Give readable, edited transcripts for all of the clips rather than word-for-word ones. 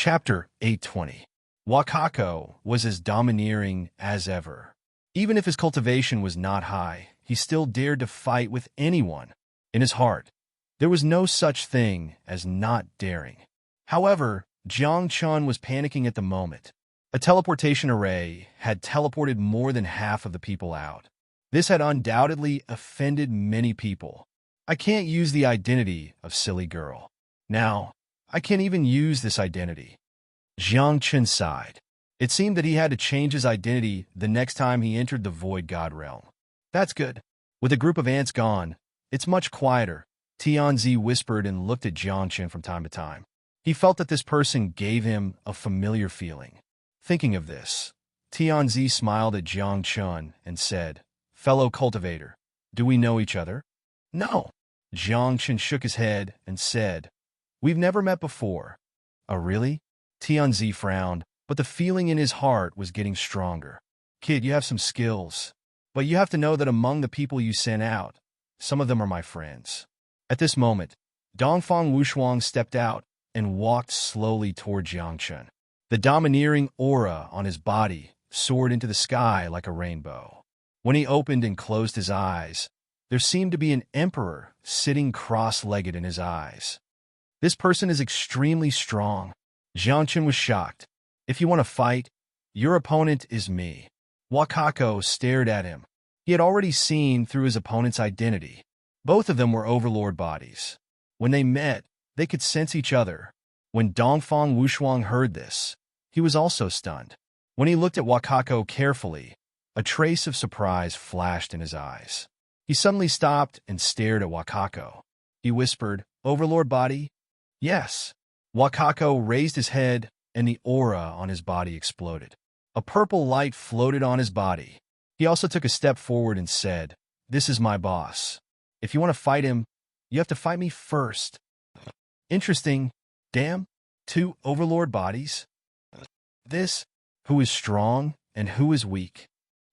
Chapter 820. Wakako was as domineering as ever. Even if his cultivation was not high, he still dared to fight with anyone. In his heart, there was no such thing as not daring. However, Jiang Chun was panicking at the moment. A teleportation array had teleported more than half of the people out. This had undoubtedly offended many people. I can't use the identity of silly girl. Now, I can't even use this identity. Jiang Chun sighed. It seemed that he had to change his identity the next time he entered the Void God realm. That's good. With a group of ants gone, it's much quieter, Tianzi whispered and looked at Jiang Chun from time to time. He felt that this person gave him a familiar feeling. Thinking of this, Tianzi smiled at Jiang Chun and said, "Fellow cultivator, do we know each other?" "No." Jiang Chun shook his head and said, "We've never met before." "Oh, really?" Tianzi frowned, but the feeling in his heart was getting stronger. "Kid, you have some skills, but you have to know that among the people you sent out, some of them are my friends." At this moment, Dongfang Wushuang stepped out and walked slowly toward Jiang Chun. The domineering aura on his body soared into the sky like a rainbow. When he opened and closed his eyes, there seemed to be an emperor sitting cross-legged in his eyes. This person is extremely strong. Jiang Chun was shocked. "If you want to fight, your opponent is me." Wakako stared at him. He had already seen through his opponent's identity. Both of them were overlord bodies. When they met, they could sense each other. When Dongfang Wushuang heard this, he was also stunned. When he looked at Wakako carefully, a trace of surprise flashed in his eyes. He suddenly stopped and stared at Wakako. He whispered, "Overlord body?" "Yes." Wakako raised his head, and the aura on his body exploded. A purple light floated on his body. He also took a step forward and said, "This is my boss. If you want to fight him, you have to fight me first." Interesting. Damn. Two overlord bodies? This, who is strong and who is weak.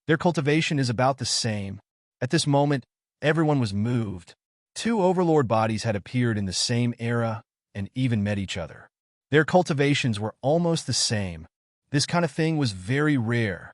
Their cultivation is about the same. At this moment, everyone was moved. Two overlord bodies had appeared in the same era and even met each other. Their cultivations were almost the same. This kind of thing was very rare.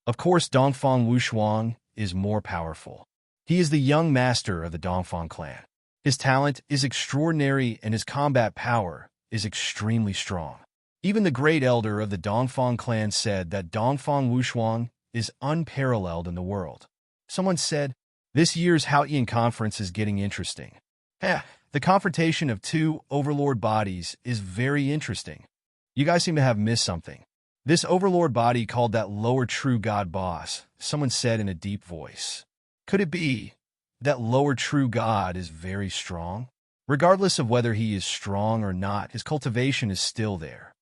Of course, Dongfang Wushuang is more powerful. He is the young master of the Dongfang clan. His talent is extraordinary and his combat power is extremely strong. Even the great elder of the Dongfang clan said that Dongfang Wushuang is unparalleled in the world. Someone said, "This year's Haotian conference is getting interesting." The confrontation of two overlord bodies is very interesting. You guys seem to have missed something. This overlord body called that lower true god boss, someone said in a deep voice. Could it be that lower true god is very strong? Regardless of whether he is strong or not, his cultivation is still there.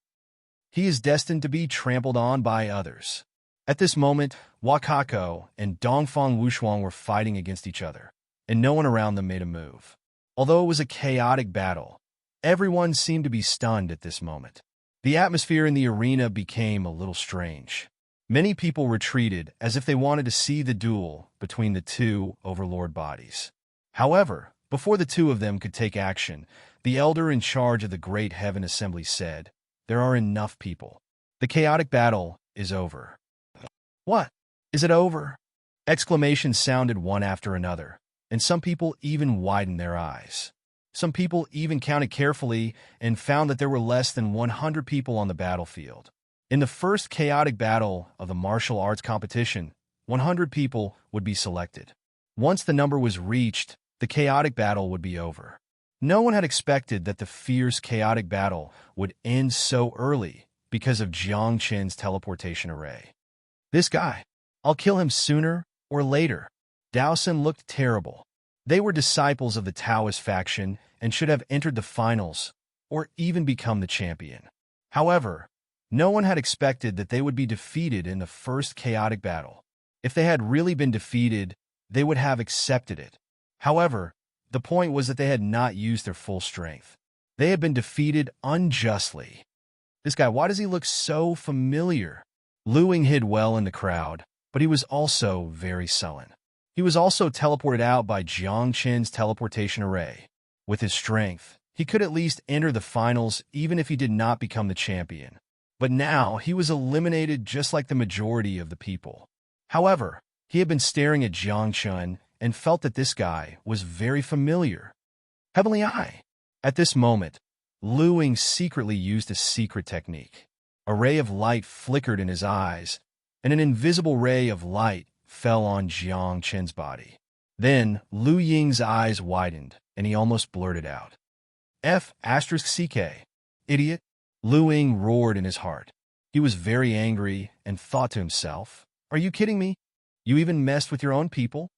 He is destined to be trampled on by others. At this moment, Wakako and Dongfang Wushuang were fighting against each other, and no one around them made a move. Although it was a chaotic battle, everyone seemed to be stunned at this moment. The atmosphere in the arena became a little strange. Many people retreated as if they wanted to see the duel between the two overlord bodies. However, before the two of them could take action, the elder in charge of the Great Heaven Assembly said, "There are enough people. The chaotic battle is over." "What? Is it over?" Exclamations sounded one after another, and some people even widened their eyes. Some people even counted carefully and found that there were less than 100 people on the battlefield. In the first chaotic battle of the martial arts competition, 100 people would be selected. Once the number was reached, the chaotic battle would be over. No one had expected that the fierce chaotic battle would end so early because of Jiang Chun's teleportation array. This guy, I'll kill him sooner or later. Daosin looked terrible. They were disciples of the Taoist faction and should have entered the finals or even become the champion. However, no one had expected that they would be defeated in the first chaotic battle. If they had really been defeated, they would have accepted it. However, the point was that they had not used their full strength. They had been defeated unjustly. This guy, why does he look so familiar? Luing hid well in the crowd, but he was also very sullen. He was also teleported out by Jiang Chun's teleportation array. With his strength, He could at least enter the finals even if he did not become the champion. But now he was eliminated just like the majority of the people. However, he had been staring at Jiang Chun and felt that this guy was very familiar. Heavenly Eye. At this moment, Lu Ying secretly used a secret technique. A ray of light flickered in his eyes, and an invisible ray of light fell on Jiang Chen's body. Then, Lu Ying's eyes widened, and he almost blurted out, F***CK. Idiot. Lu Ying roared in his heart. He was very angry and thought to himself, are you kidding me? You even messed with your own people?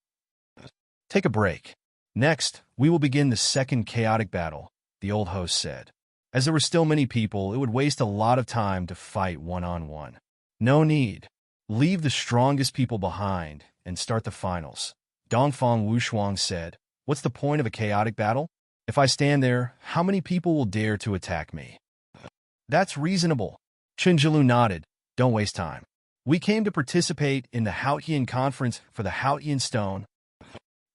Take a break. Next, we will begin the second chaotic battle, the old host said. As there were still many people, it would waste a lot of time to fight one-on-one. No need. Leave the strongest people behind and start the finals. Dongfang Wushuang said, what's the point of a chaotic battle? If I stand there, how many people will dare to attack me? That's reasonable. Chenjilu nodded. Don't waste time. We came to participate in the Haotian conference for the Haotian stone.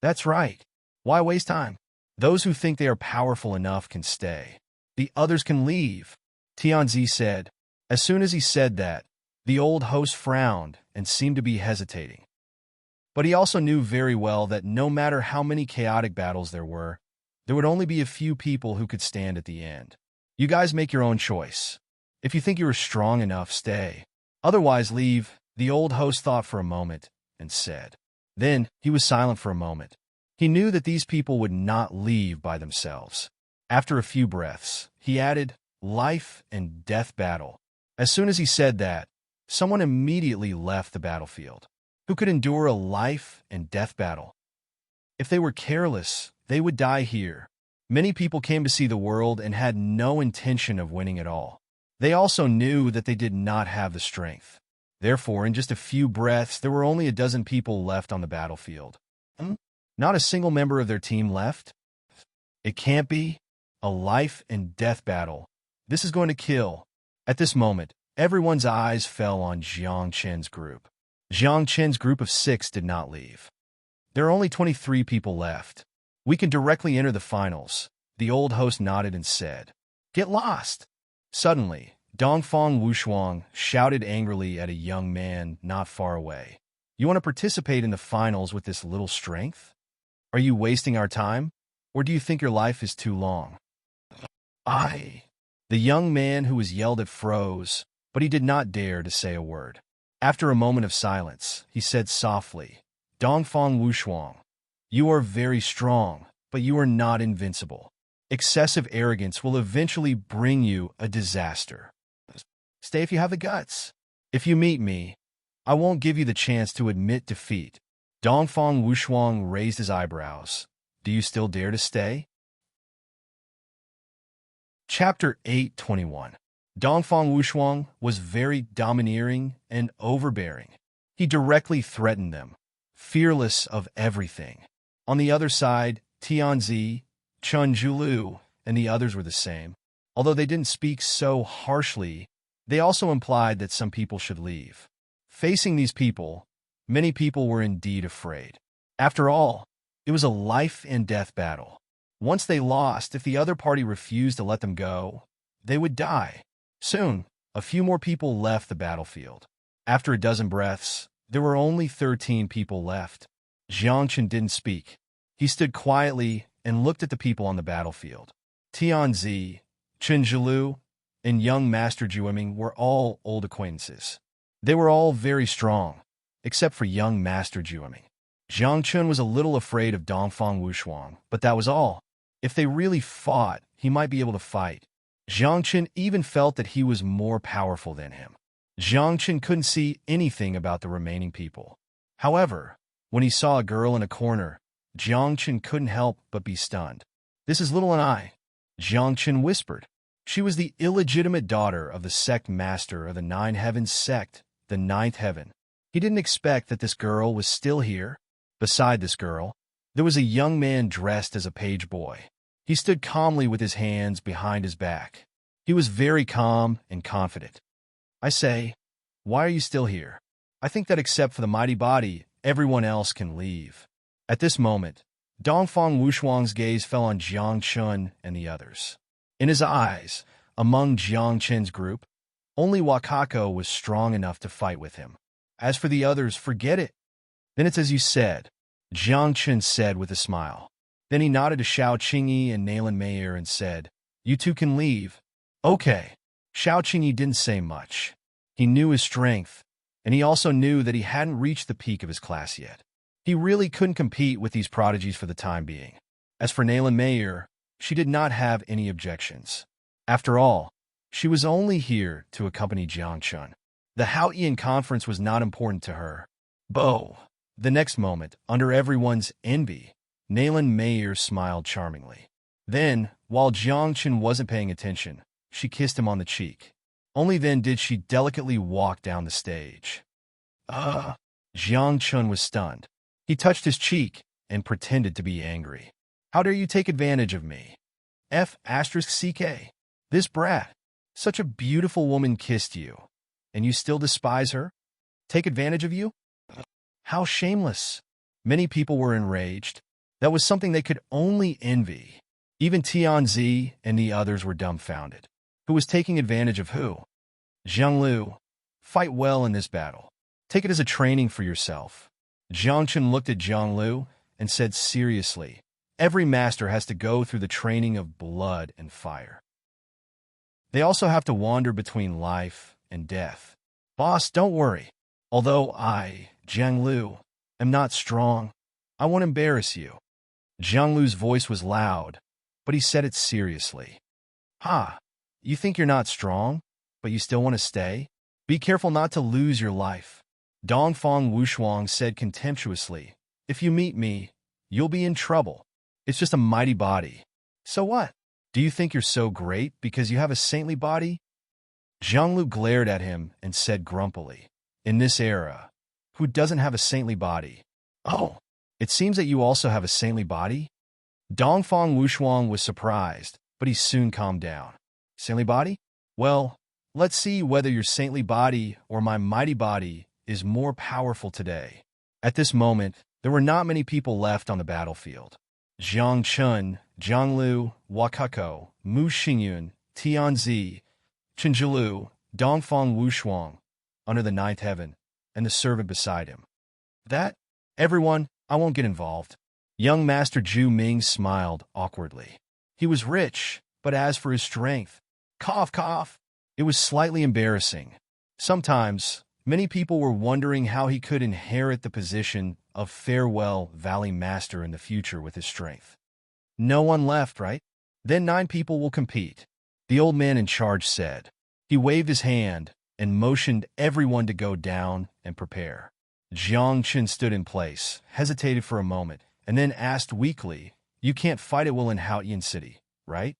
That's right. Why waste time? Those who think they are powerful enough can stay. The others can leave, Tianzi said. As soon as he said that, the old host frowned and seemed to be hesitating. But he also knew very well that no matter how many chaotic battles there would only be a few people who could stand at the end. You guys make your own choice. If you think you are strong enough, stay. Otherwise, leave, the old host thought for a moment and said. Then he was silent for a moment. He knew that these people would not leave by themselves. After a few breaths, he added, life and death battle. As soon as he said that, someone immediately left the battlefield. Who could endure a life and death battle? If they were careless, they would die here. Many people came to see the world and had no intention of winning at all. They also knew that they did not have the strength. Therefore, in just a few breaths, there were only a dozen people left on the battlefield. Not a single member of their team left? It can't be. A life and death battle. This is going to kill. At this moment, everyone's eyes fell on Jiang Chen's group. Jiang Chen's group of 6 did not leave. There are only 23 people left. We can directly enter the finals. The old host nodded and said, get lost. Suddenly, Dongfang Wushuang shouted angrily at a young man not far away. You want to participate in the finals with this little strength? Are you wasting our time? Or do you think your life is too long? The young man who was yelled at froze, but he did not dare to say a word. After a moment of silence, he said softly, Dongfang Wushuang, you are very strong, but you are not invincible. Excessive arrogance will eventually bring you a disaster. Stay if you have the guts. If you meet me, I won't give you the chance to admit defeat. Dongfang Wushuang raised his eyebrows. Do you still dare to stay? Chapter 8:21. Dongfang Wushuang was very domineering and overbearing. He directly threatened them, fearless of everything. On the other side, Tianzi, Chenjilu, and the others were the same. Although they didn't speak so harshly, they also implied that some people should leave. Facing these people, many people were indeed afraid. After all, it was a life and death battle. Once they lost, if the other party refused to let them go, they would die. Soon, a few more people left the battlefield. After a dozen breaths, there were only 13 people left. Jiang Chen didn't speak. He stood quietly and looked at the people on the battlefield. Tianzi, Chenjilu, and young Master Jueming were all old acquaintances. They were all very strong, except for young Master Jueming. Jiang Chun was a little afraid of Dongfang Wushuang, but that was all. If they really fought, he might be able to fight. Jiang Chun even felt that he was more powerful than him. Jiang Chun couldn't see anything about the remaining people. However, when he saw a girl in a corner, Jiang Chun couldn't help but be stunned. This is Little and I, Jiang Chun whispered. She was the illegitimate daughter of the sect master of the Nine Heavens sect, the Ninth Heaven. He didn't expect that this girl was still here. Beside this girl, there was a young man dressed as a page boy. He stood calmly with his hands behind his back. He was very calm and confident. I say, why are you still here? I think that except for the mighty body, everyone else can leave. At this moment, Dongfang Wushuang's gaze fell on Jiang Chun and the others. In his eyes, among Jiang Chen's group, only Wakako was strong enough to fight with him. As for the others, forget it. Then it's as you said, Jiang Chun said with a smile. Then he nodded to Xiao Qingyi and Nayland Mayer and said, "You two can leave." Okay. Xiao Qingyi didn't say much. He knew his strength, and he also knew that he hadn't reached the peak of his class yet. He really couldn't compete with these prodigies for the time being. As for Nayland Mayer, she did not have any objections. After all, she was only here to accompany Jiang Chun. The Haotian conference was not important to her. Bo. The next moment, under everyone's envy, Nayland Mayer smiled charmingly. Then, while Jiang Chun wasn't paying attention, she kissed him on the cheek. Only then did she delicately walk down the stage. Jiang Chun was stunned. He touched his cheek and pretended to be angry. How dare you take advantage of me? F***CK. This brat. Such a beautiful woman kissed you, and you still despise her? Take advantage of you? How shameless. Many people were enraged. That was something they could only envy. Even Tianzi and the others were dumbfounded. Who was taking advantage of who? Zhang Lu, fight well in this battle. Take it as a training for yourself. Jiang Chun looked at Zhang Lu and said seriously, every master has to go through the training of blood and fire. They also have to wander between life and death. Boss, don't worry. Although I, Zhang Lu, am not strong, I won't embarrass you. Zhang Lu's voice was loud, but he said it seriously. You think you're not strong, but you still want to stay? Be careful not to lose your life. Dongfang Wushuang said contemptuously, if you meet me, you'll be in trouble. It's just a mighty body. So what? Do you think you're so great because you have a saintly body? Zhang Lu glared at him and said grumpily, in this era, who doesn't have a saintly body? Oh, it seems that you also have a saintly body? Dongfang Wushuang was surprised, but he soon calmed down. Saintly body? Well, let's see whether your saintly body or my mighty body is more powerful today. At this moment, there were not many people left on the battlefield. Jiang Chun, Zhang Lu, Wakako, Mu Xingyun, Tianzi, Chenjilu, Dongfang Wushuang, under the ninth heaven, and the servant beside him. That? Everyone, I won't get involved. Young Master Zhu Ming smiled awkwardly. He was rich, but as for his strength, cough, cough, it was slightly embarrassing. Sometimes, many people were wondering how he could inherit the position of Farewell Valley Master in the future with his strength. No one left, right? Then 9 people will compete, the old man in charge said. He waved his hand and motioned everyone to go down and prepare. Jiang Chun stood in place, hesitated for a moment, and then asked weakly, you can't fight at will in Haotian City, right?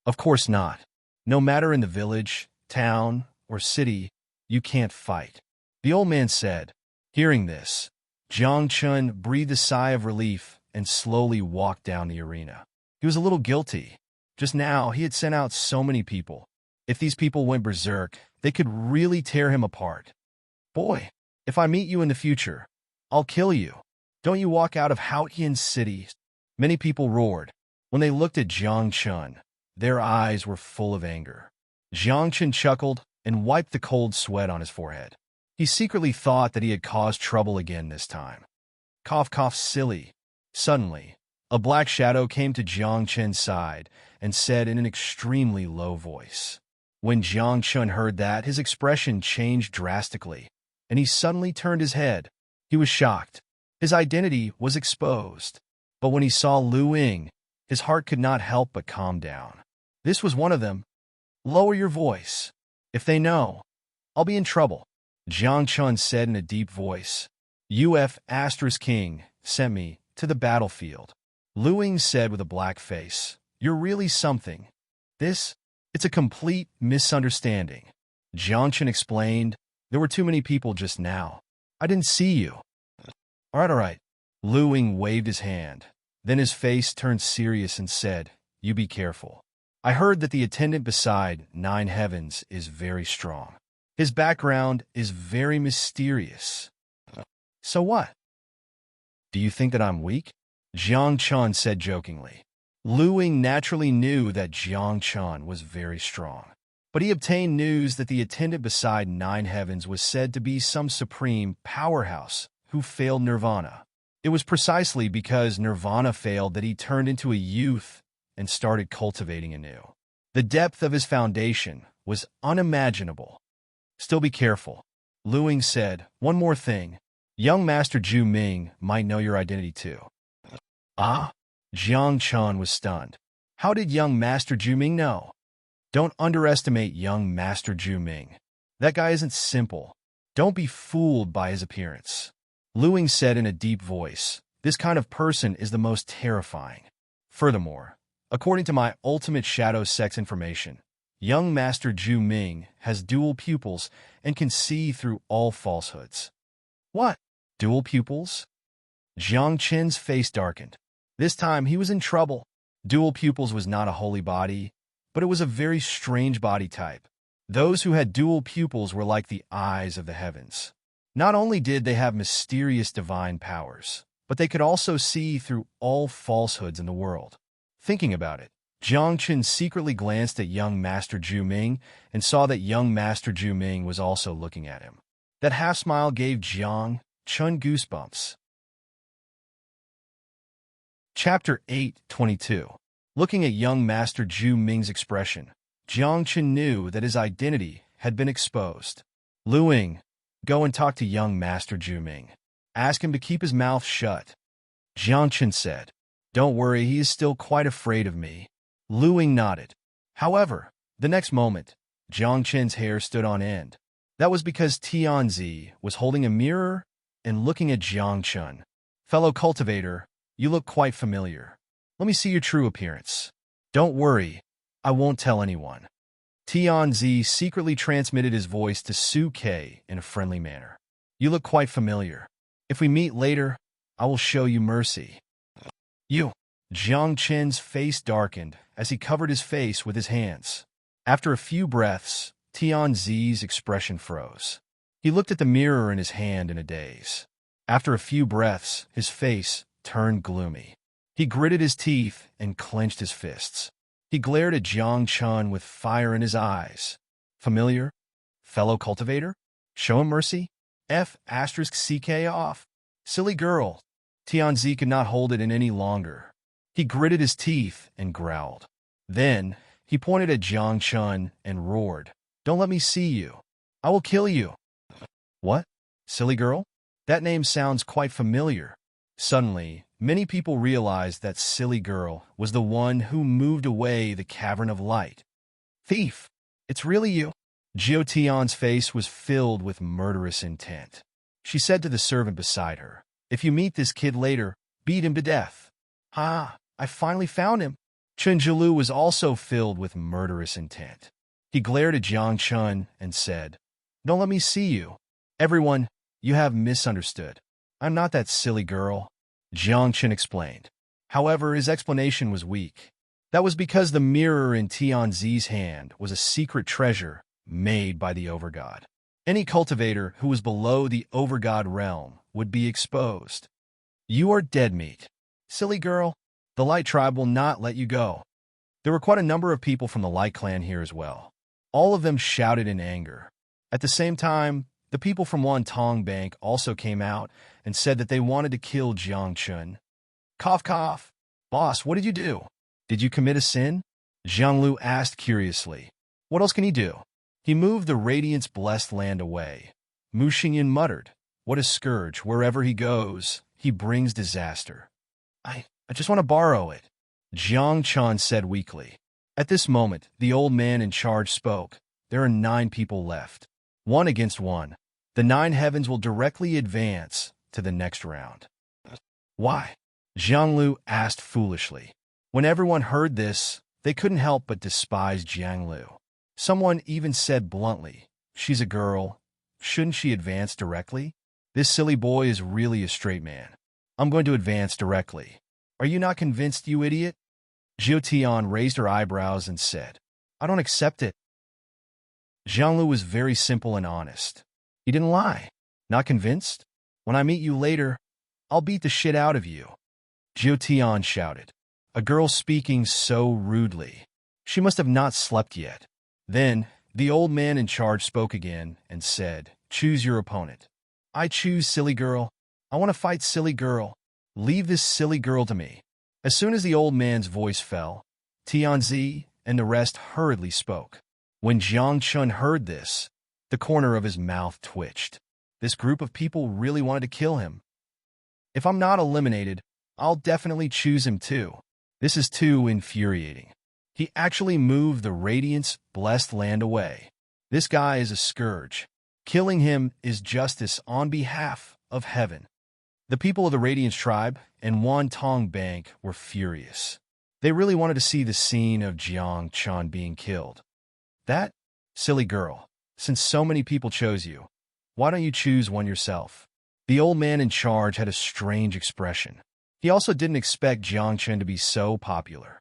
Of course not. No matter in the village, town, or city, you can't fight. The old man said. Hearing this, Jiang Chun breathed a sigh of relief and slowly walked down the arena. He was a little guilty. Just now, he had sent out so many people. If these people went berserk, they could really tear him apart. Boy, if I meet you in the future, I'll kill you. Don't you walk out of Haotian City. Many people roared. When they looked at Jiang Chun, their eyes were full of anger. Jiang Chun chuckled and wiped the cold sweat on his forehead. He secretly thought that he had caused trouble again this time. Cough, cough, silly. Suddenly, a black shadow came to Jiang Chun's side and said in an extremely low voice. When Jiang Chun heard that, his expression changed drastically, and he suddenly turned his head. He was shocked. His identity was exposed. But when he saw Lu Ying, his heart could not help but calm down. This was one of them. Lower your voice. If they know, I'll be in trouble. Jiang Chun said in a deep voice. King sent me to the battlefield. Lu Ying said with a black face. You're really something. It's a complete misunderstanding. Jiang Chun explained. There were too many people just now. I didn't see you. All right. Lu Ying waved his hand. Then his face turned serious and said, you be careful. I heard that the attendant beside 9 heavens is very strong. His background is very mysterious. So what? Do you think that I'm weak? Jiang Chun said jokingly. Lu Ying naturally knew that Jiang Chun was very strong, but he obtained news that the attendant beside Nine Heavens was said to be some supreme powerhouse who failed nirvana. It was precisely because nirvana failed that he turned into a youth and started cultivating anew. The depth of his foundation was unimaginable. Still be careful, Lu Ying said. One more thing. Young Master Zhu Ming might know your identity too. Ah? Jiang Chun was stunned. How did young Master Zhu Ming know? Don't underestimate young Master Zhu Ming. That guy isn't simple. Don't be fooled by his appearance. Lu Ying said in a deep voice, this kind of person is the most terrifying. Furthermore, according to my ultimate shadow sex information, young Master Zhu Ming has dual pupils and can see through all falsehoods. What? Dual pupils? Jiang Qin's face darkened. This time he was in trouble. Dual pupils was not a holy body, but it was a very strange body type. Those who had dual pupils were like the eyes of the heavens. Not only did they have mysterious divine powers, but they could also see through all falsehoods in the world. Thinking about it, Jiang Qin secretly glanced at young Master Zhu Ming and saw that young Master Zhu Ming was also looking at him. That half-smile gave Jiang Qin goosebumps. Chapter 8:22. Looking at young Master Zhu Ming's expression, Jiang Qin knew that his identity had been exposed. Lu Ying, go and talk to young Master Zhu Ming. Ask him to keep his mouth shut. Jiang Qin said, don't worry, he is still quite afraid of me. Lu Ying nodded. However, the next moment, Jiang Qin's hair stood on end. That was because Tianzi was holding a mirror and looking at Jiang Qin. Fellow cultivator, you look quite familiar. Let me see your true appearance. Don't worry, I won't tell anyone. Tianzi secretly transmitted his voice to Su Ke in a friendly manner. You look quite familiar. If we meet later, I will show you mercy. You. Jiang Qin's face darkened as he covered his face with his hands. After a few breaths, Tianzi's expression froze. He looked at the mirror in his hand in a daze. After a few breaths, his face turned gloomy. He gritted his teeth and clenched his fists. He glared at Jiang Chun with fire in his eyes. Familiar? Fellow cultivator? Show him mercy? F***CK off. Silly girl. Tianzi could not hold it in any longer. He gritted his teeth and growled. Then, he pointed at Jiang Chun and roared, don't let me see you. I will kill you. What? Silly girl? That name sounds quite familiar. Suddenly, many people realized that silly girl was the one who moved away the cavern of light. Thief! It's really you. Jiao Tian's face was filled with murderous intent. She said to the servant beside her, if you meet this kid later, beat him to death. Ah, I finally found him. Chen Zhilu was also filled with murderous intent. He glared at Jiang Chun and said, don't let me see you. Everyone, you have misunderstood. I'm not that silly girl. Jiang Chun explained. However, his explanation was weak. That was because the mirror in Tianzi's hand was a secret treasure made by the Overgod. Any cultivator who was below the Overgod realm would be exposed. You are dead meat. Silly girl, the Light Tribe will not let you go. There were quite a number of people from the Light Clan here as well. All of them shouted in anger. At the same time, the people from Wantong Bank also came out and said that they wanted to kill Jiang Chun. Cough, cough. Boss, what did you do? Did you commit a sin? Jiang Lu asked curiously. What else can he do? He moved the radiance-blessed land away. Mu Xingyan muttered, what a scourge. Wherever he goes, he brings disaster. I just want to borrow it. Jiang Chun said weakly. At this moment, the old man in charge spoke. There are 9 people left. 1 against 1. The 9 heavens will directly advance to the next round. Why? Jiang Lu asked foolishly. When everyone heard this, they couldn't help but despise Jiang Lu. Someone even said bluntly, she's a girl. Shouldn't she advance directly? This silly boy is really a straight man. I'm going to advance directly. Are you not convinced, you idiot? Jiao Tian raised her eyebrows and said, I don't accept it. Jiang Lu was very simple and honest. He didn't lie. Not convinced? When I meet you later, I'll beat the shit out of you. Jiu Tian shouted. A girl speaking so rudely. She must have not slept yet. Then, the old man in charge spoke again and said, "Choose your opponent." "I choose silly girl. I want to fight silly girl. Leave this silly girl to me." As soon as the old man's voice fell, Tianzi and the rest hurriedly spoke. When Jiang Chun heard this, the corner of his mouth twitched. This group of people really wanted to kill him. If I'm not eliminated, I'll definitely choose him too. This is too infuriating. He actually moved the Radiant's blessed land away. This guy is a scourge. Killing him is justice on behalf of heaven. The people of the Radiance tribe and Wan Tong Bank were furious. They really wanted to see the scene of Jiang Chun being killed. That silly girl, since so many people chose you, why don't you choose one yourself? The old man in charge had a strange expression. He also didn't expect Jiang Chun to be so popular.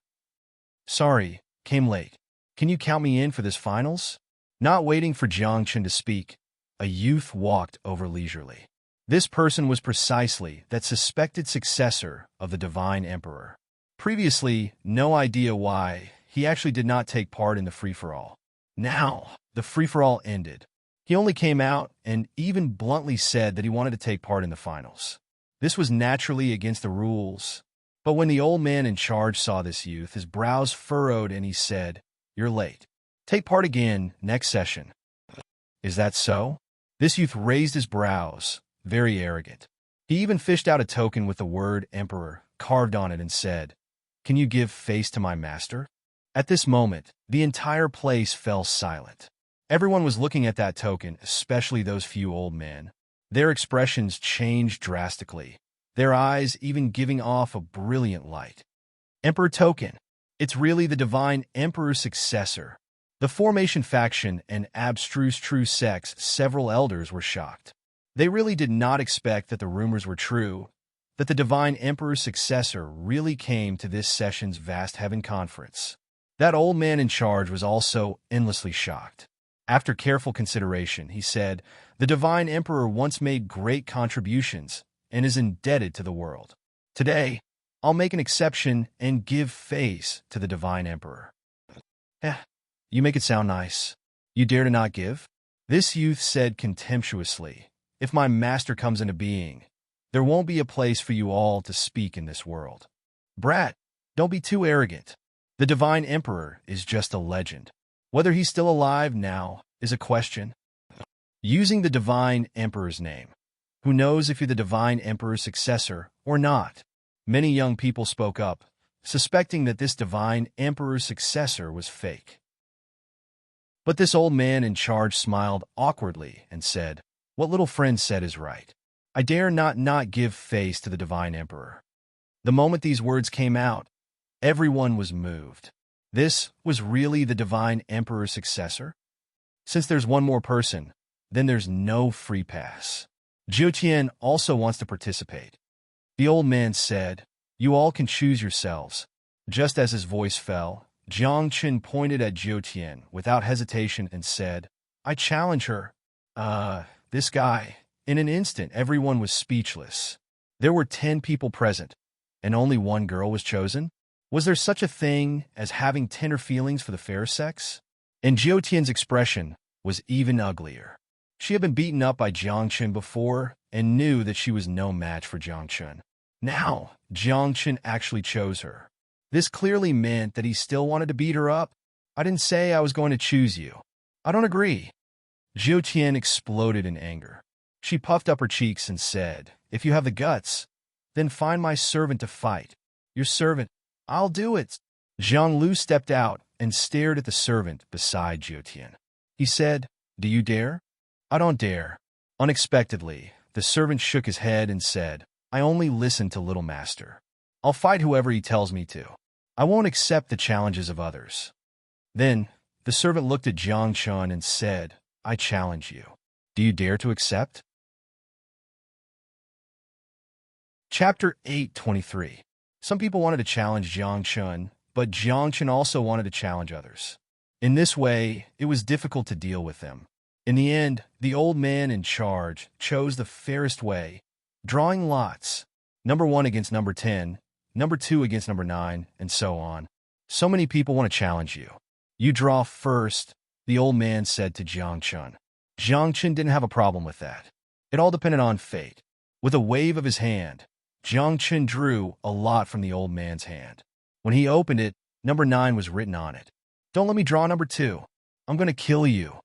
"Sorry, came late. Can you count me in for this finals?" Not waiting for Jiang Chun to speak, a youth walked over leisurely. This person was precisely that suspected successor of the Divine Emperor. Previously, no idea why, he actually did not take part in the free-for-all. Now, the free-for-all ended. He only came out and even bluntly said that he wanted to take part in the finals. This was naturally against the rules. But when the old man in charge saw this youth, his brows furrowed and he said, "You're late. Take part again next session." "Is that so?" This youth raised his brows, very arrogant. He even fished out a token with the word Emperor carved on it and said, "Can you give face to my master?" At this moment, the entire place fell silent. Everyone was looking at that token, especially those few old men. Their expressions changed drastically, their eyes even giving off a brilliant light. Emperor token. It's really the Divine Emperor's successor. The Formation faction and abstruse true sects, several elders were shocked. They really did not expect that the rumors were true, that the Divine Emperor's successor really came to this session's vast heaven conference. That old man in charge was also endlessly shocked. After careful consideration, he said, "The Divine Emperor once made great contributions and is indebted to the world. Today, I'll make an exception and give face to the Divine Emperor." You make it sound nice. You dare to not give? This youth said contemptuously, "If my master comes into being, there won't be a place for you all to speak in this world. Brat, don't be too arrogant. The Divine Emperor is just a legend. Whether he's still alive now is a question." Using the Divine Emperor's name. Who knows if you're the Divine Emperor's successor or not? Many young people spoke up, suspecting that this Divine Emperor's successor was fake. But this old man in charge smiled awkwardly and said, "What little friend said is right. I dare not give face to the Divine Emperor." The moment these words came out, everyone was moved. This was really the Divine Emperor's successor? Since there's one more person, then there's no free pass. Jiu Tian also wants to participate. The old man said, "You all can choose yourselves." Just as his voice fell, Jiang Chun pointed at Jiu Tian without hesitation and said, "I challenge her." This guy. In an instant, everyone was speechless. There were 10 people present, and only one girl was chosen? Was there such a thing as having tender feelings for the fair sex? And Jiu Tian's expression was even uglier. She had been beaten up by Jiang Chun before and knew that she was no match for Jiang Chun. Now, Jiang Chun actually chose her. This clearly meant that he still wanted to beat her up. "I didn't say I was going to choose you. I don't agree." Jiu Tian exploded in anger. She puffed up her cheeks and said, "If you have the guts, then find my servant to fight." "Your servant? I'll do it." Zhang Lu stepped out and stared at the servant beside Jiu Tian. He said, "Do you dare?" "I don't dare." Unexpectedly, the servant shook his head and said, "I only listen to Little Master. I'll fight whoever he tells me to. I won't accept the challenges of others." Then, the servant looked at Jiang Chun and said, "I challenge you. Do you dare to accept?" Chapter 8:23. Some people wanted to challenge Jiang Chun, but Jiang Chun also wanted to challenge others. In this way, it was difficult to deal with them. In the end, the old man in charge chose the fairest way, drawing lots, number 1 against number 10, number 2 against number 9, and so on. So many people want to challenge you. You draw first, the old man said to Jiang Chun. Jiang Chun didn't have a problem with that. It all depended on fate. With a wave of his hand, Jiang Chun drew a lot from the old man's hand. When he opened it, number 9 was written on it. Don't let me draw number 2. I'm going to kill you.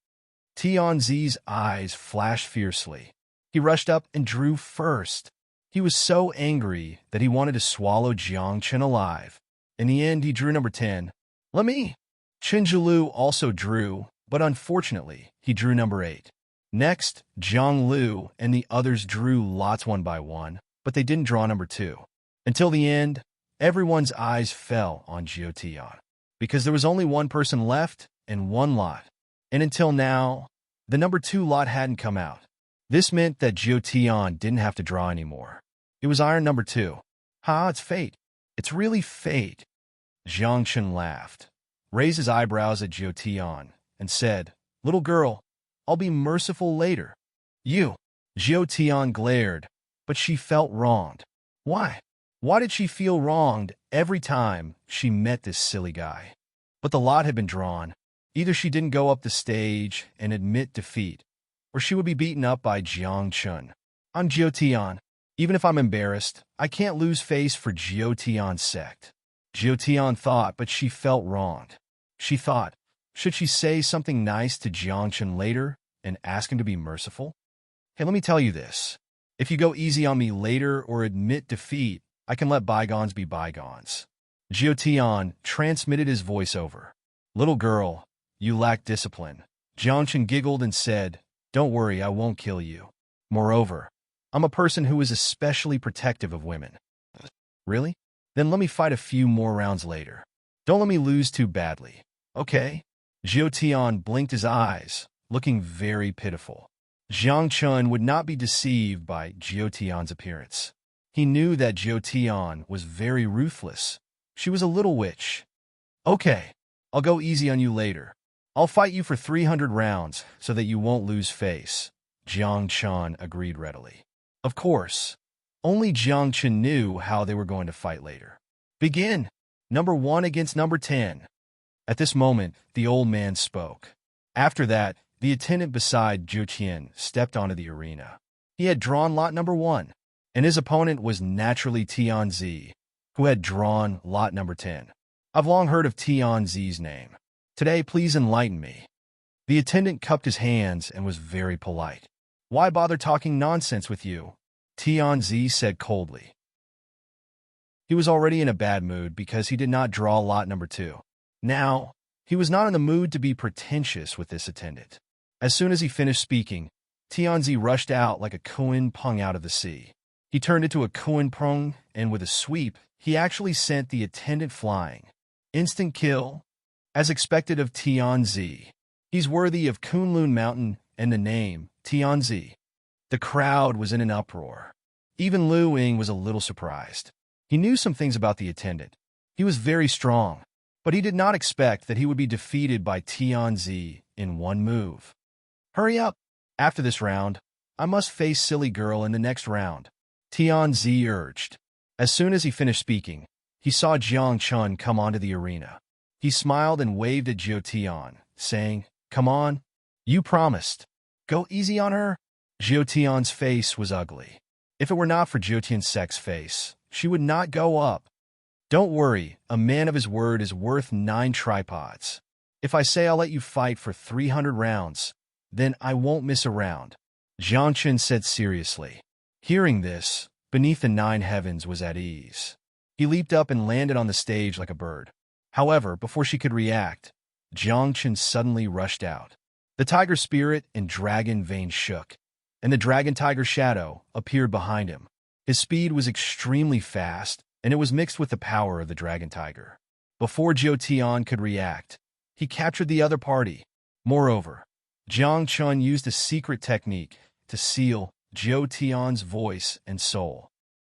Tianzi's eyes flashed fiercely. He rushed up and drew first. He was so angry that he wanted to swallow Jiang Chun alive. In the end, he drew number 10. Let me. Chen Zhilu also drew, but unfortunately, he drew number 8. Next, Zhang Lu and the others drew lots one by one, but they didn't draw number 2. Until the end, everyone's eyes fell on Zhou Tian, because there was only one person left and one lot. And until now, the number 2 lot hadn't come out. This meant that Zhou Tian didn't have to draw anymore. It was iron number 2. Ha, it's fate. It's really fate. Jiang Chun laughed, raised his eyebrows at Zhou Tian, and said, Little girl, I'll be merciful later. You. Zhou Tian glared, but she felt wronged. Why? Why did she feel wronged every time she met this silly guy? But the lot had been drawn. Either she didn't go up the stage and admit defeat, or she would be beaten up by Jiang Chun. I'm Zhou Tian. Even if I'm embarrassed, I can't lose face for Zhou Tian's sect. Zhou Tian thought, but she felt wronged. She thought, should she say something nice to Jiang Chun later and ask him to be merciful? Hey, let me tell you this. If you go easy on me later or admit defeat, I can let bygones be bygones. Zhou Tian transmitted his voice over. Little girl, you lack discipline. Jiang Chun giggled and said, Don't worry, I won't kill you. Moreover, I'm a person who is especially protective of women. Really? Then let me fight a few more rounds later. Don't let me lose too badly. Okay? Zhou Tian blinked his eyes, looking very pitiful. Jiang Chun would not be deceived by Zhou Tian's appearance. He knew that Zhou Tian was very ruthless. She was a little witch. Okay, I'll go easy on you later. I'll fight you for 300 rounds so that you won't lose face. Jiang Chun agreed readily. Of course, only Jiang Chun knew how they were going to fight later. Begin. Number 1 against number 10. At this moment, the old man spoke. After that, the attendant beside Zhu Qian stepped onto the arena. He had drawn lot number 1, and his opponent was naturally Tianzi, who had drawn lot number 10. I've long heard of Tianzi's name. Today, please enlighten me. The attendant cupped his hands and was very polite. Why bother talking nonsense with you? Tianzi said coldly. He was already in a bad mood because he did not draw lot number 2. Now, he was not in the mood to be pretentious with this attendant. As soon as he finished speaking, Tianzi rushed out like a Kuan Peng out of the sea. He turned into a Kuan Peng, and with a sweep, he actually sent the attendant flying. Instant kill, as expected of Tianzi. He's worthy of Kunlun Mountain and the name, Tianzi. The crowd was in an uproar. Even Lu Ying was a little surprised. He knew some things about the attendant. He was very strong, but he did not expect that he would be defeated by Tianzi in one move. Hurry up! After this round, I must face Silly Girl in the next round, Tianzi urged. As soon as he finished speaking, he saw Jiang Chun come onto the arena. He smiled and waved at Zhou Tian, saying, Come on, you promised. Go easy on her. Zhou Tian's face was ugly. If it were not for Zhou Tian's sex face, she would not go up. Don't worry, a man of his word is worth 9 tripods. If I say I'll let you fight for 300 rounds, then I won't miss a round, Jiang Chun said seriously. Hearing this, beneath the 9 heavens was at ease. He leaped up and landed on the stage like a bird. However, before she could react, Jiang Chun suddenly rushed out. The tiger spirit and dragon vein shook, and the dragon-tiger shadow appeared behind him. His speed was extremely fast, and it was mixed with the power of the dragon-tiger. Before Zhou Tian could react, he captured the other party. Moreover, Jiang Chun used a secret technique to seal Zhou Tian's voice and soul.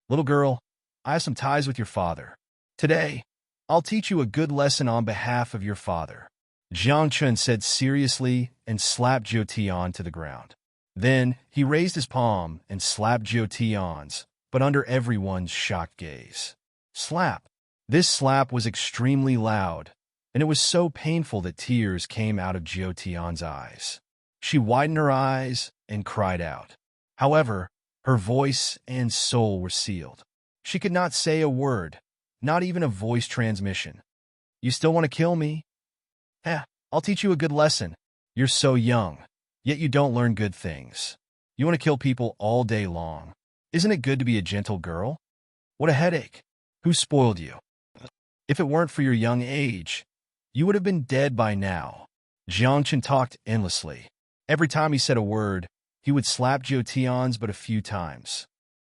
Little girl, I have some ties with your father. Today, I'll teach you a good lesson on behalf of your father, Jiang Chun said seriously and slapped Zhou Tian to the ground. Then, he raised his palm and slapped Zhou Tian's, but under everyone's shocked gaze. Slap. This slap was extremely loud, and it was so painful that tears came out of Jiao Tian's eyes. She widened her eyes and cried out. However, her voice and soul were sealed. She could not say a word, not even a voice transmission. You still want to kill me? I'll teach you a good lesson. You're so young, yet you don't learn good things. You want to kill people all day long. Isn't it good to be a gentle girl? What a headache. Who spoiled you? If it weren't for your young age, you would have been dead by now. Jiang Chen talked endlessly. Every time he said a word, he would slap Jiao Tian's but a few times.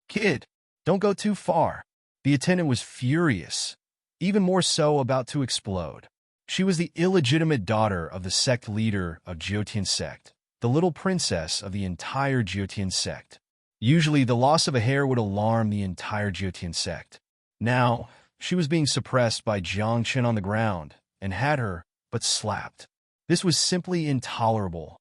Kid, don't go too far. The attendant was furious, even more so about to explode. She was the illegitimate daughter of the sect leader of Jiao sect, the little princess of the entire Jiao sect. Usually, the loss of a hair would alarm the entire Jiao sect. Now, she was being suppressed by Jiang Chen on the ground and had her but slapped. This was simply intolerable.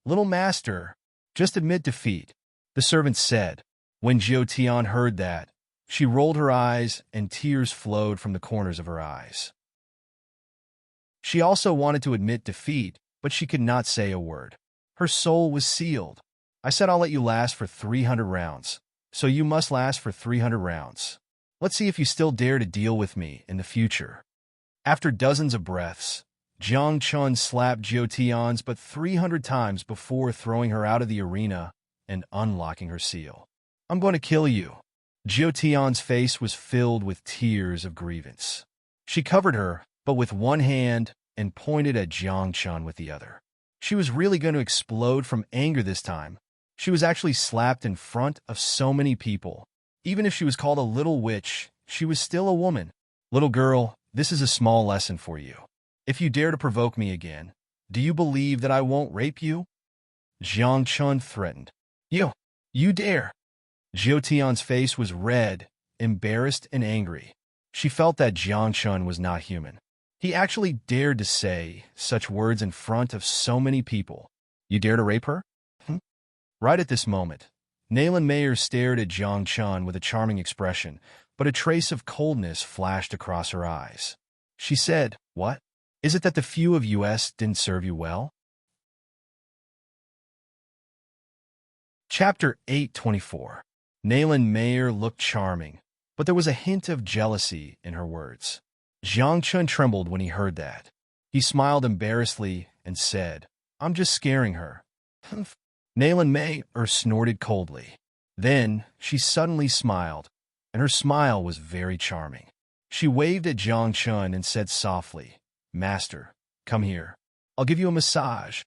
Little master, just admit defeat, the servant said. When Jiao Tian heard that, she rolled her eyes and tears flowed from the corners of her eyes. She also wanted to admit defeat, but she could not say a word. Her soul was sealed. I said I'll let you last for 300 rounds, so you must last for 300 rounds. Let's see if you still dare to deal with me in the future. After dozens of breaths, Jiang Chun slapped Jiao Tian's but 300 times before throwing her out of the arena and unlocking her seal. I'm going to kill you. Jiao Tian's face was filled with tears of grievance. She covered her, but with one hand, and pointed at Jiang Chun with the other. She was really going to explode from anger this time. She was actually slapped in front of so many people. Even if she was called a little witch, she was still a woman. Little girl, this is a small lesson for you. If you dare to provoke me again, do you believe that I won't rape you? Jiang Chun threatened. You dare. Jiao Tian's face was red, embarrassed, and angry. She felt that Jiang Chun was not human. He actually dared to say such words in front of so many people. You dare to rape her? Right at this moment, Nayland Mayer stared at Jiang Chun with a charming expression, but a trace of coldness flashed across her eyes. She said, What? Is it that the few of us didn't serve you well? Chapter 824. Nayland Mayer looked charming, but there was a hint of jealousy in her words. Jiang Chun trembled when he heard that. He smiled embarrassedly and said, I'm just scaring her. Nayland Mayer snorted coldly. Then she suddenly smiled, and her smile was very charming. She waved at Jiang Chun and said softly, Master, come here. I'll give you a massage.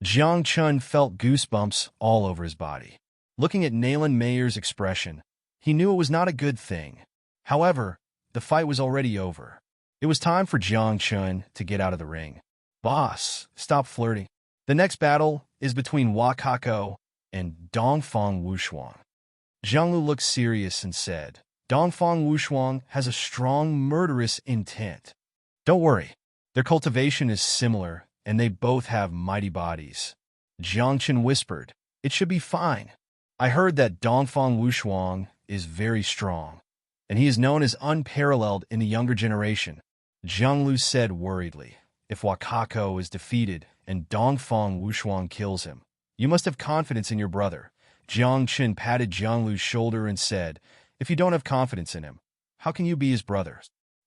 Jiang Chun felt goosebumps all over his body. Looking at Nayland Mayer's expression, he knew it was not a good thing. However, the fight was already over. It was time for Jiang Chun to get out of the ring. Boss, stop flirting. The next battle is between Wakako and Dongfang Wushuang. Zhang Lu looked serious and said, Dongfang Wushuang has a strong murderous intent. Don't worry, their cultivation is similar and they both have mighty bodies. Jiang Chen whispered, It should be fine. I heard that Dongfang Wushuang is very strong, and he is known as unparalleled in the younger generation. Zhang Lu said worriedly, If Wakako is defeated and Dongfang Wushuang kills him, you must have confidence in your brother. Jiang Chen patted Zhang Lu's shoulder and said, If you don't have confidence in him, how can you be his brother?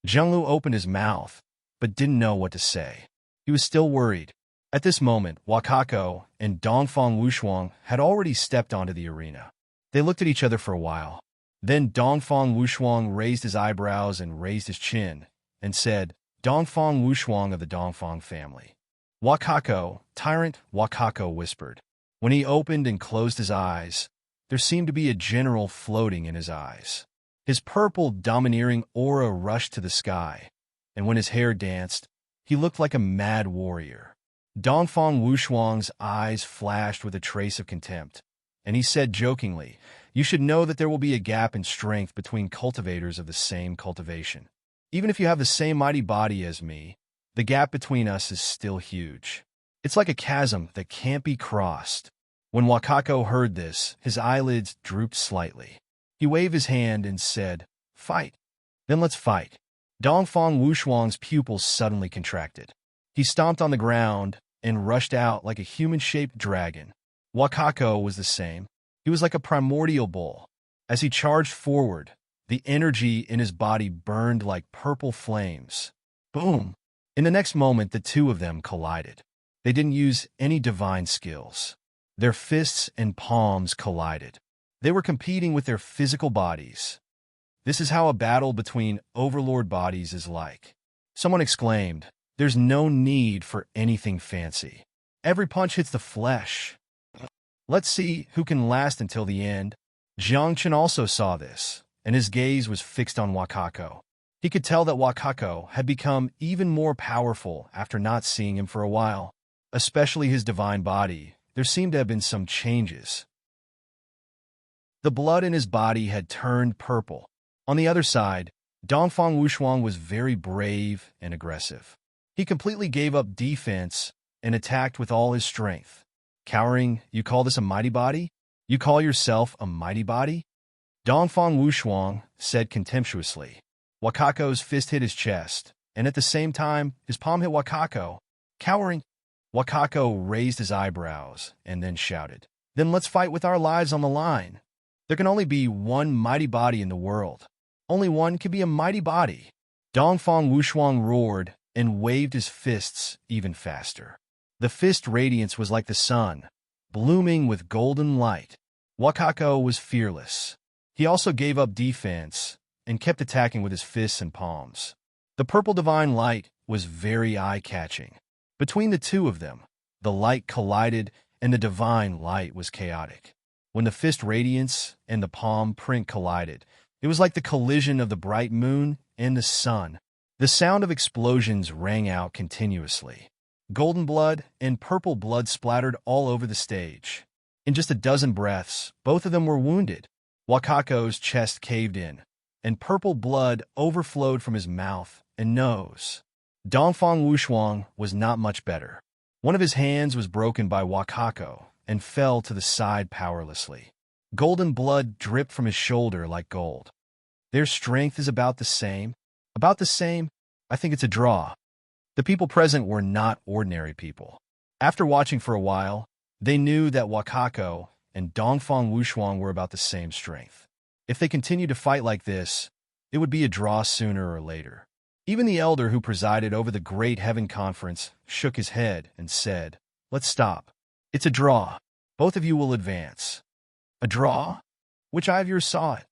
Zhang Lu opened his mouth, but didn't know what to say. He was still worried. At this moment, Wakako and Dongfang Wushuang had already stepped onto the arena. They looked at each other for a while. Then Dongfang Wushuang raised his eyebrows and raised his chin, and said, Dongfang Wushuang of the Dongfang family. Wakako, tyrant Wakako whispered. When he opened and closed his eyes, there seemed to be a general floating in his eyes. His purple, domineering aura rushed to the sky, and when his hair danced, he looked like a mad warrior. Dongfang Wushuang's eyes flashed with a trace of contempt, and he said jokingly, You should know that there will be a gap in strength between cultivators of the same cultivation. Even if you have the same mighty body as me, the gap between us is still huge. It's like a chasm that can't be crossed. When Wakako heard this, his eyelids drooped slightly. He waved his hand and said, Fight. Then let's fight. Dongfang Wushuang's pupils suddenly contracted. He stomped on the ground and rushed out like a human-shaped dragon. Wakako was the same. He was like a primordial bull. As he charged forward, the energy in his body burned like purple flames. Boom! In the next moment, the two of them collided. They didn't use any divine skills. Their fists and palms collided. They were competing with their physical bodies. This is how a battle between overlord bodies is like. Someone exclaimed, "There's no need for anything fancy. Every punch hits the flesh. Let's see who can last until the end." Jiang Chen also saw this, and his gaze was fixed on Wakako. He could tell that Wakako had become even more powerful after not seeing him for a while. Especially his divine body, there seemed to have been some changes. The blood in his body had turned purple. On the other side, Dongfang Wushuang was very brave and aggressive. He completely gave up defense and attacked with all his strength. Cowering, you call this a mighty body? You call yourself a mighty body? Dongfang Wushuang said contemptuously. Wakako's fist hit his chest, and at the same time, his palm hit Wakako. Cowering, Wakako raised his eyebrows and then shouted, "Then let's fight with our lives on the line. There can only be one mighty body in the world. Only one can be a mighty body." Dongfang Wushuang roared and waved his fists even faster. The fist radiance was like the sun, blooming with golden light. Wakako was fearless. He also gave up defense and kept attacking with his fists and palms. The purple divine light was very eye-catching. Between the two of them, the light collided and the divine light was chaotic. When the fist radiance and the palm print collided, it was like the collision of the bright moon and the sun. The sound of explosions rang out continuously. Golden blood and purple blood splattered all over the stage. In just a dozen breaths, both of them were wounded. Wakako's chest caved in, and purple blood overflowed from his mouth and nose. Dongfang Wushuang was not much better. One of his hands was broken by Wakako and fell to the side powerlessly. Golden blood dripped from his shoulder like gold. Their strength is about the same. About the same? I think it's a draw. The people present were not ordinary people. After watching for a while, they knew that Wakako and Dongfang Wushuang were about the same strength. If they continued to fight like this, it would be a draw sooner or later. Even the elder who presided over the Great Heaven Conference shook his head and said, "Let's stop. It's a draw. Both of you will advance." "A draw? Which eye of yours saw it?"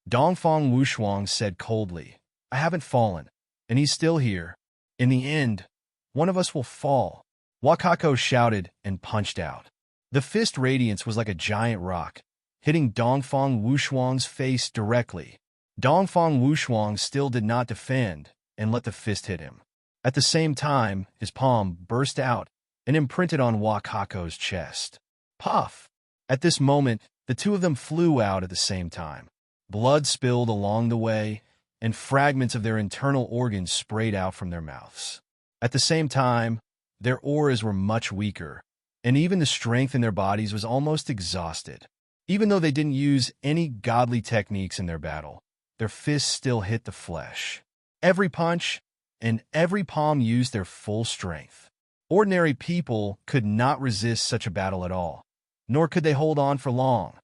Dongfang Wushuang said coldly, "I haven't fallen, and he's still here. In the end, one of us will fall." Wakako shouted and punched out. The fist radiance was like a giant rock, hitting Dongfang Wushuang's face directly. Dongfang Wushuang still did not defend and let the fist hit him. At the same time, his palm burst out and imprinted on Wakako's chest. Puff! At this moment, the two of them flew out at the same time. Blood spilled along the way, and fragments of their internal organs sprayed out from their mouths. At the same time, their auras were much weaker, and even the strength in their bodies was almost exhausted. Even though they didn't use any godly techniques in their battle, their fists still hit the flesh. Every punch and every palm used their full strength. Ordinary people could not resist such a battle at all, nor could they hold on for long.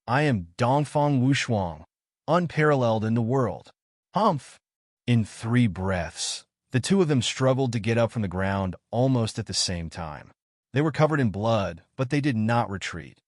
"I am Dongfang Wushuang, unparalleled in the world." Humph! In 3 breaths, the two of them struggled to get up from the ground almost at the same time. They were covered in blood, but they did not retreat.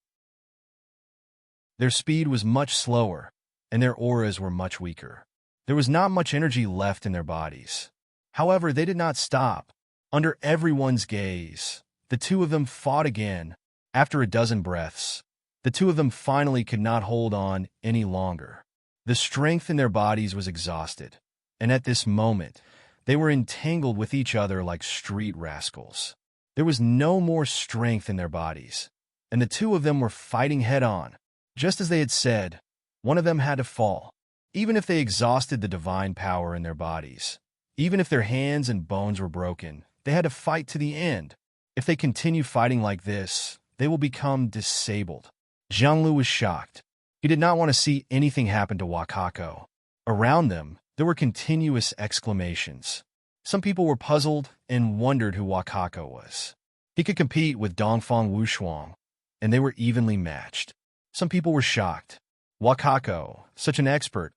Their speed was much slower, and their auras were much weaker. There was not much energy left in their bodies. However, they did not stop. Under everyone's gaze, the two of them fought again. After a dozen breaths, the two of them finally could not hold on any longer. The strength in their bodies was exhausted, and at this moment, they were entangled with each other like street rascals. There was no more strength in their bodies, and the two of them were fighting head-on. Just as they had said, one of them had to fall. Even if they exhausted the divine power in their bodies, even if their hands and bones were broken, they had to fight to the end. If they continue fighting like this, they will become disabled. Zhang Lu was shocked. He did not want to see anything happen to Wakako. Around them, there were continuous exclamations. Some people were puzzled and wondered who Wakako was. He could compete with Dongfang Wushuang, and they were evenly matched. Some people were shocked. Wakako, such an expert,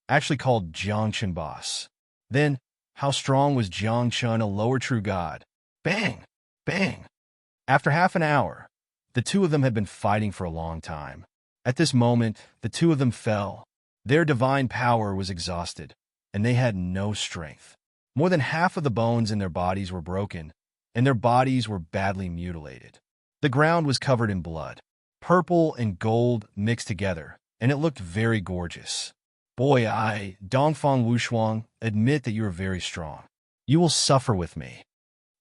actually called Jiangchen boss. Then, how strong was Jiangchen, a lower true god? Bang! Bang! After half an hour, the two of them had been fighting for a long time. At this moment, the two of them fell. Their divine power was exhausted, and they had no strength. More than half of the bones in their bodies were broken, and their bodies were badly mutilated. The ground was covered in blood. Purple and gold mixed together, and it looked very gorgeous. Boy, Dongfang Wushuang, admit that you are very strong. You will suffer with me.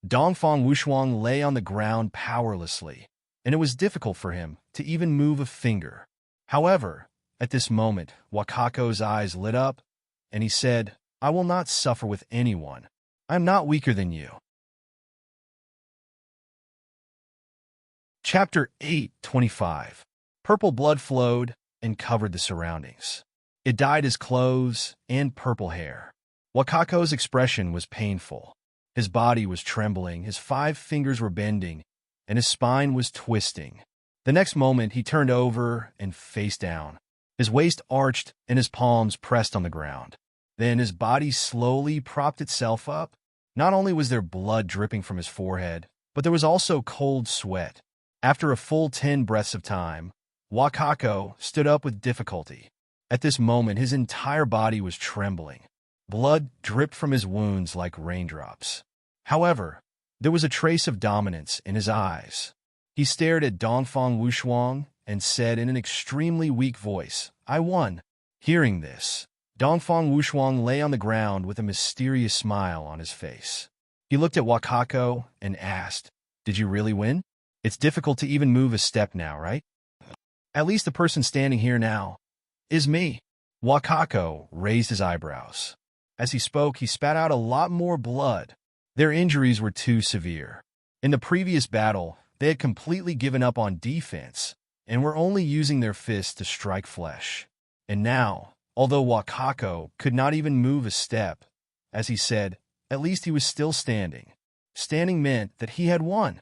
Dongfang Wushuang lay on the ground powerlessly, and it was difficult for him to even move a finger. However, at this moment, Wakako's eyes lit up, and he said, I will not suffer with anyone. I am not weaker than you. Chapter 8:25. Purple blood flowed and covered the surroundings. It dyed his clothes and purple hair. Wakako's expression was painful. His body was trembling, his 5 fingers were bending, and his spine was twisting. The next moment, he turned over and face down. His waist arched and his palms pressed on the ground. Then his body slowly propped itself up. Not only was there blood dripping from his forehead, but there was also cold sweat. After a full 10 breaths of time, Wakako stood up with difficulty. At this moment, his entire body was trembling. Blood dripped from his wounds like raindrops. However, there was a trace of dominance in his eyes. He stared at Dongfang Wushuang and said in an extremely weak voice, I won. Hearing this, Dongfang Wushuang lay on the ground with a mysterious smile on his face. He looked at Wakako and asked, Did you really win? It's difficult to even move a step now, right? At least the person standing here now is me. Wakako raised his eyebrows. As he spoke, he spat out a lot more blood. Their injuries were too severe. In the previous battle, they had completely given up on defense and were only using their fists to strike flesh. And now, although Wakako could not even move a step, as he said, at least he was still standing. Standing meant that he had won.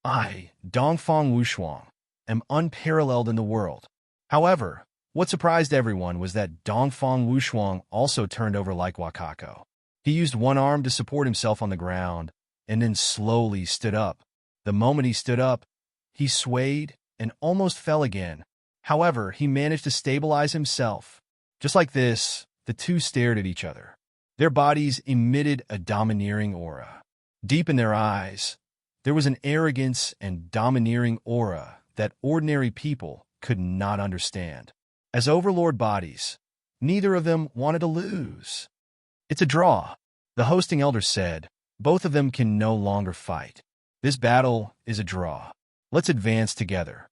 I, Dongfang Wushuang, am unparalleled in the world. However, what surprised everyone was that Dongfang Wushuang also turned over like Wakako. He used one arm to support himself on the ground, and then slowly stood up. The moment he stood up, he swayed and almost fell again. However, he managed to stabilize himself. Just like this, the two stared at each other. Their bodies emitted a domineering aura. Deep in their eyes, there was an arrogance and domineering aura that ordinary people could not understand. As overlord bodies, neither of them wanted to lose. It's a draw, the hosting elder said. Both of them can no longer fight. This battle is a draw. Let's advance together.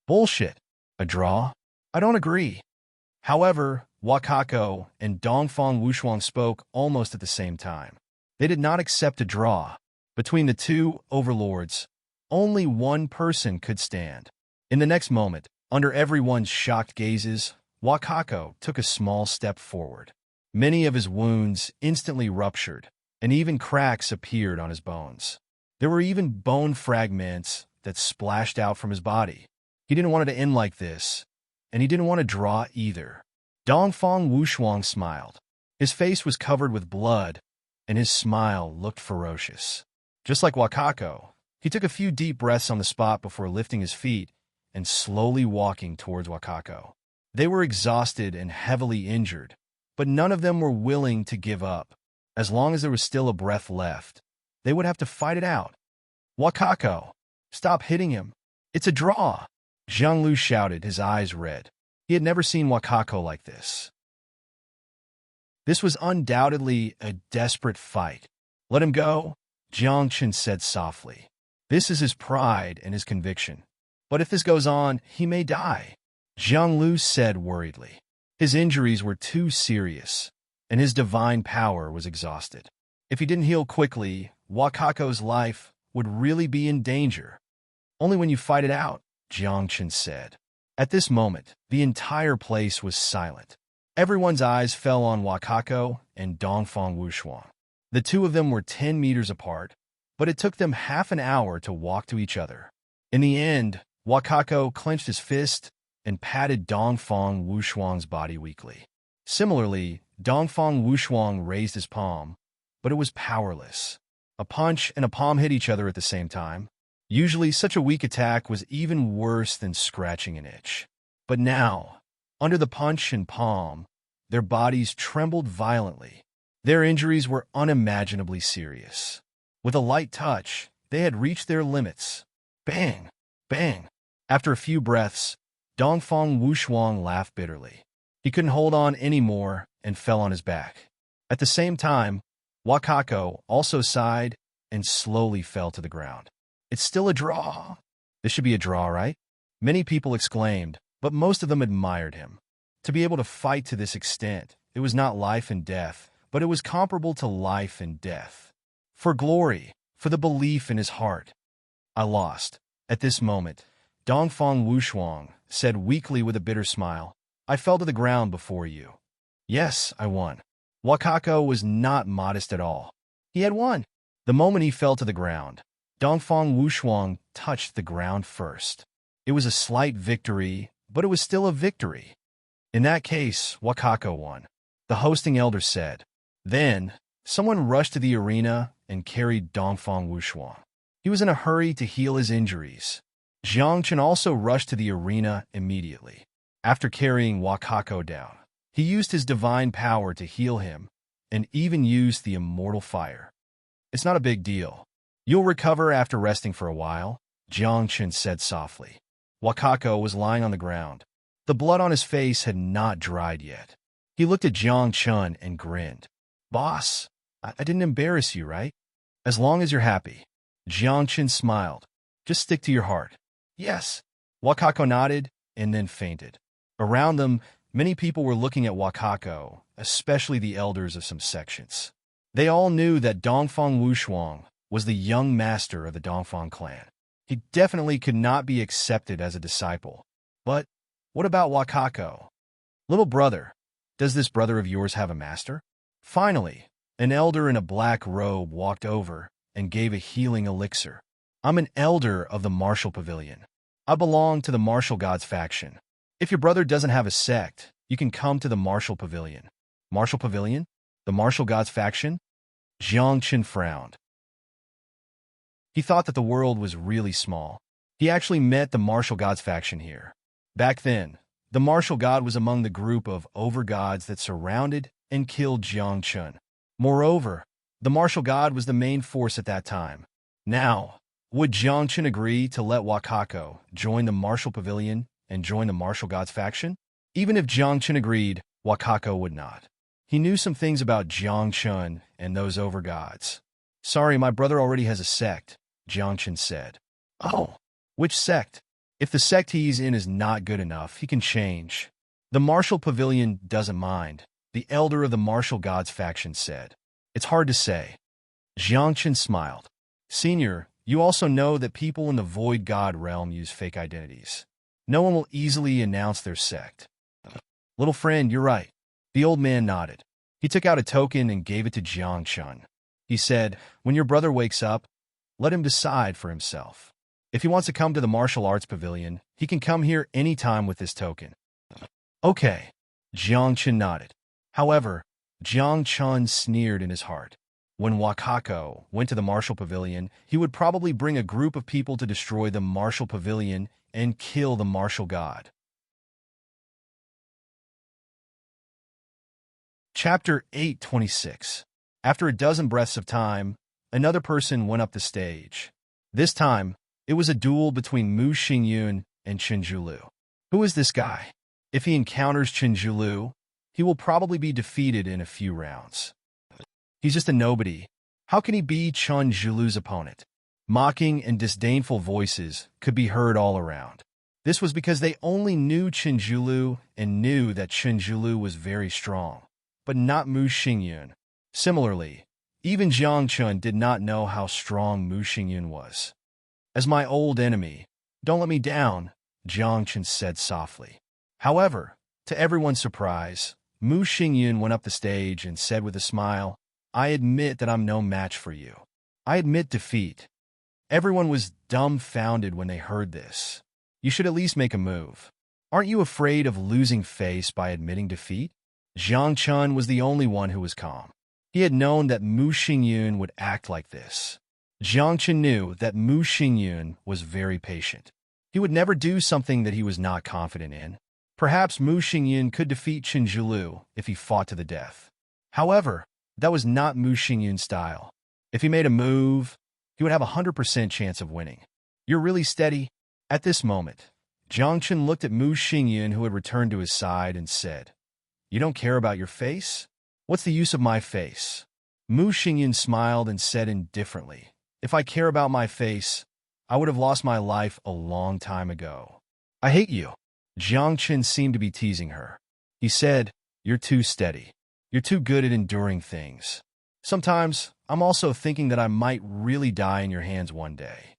Bullshit. A draw? I don't agree. However, Wakako and Dongfang Wushuang spoke almost at the same time. They did not accept a draw. Between the two overlords, only one person could stand. In the next moment, under everyone's shocked gazes, Wakako took a small step forward. Many of his wounds instantly ruptured, and even cracks appeared on his bones. There were even bone fragments that splashed out from his body. He didn't want it to end like this, and he didn't want to draw either. Dongfang Wushuang smiled. His face was covered with blood, and his smile looked ferocious. Just like Wakako, he took a few deep breaths on the spot before lifting his feet and slowly walking towards Wakako. They were exhausted and heavily injured, but none of them were willing to give up. As long as there was still a breath left, they would have to fight it out. Wakako, stop hitting him. It's a draw. Zhang Lu shouted, his eyes red. He had never seen Wakako like this. This was undoubtedly a desperate fight. Let him go, Jiang Chen said softly. This is his pride and his conviction. But if this goes on, he may die, Zhang Lu said worriedly. His injuries were too serious, and his divine power was exhausted. If he didn't heal quickly, Wakako's life would really be in danger. Only when you fight it out, Jiang Chen said. At this moment, the entire place was silent. Everyone's eyes fell on Wakako and Dongfang Wushuang. The two of them were 10 meters apart, but it took them half an hour to walk to each other. In the end, Wakako clenched his fist and patted Dongfang Wushuang's body weakly. Similarly, Dongfang Wushuang raised his palm, but it was powerless. A punch and a palm hit each other at the same time. Usually, such a weak attack was even worse than scratching an itch. But now, under the punch and palm, their bodies trembled violently. Their injuries were unimaginably serious. With a light touch, they had reached their limits. Bang! Bang! After a few breaths, Dongfang Wushuang laughed bitterly. He couldn't hold on anymore and fell on his back. At the same time, Wakako also sighed and slowly fell to the ground. It's still a draw. This should be a draw, right? Many people exclaimed, but most of them admired him. To be able to fight to this extent, it was not life and death, but it was comparable to life and death. For glory, for the belief in his heart. I lost. At this moment, Dongfang Wushuang said weakly with a bitter smile, I fell to the ground before you. Yes, I won. Wakako was not modest at all. He had won. The moment he fell to the ground, Dongfang Wushuang touched the ground first. It was a slight victory, but it was still a victory. In that case, Wakako won, the hosting elder said. Then, someone rushed to the arena and carried Dongfang Wushuang. He was in a hurry to heal his injuries. Jiang Chen also rushed to the arena immediately. After carrying Wakako down, he used his divine power to heal him and even used the immortal fire. It's not a big deal. You'll recover after resting for a while, Jiang Chen said softly. Wakako was lying on the ground. The blood on his face had not dried yet. He looked at Jiang Chen and grinned. Boss, I didn't embarrass you, right? As long as you're happy. Jiang Chen smiled. Just stick to your heart. Yes. Wakako nodded and then fainted. Around them, many people were looking at Wakako, especially the elders of some sections. They all knew that Dongfang Wushuang was the young master of the Dongfang clan. He definitely could not be accepted as a disciple. But what about Wakako? Little brother, does this brother of yours have a master? Finally, an elder in a black robe walked over and gave a healing elixir. I'm an elder of the martial pavilion. I belong to the martial gods faction. If your brother doesn't have a sect, you can come to the martial pavilion. Martial pavilion? The martial gods faction? Jiang Chen frowned. He thought that the world was really small. He actually met the martial gods faction here. Back then, the martial god was among the group of over-gods that surrounded and killed Jiang Chen. Moreover, the martial god was the main force at that time. Now, would Jiang Chen agree to let Wakako join the martial pavilion and join the martial gods faction? Even if Jiang Chen agreed, Wakako would not. He knew some things about Jiang Chen and those over-gods. Sorry, my brother already has a sect, Jiang Chen said. Oh, which sect? If the sect he's in is not good enough, he can change. The martial pavilion doesn't mind, the elder of the martial gods faction said. It's hard to say. Jiang Chen smiled. Senior, you also know that people in the void god realm use fake identities. No one will easily announce their sect. Little friend, you're right. The old man nodded. He took out a token and gave it to Jiang Chen. He said, when your brother wakes up, let him decide for himself. If he wants to come to the martial arts pavilion, he can come here anytime with this token. Okay. Jiang Chen nodded. However, Jiang Chen sneered in his heart. When Wakako went to the martial pavilion, he would probably bring a group of people to destroy the martial pavilion and kill the martial god. Chapter 826. After a dozen breaths of time, another person went up the stage. This time, it was a duel between Mu Xingyun and Chen Zhulu. Who is this guy? If he encounters Chen Zhulu, he will probably be defeated in a few rounds. He's just a nobody. How can he be Chen Zhulu's opponent? Mocking and disdainful voices could be heard all around. This was because they only knew Chen Zhulu and knew that Chen Zhulu was very strong, but not Mu Xingyun. Similarly, even Jiang Chen did not know how strong Mu Xingyun was. As my old enemy, don't let me down, Jiang Chen said softly. However, to everyone's surprise, Mu Xingyun went up the stage and said with a smile, "I admit that I'm no match for you. I admit defeat." Everyone was dumbfounded when they heard this. "You should at least make a move. Aren't you afraid of losing face by admitting defeat?" Zhang Chun was the only one who was calm. He had known that Mu Xingyun would act like this. Zhang Chun knew that Mu Xingyun was very patient. He would never do something that he was not confident in. Perhaps Mu Xingyun could defeat Chen Zhilu if he fought to the death. However, that was not Mu Xingyun's style. If he made a move, he would have a 100% chance of winning. "You're really steady." At this moment, Zhang Chun looked at Mu Xingyun, who had returned to his side, and said, "You don't care about your face? What's the use of my face?" Mu Xingyun smiled and said indifferently, "If I care about my face, I would have lost my life a long time ago." "I hate you." Zhang Chun seemed to be teasing her. He said, "You're too steady. You're too good at enduring things. Sometimes, I'm also thinking that I might really die in your hands one day."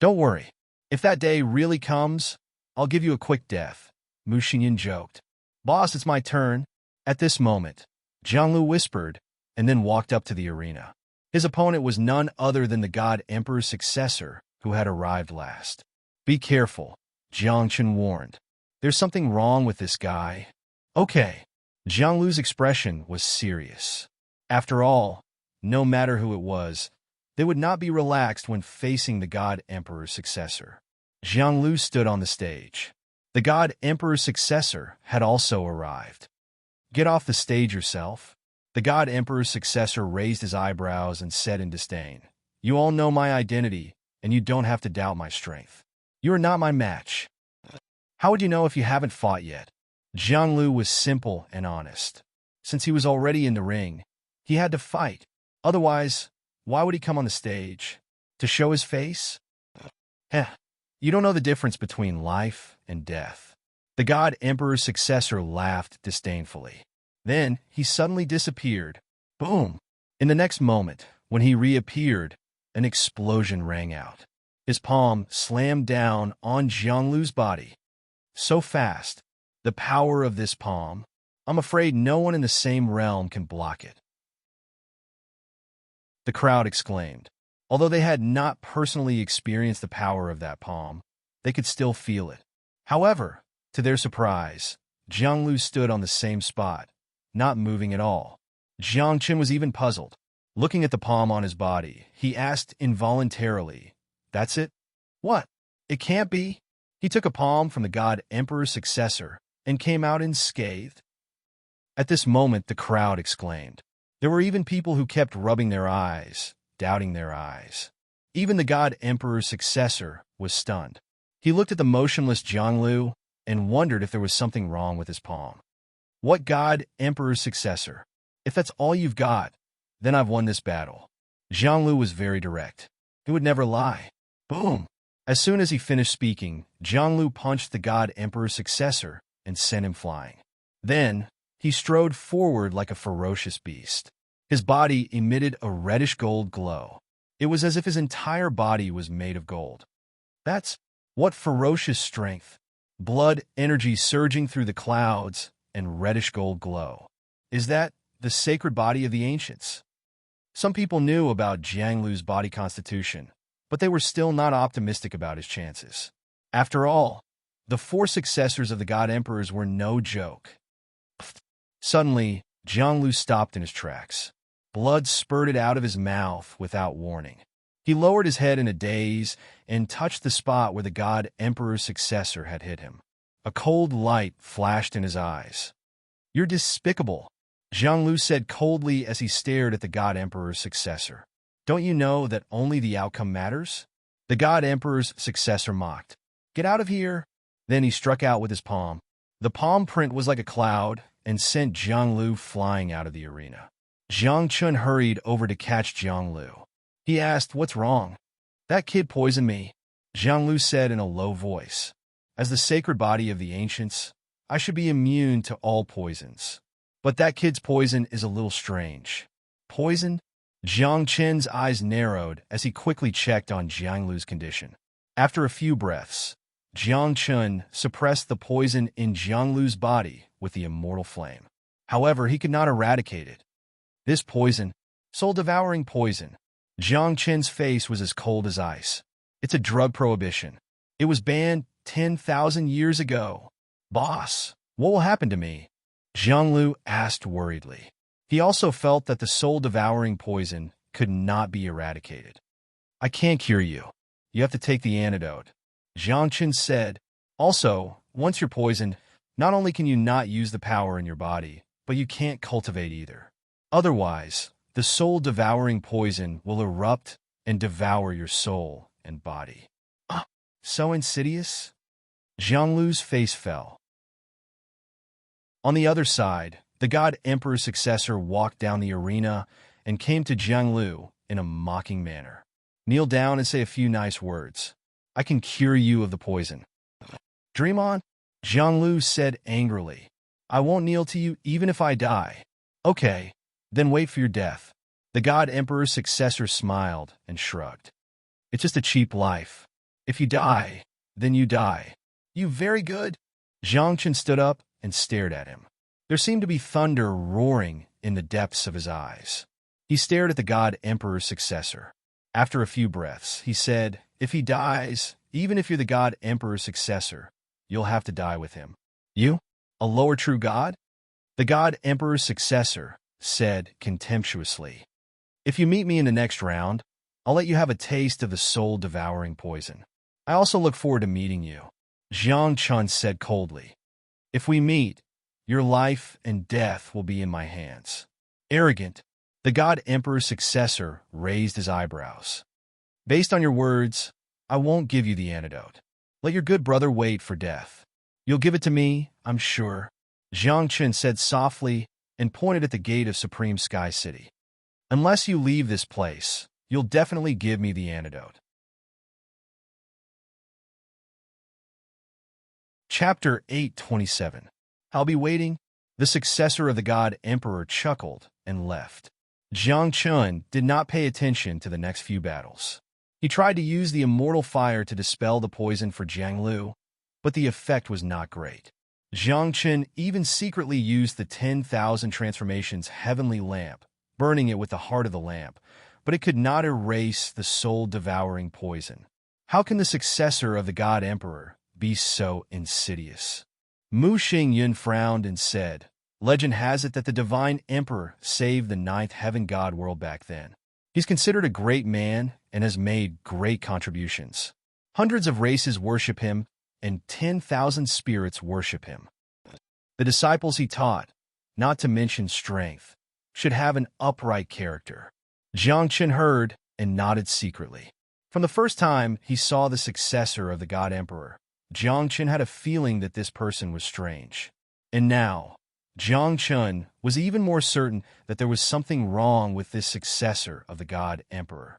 "Don't worry. If that day really comes, I'll give you a quick death," Mu Xingyun joked. "Boss, it's my turn." At this moment, Jianglu whispered and then walked up to the arena. His opponent was none other than the God Emperor's successor who had arrived last. "Be careful," Zhang Chun warned. "There's something wrong with this guy." "Okay." Jianglu's expression was serious. After all, no matter who it was, they would not be relaxed when facing the God Emperor's successor. Jianglu stood on the stage. The God Emperor's successor had also arrived. "Get off the stage yourself." The God Emperor's successor raised his eyebrows and said in disdain, "You all know my identity, and you don't have to doubt my strength. You are not my match." "How would you know if you haven't fought yet?" Jianglu was simple and honest. Since he was already in the ring, he had to fight. Otherwise, why would he come on the stage? To show his face? Heh, you don't know the difference between life and death. The God Emperor's successor laughed disdainfully. Then he suddenly disappeared. Boom! In the next moment, when he reappeared, an explosion rang out. His palm slammed down on Jianglu's body. So fast, the power of this palm, I'm afraid no one in the same realm can block it. The crowd exclaimed. Although they had not personally experienced the power of that palm, they could still feel it. However, to their surprise, Jianglu stood on the same spot, not moving at all. Zhang Chun was even puzzled. Looking at the palm on his body, he asked involuntarily, "That's it? What? It can't be." He took a palm from the God Emperor's successor and came out unscathed. At this moment, the crowd exclaimed. There were even people who kept rubbing their eyes, doubting their eyes. Even the God Emperor's successor was stunned. He looked at the motionless Jianglu and wondered if there was something wrong with his palm. What God Emperor's successor? If that's all you've got, then I've won this battle. Jianglu was very direct. He would never lie. Boom! As soon as he finished speaking, Jianglu punched the God Emperor's successor and sent him flying. Then, he strode forward like a ferocious beast. His body emitted a reddish-gold glow. It was as if his entire body was made of gold. That's what ferocious strength. Blood energy surging through the clouds and reddish-gold glow. Is that the sacred body of the ancients? Some people knew about Jianglu's body constitution, but they were still not optimistic about his chances. After all, the 4 successors of the God Emperors were no joke. Suddenly, Jianglu stopped in his tracks. Blood spurted out of his mouth without warning. He lowered his head in a daze and touched the spot where the God Emperor's successor had hit him. A cold light flashed in his eyes. You're despicable, Jianglu said coldly as he stared at the God Emperor's successor. Don't you know that only the outcome matters? The God Emperor's successor mocked. Get out of here! Then he struck out with his palm. The palm print was like a cloud and sent Jianglu flying out of the arena. Zhang Chun hurried over to catch Jianglu. He asked, "What's wrong?" "That kid poisoned me," Jianglu said in a low voice. As the sacred body of the ancients, I should be immune to all poisons. But that kid's poison is a little strange. Poison? Zhang Chen's eyes narrowed as he quickly checked on Jianglu's condition. After a few breaths, Zhang Chun suppressed the poison in Jianglu's body with the immortal flame. However, he could not eradicate it. This poison, soul-devouring poison. Jiang Qin's face was as cold as ice. It's a drug prohibition. It was banned 10,000 years ago. Boss, what will happen to me? Jiang Lu asked worriedly. He also felt that the soul-devouring poison could not be eradicated. I can't cure you. You have to take the antidote. Jiang Qin said. Also, once you're poisoned, not only can you not use the power in your body, but you can't cultivate either. Otherwise, the soul-devouring poison will erupt and devour your soul and body. So insidious? Jiang Lu's face fell. On the other side, the God Emperor's successor walked down the arena and came to Jiang Lu in a mocking manner. Kneel down and say a few nice words. I can cure you of the poison. Dream on? Jiang Lu said angrily. I won't kneel to you even if I die. Okay, then wait for your death. The God Emperor's successor smiled and shrugged. It's just a cheap life. If you die, then you die. You very good? Jiang Qin stood up and stared at him. There seemed to be thunder roaring in the depths of his eyes. He stared at the God Emperor's successor. After a few breaths, he said, if he dies, even if you're the God Emperor's successor, you'll have to die with him. You? A lower true god? The God Emperor's successor said contemptuously. If you meet me in the next round, I'll let you have a taste of the soul-devouring poison. I also look forward to meeting you. Jiang Qin said coldly. If we meet, your life and death will be in my hands. Arrogant. The God Emperor's successor raised his eyebrows. Based on your words, I won't give you the antidote. Let your good brother wait for death. You'll give it to me, I'm sure. Jiang Qin said softly and pointed at the gate of Supreme Sky City. Unless you leave this place, you'll definitely give me the antidote. Chapter 827. I'll be waiting. The successor of the God Emperor chuckled and left. Jiang Qin did not pay attention to the next few battles. He tried to use the immortal fire to dispel the poison for Jiang Lu, but the effect was not great. Jiang Qin even secretly used the 10,000 transformations heavenly lamp, burning it with the heart of the lamp, but it could not erase the soul-devouring poison. How can the successor of the God Emperor be so insidious? Mu Xingyun frowned and said, legend has it that the Divine Emperor saved the ninth heaven god world back then. He's considered a great man and has made great contributions. Hundreds of races worship him, and 10,000 spirits worship him. The disciples he taught, not to mention strength, should have an upright character. Jiang Qin heard and nodded secretly. From the first time he saw the successor of the God Emperor, Jiang Qin had a feeling that this person was strange. And now, Jiang Qin was even more certain that there was something wrong with this successor of the God Emperor.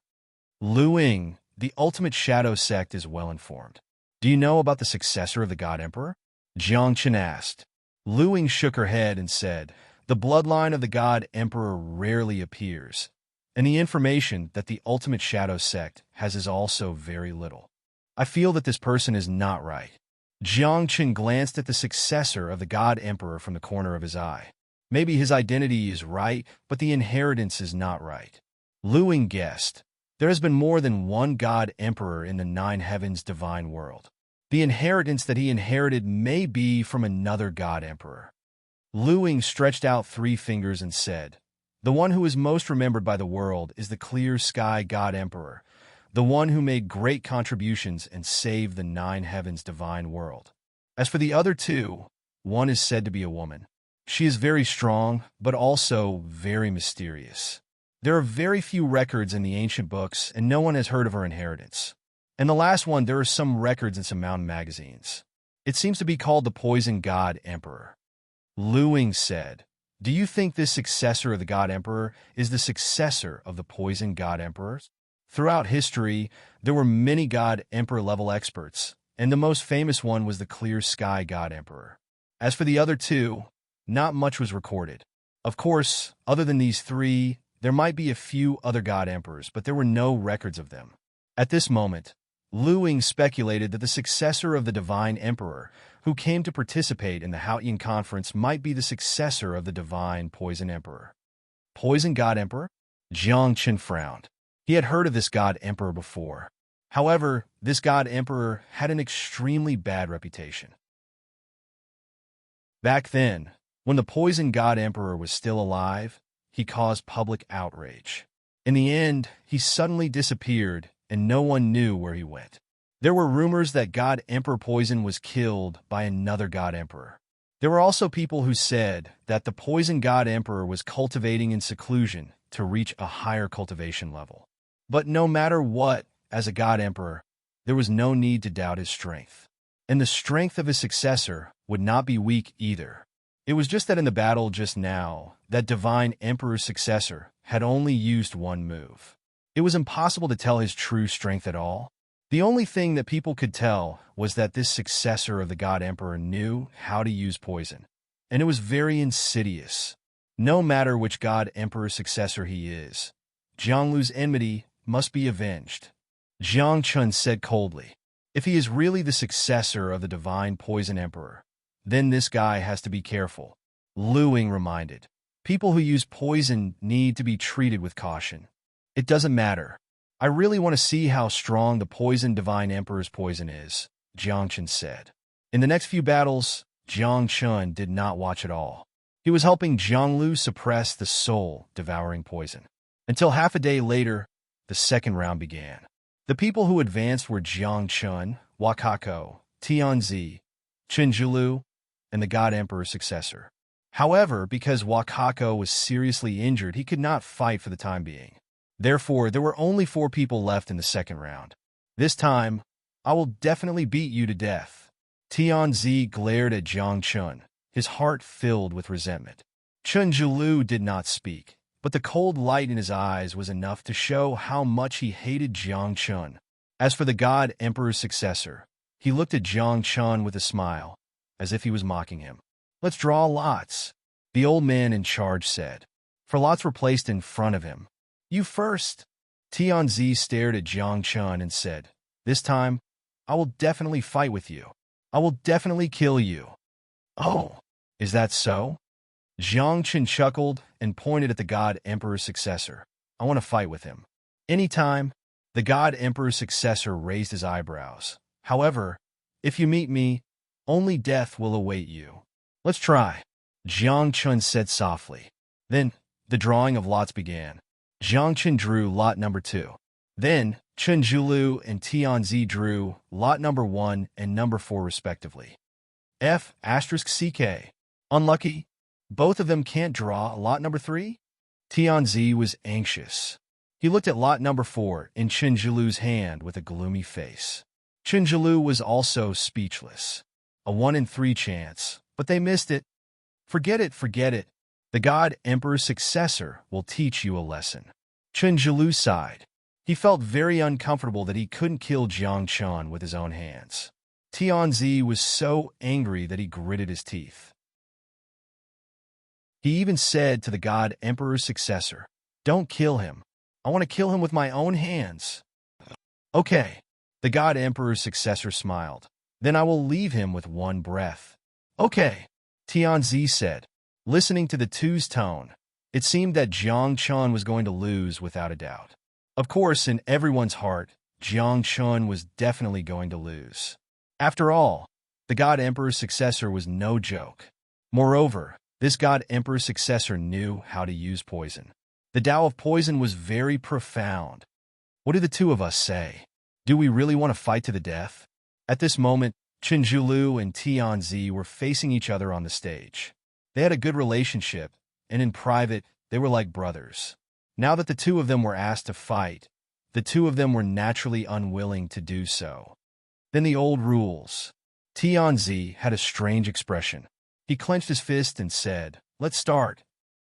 Lu Ying, the ultimate shadow sect, is well informed. Do you know about the successor of the God Emperor? Jiang Qin asked. Lu Ying shook her head and said, the bloodline of the God Emperor rarely appears, and the information that the ultimate shadow sect has is also very little. I feel that this person is not right. Jiang Qin glanced at the successor of the God Emperor from the corner of his eye. Maybe his identity is right, but the inheritance is not right. Lu Ying guessed. There has been more than one God Emperor in the nine heavens divine world. The inheritance that he inherited may be from another God Emperor. Lu Ying stretched out 3 fingers and said, the one who is most remembered by the world is the clear sky God Emperor, the one who made great contributions and saved the nine heavens divine world. As for the other 2, one is said to be a woman. She is very strong, but also very mysterious. There are very few records in the ancient books, and no one has heard of her inheritance. And the last one, there are some records in some mountain magazines. It seems to be called the Poison God Emperor. Lu Ying said, do you think this successor of the God Emperor is the successor of the Poison God Emperors? Throughout history, there were many God Emperor-level experts, and the most famous one was the Clear Sky God Emperor. As for the other 2, not much was recorded. Of course, other than these 3, there might be a few other God Emperors, but there were no records of them. At this moment, Luing speculated that the successor of the Divine Emperor, who came to participate in the Haotian Conference, might be the successor of the Divine Poison Emperor. Poison God Emperor? Jiang Chen frowned. He had heard of this God Emperor before. However, this God Emperor had an extremely bad reputation. Back then, when the Poison God Emperor was still alive, he caused public outrage. In the end, he suddenly disappeared, and no one knew where he went. There were rumors that God Emperor Poison was killed by another God Emperor. There were also people who said that the Poison God Emperor was cultivating in seclusion to reach a higher cultivation level. But no matter what, as a God Emperor, there was no need to doubt his strength. And the strength of his successor would not be weak either. It was just that in the battle just now, that Divine Emperor's successor had only used one move. It was impossible to tell his true strength at all. The only thing that people could tell was that this successor of the God Emperor knew how to use poison, and it was very insidious. No matter which God Emperor's successor he is, Jianglu's enmity must be avenged. Jiang Chun said coldly, if he is really the successor of the Divine Poison Emperor, then this guy has to be careful. Luing reminded, people who use poison need to be treated with caution. It doesn't matter. I really want to see how strong the Poison Divine Emperor's poison is, Jiang Chun said. In the next few battles, Jiang Chun did not watch at all. He was helping Jianglu suppress the soul-devouring poison. Until half a day later, the second round began. The people who advanced were Jiang Chun, Wakako, Tianzi, Chenjulu, and the God Emperor's successor. However, because Wakako was seriously injured, he could not fight for the time being. Therefore, there were only 4 people left in the second round. This time, I will definitely beat you to death. Tianzi glared at Jiang Chun, his heart filled with resentment. Chenjulu did not speak, but the cold light in his eyes was enough to show how much he hated Jiang Chun. As for the God Emperor's successor, he looked at Jiang Chun with a smile, as if he was mocking him. Let's draw lots, the old man in charge said. 4 lots were placed in front of him. You first. Tianzi stared at Jiang Chun and said, this time, I will definitely fight with you. I will definitely kill you. Oh, is that so? Jiang Chun chuckled and pointed at the God Emperor's successor. I want to fight with him. Anytime. The God Emperor's successor raised his eyebrows. However, if you meet me, only death will await you. Let's try, Jiang Chun said softly. Then, the drawing of lots began. Jiang Chun drew lot number 2. Then, Chenjulu and Tianzi drew lot number 1 and number 4 respectively. F***CK. Unlucky. Both of them can't draw lot number 3? Tianzi was anxious. He looked at lot number 4 in Chenjulu's hand with a gloomy face. Chenjulu was also speechless. A 1 in 3 chance, but they missed it. Forget it, forget it. The God Emperor's successor will teach you a lesson. Chenjulu sighed. He felt very uncomfortable that he couldn't kill Jiang Chun with his own hands. Tianzi was so angry that he gritted his teeth. He even said to the God Emperor's successor, don't kill him. I want to kill him with my own hands. Okay. The God Emperor's successor smiled. Then I will leave him with 1 breath. Okay. Tianzi said. Listening to the two's tone, it seemed that Jiang Chun was going to lose without a doubt. Of course, in everyone's heart, Jiang Chun was definitely going to lose. After all, the God Emperor's successor was no joke. Moreover, this God Emperor's successor knew how to use poison. The Tao of poison was very profound. What do the two of us say? Do we really want to fight to the death? At this moment, Chenjulu and Tianzi were facing each other on the stage. They had a good relationship, and in private, they were like brothers. Now that the two of them were asked to fight, the two of them were naturally unwilling to do so. Then the old rules. Tianzi had a strange expression. He clenched his fist and said, let's start.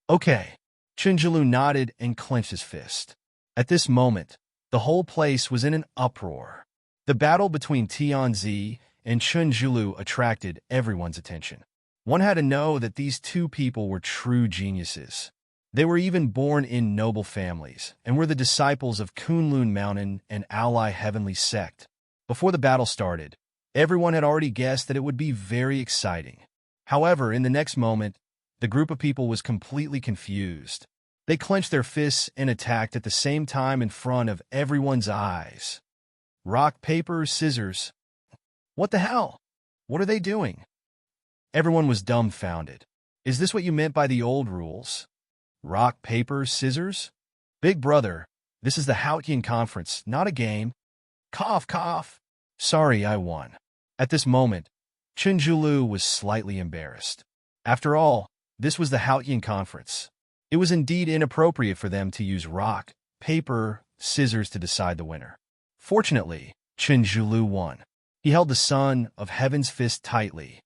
Okay. Chenjulu nodded and clenched his fist. At this moment, the whole place was in an uproar. The battle between Tianzi and Chenjulu attracted everyone's attention. One had to know that these two people were true geniuses. They were even born in noble families and were the disciples of Kunlun Mountain and Ally Heavenly Sect. Before the battle started, everyone had already guessed that it would be very exciting. However, in the next moment, the group of people was completely confused. They clenched their fists and attacked at the same time in front of everyone's eyes. Rock, paper, scissors. What the hell? What are they doing? Everyone was dumbfounded. Is this what you meant by the old rules? Rock, paper, scissors? Big brother, this is the Hautian Conference, not a game. Cough, cough. Sorry, I won. At this moment, Chunjulu was slightly embarrassed. After all, this was the Hautian Conference. It was indeed inappropriate for them to use rock, paper, scissors to decide the winner. Fortunately, Chunjulu won. He held the Son of Heaven's fist tightly.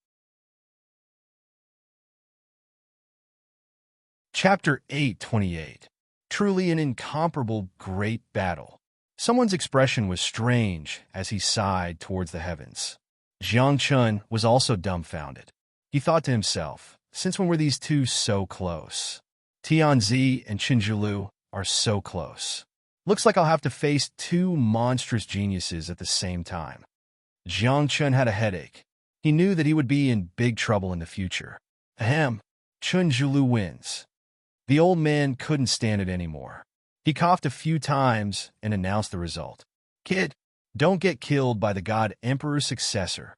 Chapter 8:28. Truly an incomparable great battle. Someone's expression was strange as he sighed towards the heavens. Jiang Chun was also dumbfounded. He thought to himself, since when were these two so close? Tianzi and Chinjulu are so close. Looks like I'll have to face two monstrous geniuses at the same time. Jiang Chun had a headache. He knew that he would be in big trouble in the future. Ahem, Chunjulu wins. The old man couldn't stand it anymore. He coughed a few times and announced the result. Kid, don't get killed by the God Emperor's successor.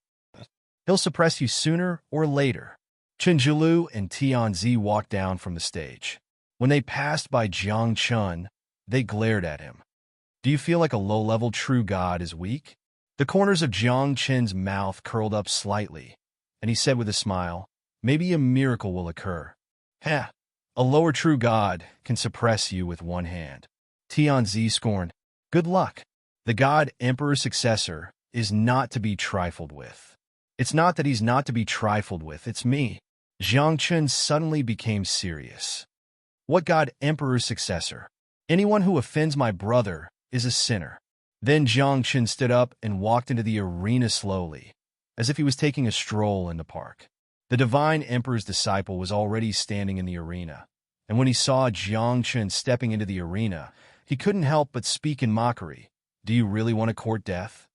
He'll suppress you sooner or later. Chunjulu and Tianzi walked down from the stage. When they passed by Jiang Chun, they glared at him. Do you feel like a low-level true god is weak? The corners of Jiang Chun's mouth curled up slightly, and he said with a smile, maybe a miracle will occur. Heh. A lower true god can suppress you with one hand. Tianzi scorned. Good luck. The God Emperor's successor is not to be trifled with. It's not that he's not to be trifled with, it's me. Jiang Chun suddenly became serious. What God Emperor's successor? Anyone who offends my brother is a sinner. Then Jiang Chun stood up and walked into the arena slowly, as if he was taking a stroll in the park. The Divine Emperor's disciple was already standing in the arena, and when he saw Jiang Chun stepping into the arena, he couldn't help but speak in mockery. Do you really want to court death?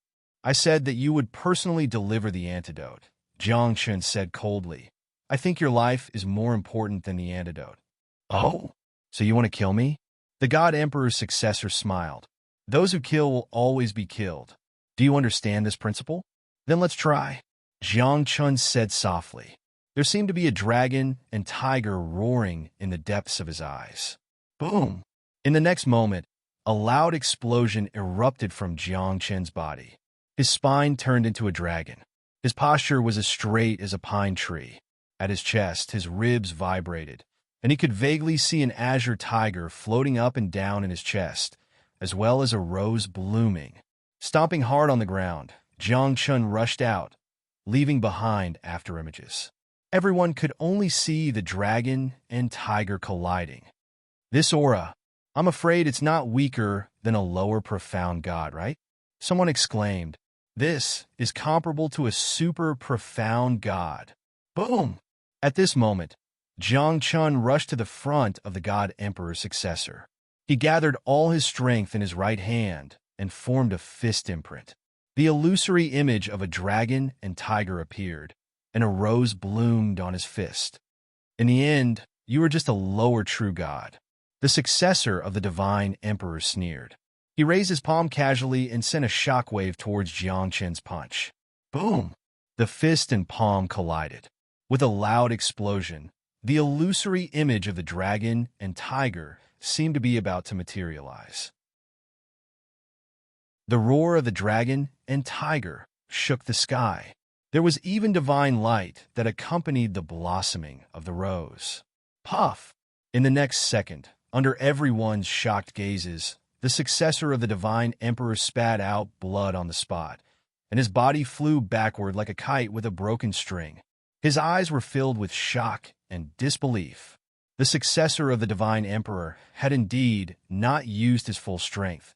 I said that you would personally deliver the antidote. Jiang Chun said coldly. I think your life is more important than the antidote. Oh? So you want to kill me? The God Emperor's successor smiled. Those who kill will always be killed. Do you understand this principle? Then let's try. Jiang Chun said softly. There seemed to be a dragon and tiger roaring in the depths of his eyes. Boom! In the next moment, a loud explosion erupted from Jiang Chun's body. His spine turned into a dragon. His posture was as straight as a pine tree. At his chest, his ribs vibrated, and he could vaguely see an azure tiger floating up and down in his chest, as well as a rose blooming. Stomping hard on the ground, Jiang Chun rushed out, leaving behind after images. Everyone could only see the dragon and tiger colliding. This aura, I'm afraid it's not weaker than a lower profound god, right? Someone exclaimed. This is comparable to a super profound god. Boom! At this moment, Jiang Chun rushed to the front of the God Emperor's successor. He gathered all his strength in his right hand and formed a fist imprint. The illusory image of a dragon and tiger appeared, and a rose bloomed on his fist. In the end, you are just a lower true god. The successor of the Divine Emperor sneered. He raised his palm casually and sent a shockwave towards Jiang Chun's punch. Boom! The fist and palm collided. With a loud explosion, the illusory image of the dragon and tiger seemed to be about to materialize. The roar of the dragon and tiger shook the sky. There was even divine light that accompanied the blossoming of the rose. Puff! In the next second, under everyone's shocked gazes, the successor of the Divine Emperor spat out blood on the spot, and his body flew backward like a kite with a broken string. His eyes were filled with shock and disbelief. The successor of the Divine Emperor had indeed not used his full strength,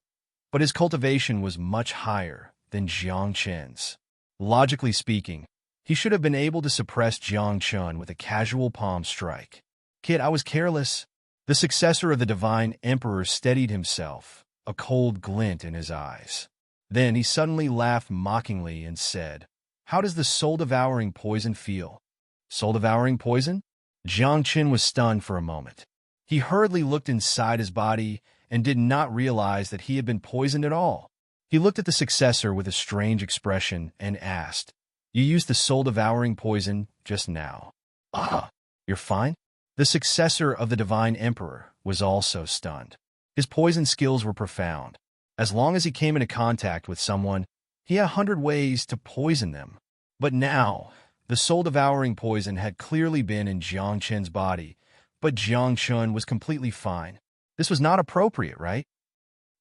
but his cultivation was much higher than Jiang Chun's. Logically speaking, he should have been able to suppress Jiang Chun with a casual palm strike. Kid, I was careless. The successor of the Divine Emperor steadied himself, a cold glint in his eyes. Then he suddenly laughed mockingly and said, "How does the soul-devouring poison feel?" Soul-devouring poison? Jiang Qin was stunned for a moment. He hurriedly looked inside his body and did not realize that he had been poisoned at all. He looked at the successor with a strange expression and asked, "You used the soul-devouring poison just now. Ah, you're fine?" The successor of the Divine Emperor was also stunned. His poison skills were profound. As long as he came into contact with someone, he had 100 ways to poison them. But now, the soul-devouring poison had clearly been in Jiang Qin's body, but Jiang Qin was completely fine. This was not appropriate, right?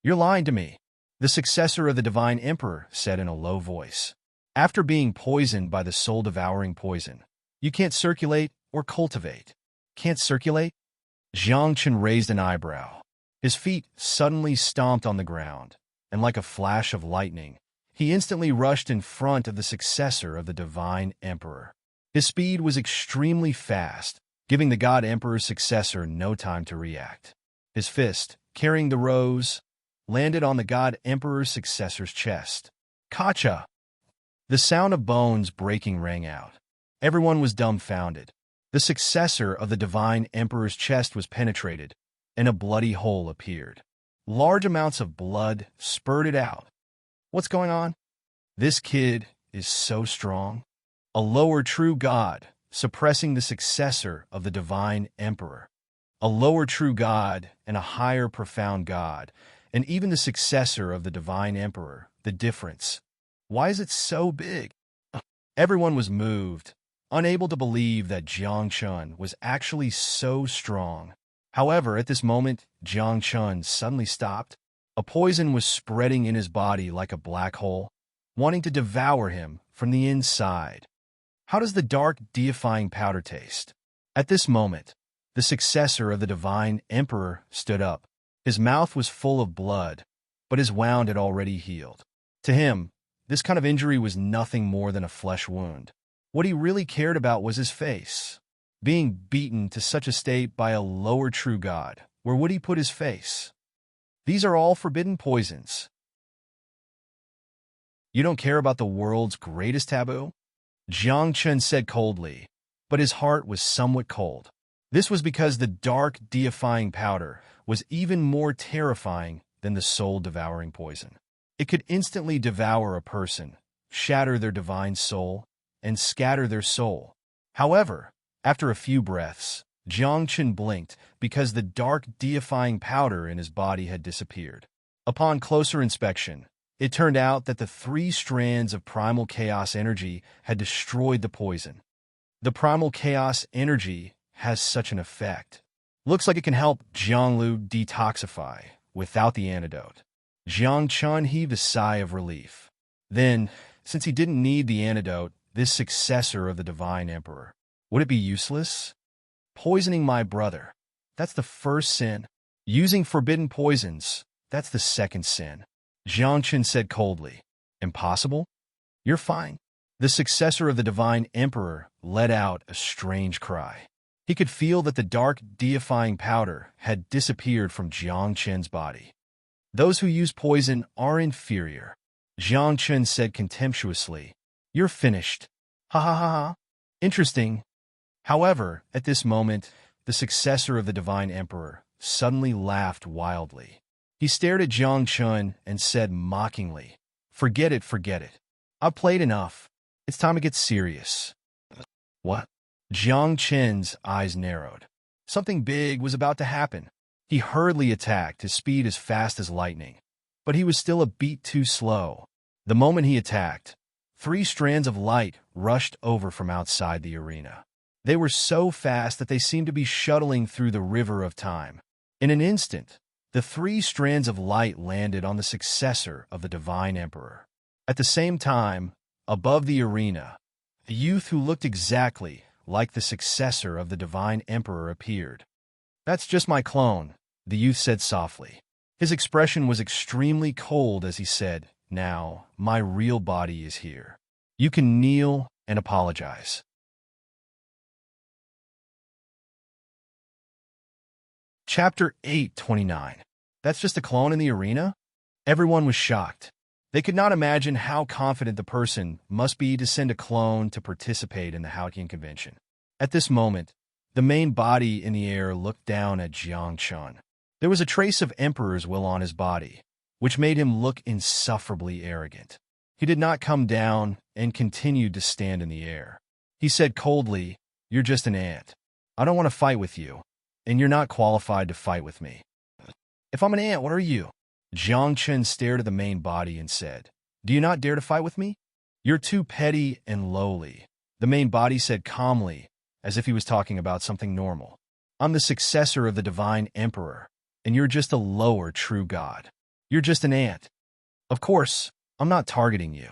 "You're lying to me," the successor of the Divine Emperor said in a low voice. "After being poisoned by the soul-devouring poison, you can't circulate or cultivate." "Can't circulate?" Jiang Qin raised an eyebrow. His feet suddenly stomped on the ground, and like a flash of lightning, he instantly rushed in front of the successor of the Divine Emperor. His speed was extremely fast, giving the God Emperor's successor no time to react. His fist, carrying the rose, landed on the God Emperor's successor's chest. Kacha! The sound of bones breaking rang out. Everyone was dumbfounded. The successor of the Divine Emperor's chest was penetrated, and a bloody hole appeared. Large amounts of blood spurted out. What's going on? This kid is so strong. A lower true god, suppressing the successor of the Divine Emperor. A lower true god and a higher profound god, and even the successor of the Divine Emperor, the difference. Why is it so big? Everyone was moved, unable to believe that Jiang Qin was actually so strong. However, at this moment, Jiang Qin suddenly stopped. A poison was spreading in his body like a black hole, wanting to devour him from the inside. How does the dark, deifying powder taste? At this moment, the successor of the Divine Emperor stood up. His mouth was full of blood, but his wound had already healed. To him, this kind of injury was nothing more than a flesh wound. What he really cared about was his face. Being beaten to such a state by a lower true god, where would he put his face? These are all forbidden poisons. You don't care about the world's greatest taboo? Jiang Qin said coldly, but his heart was somewhat cold. This was because the dark, deifying powder was even more terrifying than the soul-devouring poison. It could instantly devour a person, shatter their divine soul, and scatter their soul. However, after a few breaths, Jiang Qin blinked because the dark, deifying powder in his body had disappeared. Upon closer inspection, it turned out that the 3 strands of primal chaos energy had destroyed the poison. The primal chaos energy has such an effect. Looks like it can help Jianglu detoxify without the antidote. Jiang Qin heaved a sigh of relief. Then, since he didn't need the antidote, this successor of the Divine Emperor, would it be useless? Poisoning my brother, that's the first sin. Using forbidden poisons, that's the second sin. Jiang Qin said coldly. Impossible? You're fine. The successor of the Divine Emperor let out a strange cry. He could feel that the dark, deifying powder had disappeared from Jiang Qin's body. Those who use poison are inferior. Jiang Qin said contemptuously. You're finished. Ha ha ha ha. Interesting. However, at this moment, the successor of the Divine Emperor suddenly laughed wildly. He stared at Jiang Qin and said mockingly, forget it, forget it. I've played enough. It's time to get serious. What? Jiang Qin's eyes narrowed. Something big was about to happen. He hurriedly attacked, his speed as fast as lightning. But he was still a beat too slow. The moment he attacked, 3 strands of light rushed over from outside the arena. They were so fast that they seemed to be shuttling through the river of time. In an instant, the 3 strands of light landed on the successor of the Divine Emperor. At the same time, above the arena, a youth who looked exactly like the successor of the Divine Emperor appeared. That's just my clone, the youth said softly. His expression was extremely cold as he said, now, my real body is here. You can kneel and apologize. Chapter 829. That's just a clone in the arena? Everyone was shocked. They could not imagine how confident the person must be to send a clone to participate in the Haotian convention. At this moment, the main body in the air looked down at Jiang Chun. There was a trace of emperor's will on his body, which made him look insufferably arrogant. He did not come down and continued to stand in the air. He said coldly, "You're just an ant. I don't want to fight with you, and you're not qualified to fight with me." "If I'm an ant, what are you?" Jiang Chun stared at the main body and said, "Do you not dare to fight with me? You're too petty and lowly." The main body said calmly, as if he was talking about something normal, "I'm the successor of the divine emperor, and you're just a lower true god. You're just an ant. Of course, I'm not targeting you.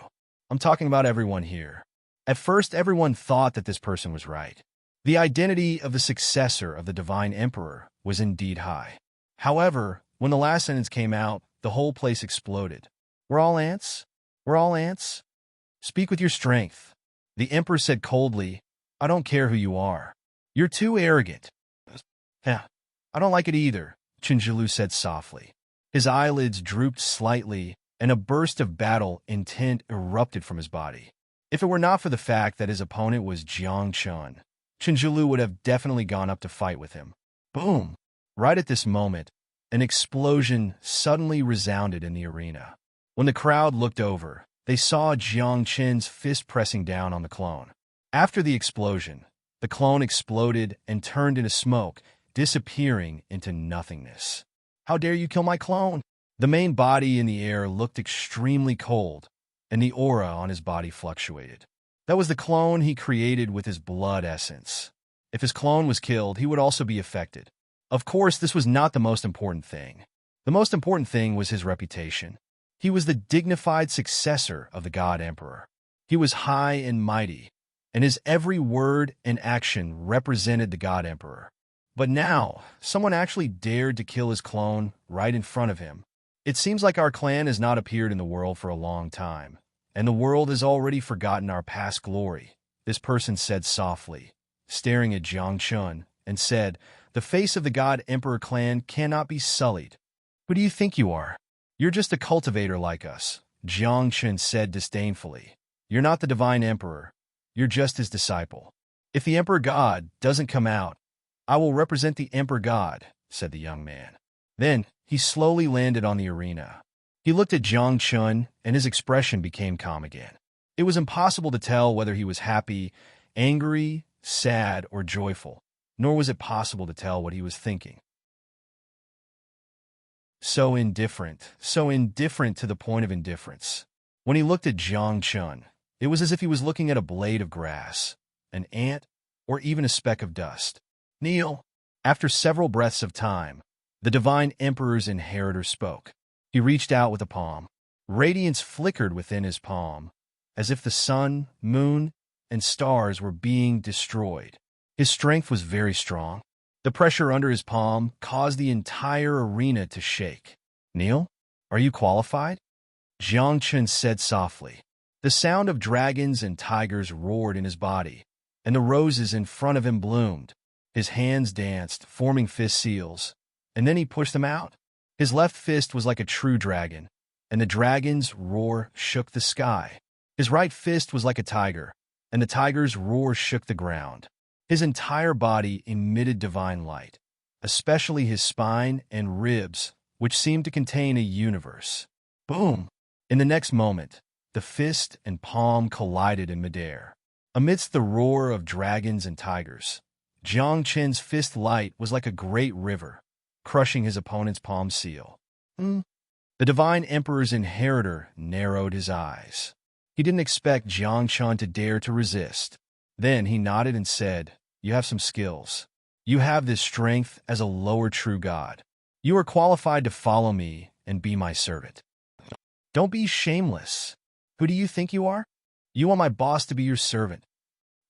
I'm talking about everyone here." At first, everyone thought that this person was right. The identity of the successor of the divine emperor was indeed high. However, when the last sentence came out, the whole place exploded. "We're all ants? We're all ants? Speak with your strength." The emperor said coldly, "I don't care who you are. You're too arrogant." "Heh, I don't like it either," Chinjilu said softly. His eyelids drooped slightly, and a burst of battle intent erupted from his body. If it were not for the fact that his opponent was Jiang Chun, Chinjilu would have definitely gone up to fight with him. Boom! Right at this moment, an explosion suddenly resounded in the arena. When the crowd looked over, they saw Jiang Chen's fist pressing down on the clone. After the explosion, the clone exploded and turned into smoke, disappearing into nothingness. "How dare you kill my clone?" The main body in the air looked extremely cold, and the aura on his body fluctuated. That was the clone he created with his blood essence. If his clone was killed, he would also be affected. Of course, this was not the most important thing. The most important thing was his reputation. He was the dignified successor of the God Emperor. He was high and mighty, and his every word and action represented the God Emperor. But now, someone actually dared to kill his clone right in front of him. "It seems like our clan has not appeared in the world for a long time, and the world has already forgotten our past glory," this person said softly, staring at Jiang Chun, and said, "The face of the God Emperor clan cannot be sullied. Who do you think you are? You're just a cultivator like us," Jiang Chun said disdainfully. "You're not the divine emperor. You're just his disciple. If the emperor god doesn't come out, I will represent the emperor god," said the young man. Then he slowly landed on the arena. He looked at Jiang Chun, and his expression became calm again. It was impossible to tell whether he was happy, angry, sad, or joyful, nor was it possible to tell what he was thinking. So indifferent to the point of indifference. When he looked at Jiang Chun, it was as if he was looking at a blade of grass, an ant, or even a speck of dust. "Kneel." After several breaths of time, the divine emperor's inheritor spoke. He reached out with a palm. Radiance flickered within his palm, as if the sun, moon, and stars were being destroyed. His strength was very strong. The pressure under his palm caused the entire arena to shake. "Kneel? Are you qualified?" Jiang Chun said softly. The sound of dragons and tigers roared in his body, and the roses in front of him bloomed. His hands danced, forming fist seals, and then he pushed them out. His left fist was like a true dragon, and the dragon's roar shook the sky. His right fist was like a tiger, and the tiger's roar shook the ground. His entire body emitted divine light, especially his spine and ribs, which seemed to contain a universe. Boom! In the next moment, the fist and palm collided in midair. Amidst the roar of dragons and tigers, Jiang Chen's fist light was like a great river, crushing his opponent's palm seal. The divine emperor's inheritor narrowed his eyes. He didn't expect Jiang Chun to dare to resist. Then he nodded and said, "You have some skills. You have this strength as a lower true god. You are qualified to follow me and be my servant. Don't be shameless. Who do you think you are? You want my boss to be your servant."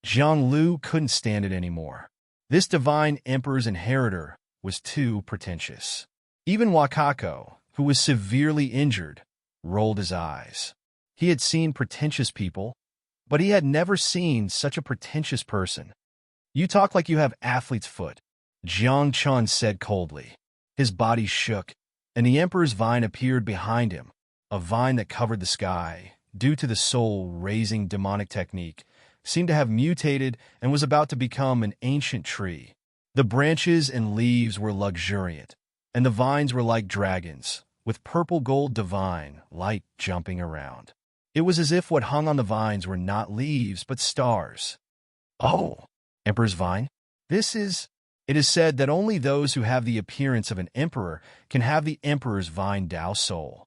Zhang Lu couldn't stand it anymore. This divine emperor's inheritor was too pretentious. Even Wakako, who was severely injured, rolled his eyes. He had seen pretentious people, but he had never seen such a pretentious person. "You talk like you have athlete's foot," Jiang Chun said coldly. His body shook, and the emperor's vine appeared behind him, a vine that covered the sky, due to the soul-raising demonic technique, seemed to have mutated and was about to become an ancient tree. The branches and leaves were luxuriant, and the vines were like dragons, with purple-gold divine light jumping around. It was as if what hung on the vines were not leaves, but stars. Oh, Emperor's Vine? It is said that only those who have the appearance of an emperor can have the Emperor's Vine Tao soul.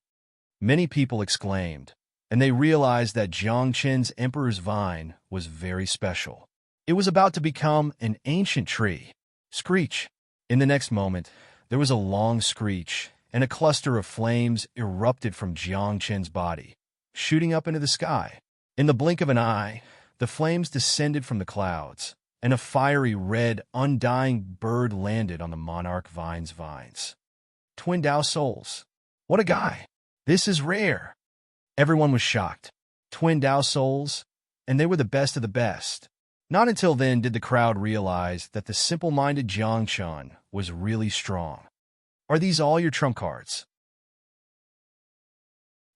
Many people exclaimed, and they realized that Jiang Qin's Emperor's Vine was very special. It was about to become an ancient tree. Screech! In the next moment, there was a long screech, and a cluster of flames erupted from Jiang Qin's body, shooting up into the sky. In the blink of an eye, the flames descended from the clouds, and a fiery red, undying bird landed on the monarch vine's vines. Twin Tao souls. What a guy! This is rare. Everyone was shocked. Twin Tao souls, and they were the best of the best. Not until then did the crowd realize that the simple-minded Jiang Qin was really strong. Are these all your trump cards?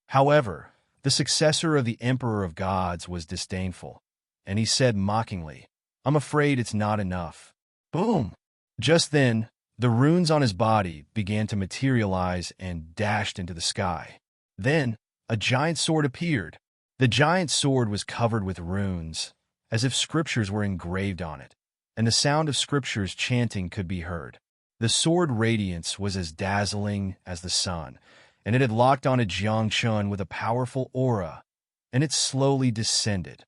However, the successor of the Emperor of Gods was disdainful, and he said mockingly, "I'm afraid it's not enough." Boom! Just then, the runes on his body began to materialize and dashed into the sky. Then, a giant sword appeared. The giant sword was covered with runes, as if scriptures were engraved on it, and the sound of scriptures chanting could be heard. The sword radiance was as dazzling as the sun, and it had locked onto Jiang Qin with a powerful aura, and it slowly descended.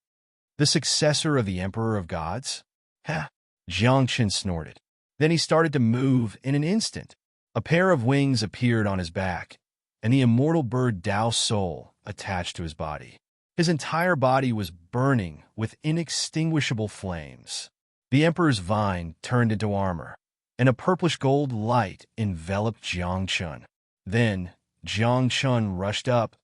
The successor of the Emperor of Gods? Ha! Jiang Qin snorted. Then he started to move in an instant. A pair of wings appeared on his back, and the immortal bird Tao Soul attached to his body. His entire body was burning with inextinguishable flames. The Emperor's Vine turned into armor, and a purplish-gold light enveloped Jiang Qin. Then, Jiang Qin rushed up,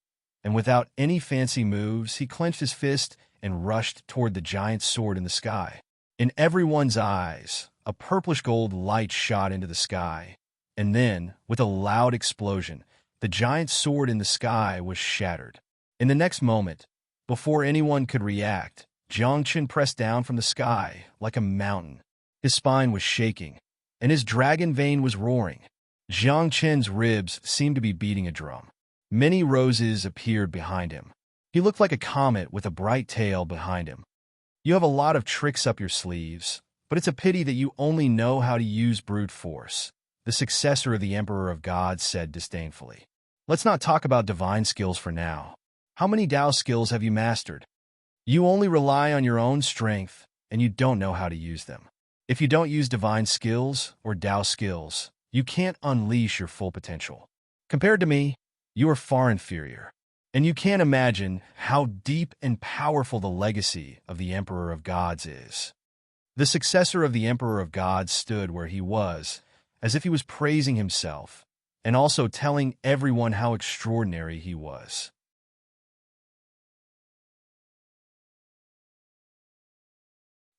and without any fancy moves, he clenched his fist and rushed toward the giant sword in the sky. In everyone's eyes, a purplish-gold light shot into the sky, and then, with a loud explosion, the giant sword in the sky was shattered. In the next moment, before anyone could react, Jiang Qin pressed down from the sky like a mountain. His spine was shaking, and his dragon vein was roaring. Jiang Qin's ribs seemed to be beating a drum. Many roses appeared behind him. He looked like a comet with a bright tail behind him. You have a lot of tricks up your sleeves, but it's a pity that you only know how to use brute force, the successor of the Emperor of Gods said disdainfully. Let's not talk about divine skills for now. How many Tao skills have you mastered? You only rely on your own strength, and you don't know how to use them. If you don't use divine skills or Tao skills, you can't unleash your full potential. Compared to me, you are far inferior, and you can't imagine how deep and powerful the legacy of the Emperor of Gods is. The successor of the Emperor of Gods stood where he was, as if he was praising himself, and also telling everyone how extraordinary he was.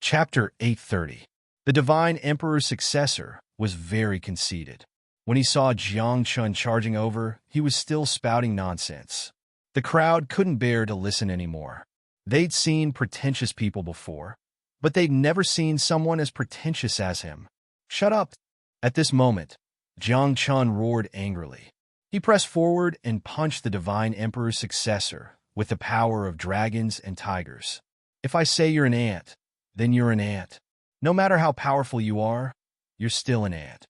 Chapter 830. The Divine Emperor's successor was very conceited. When he saw Jiang Qin charging over, he was still spouting nonsense. The crowd couldn't bear to listen anymore. They'd seen pretentious people before, but they'd never seen someone as pretentious as him. Shut up! At this moment, Jiang Qin roared angrily. He pressed forward and punched the Divine Emperor's successor with the power of dragons and tigers. If I say you're an ant, then you're an ant. No matter how powerful you are, you're still an ant.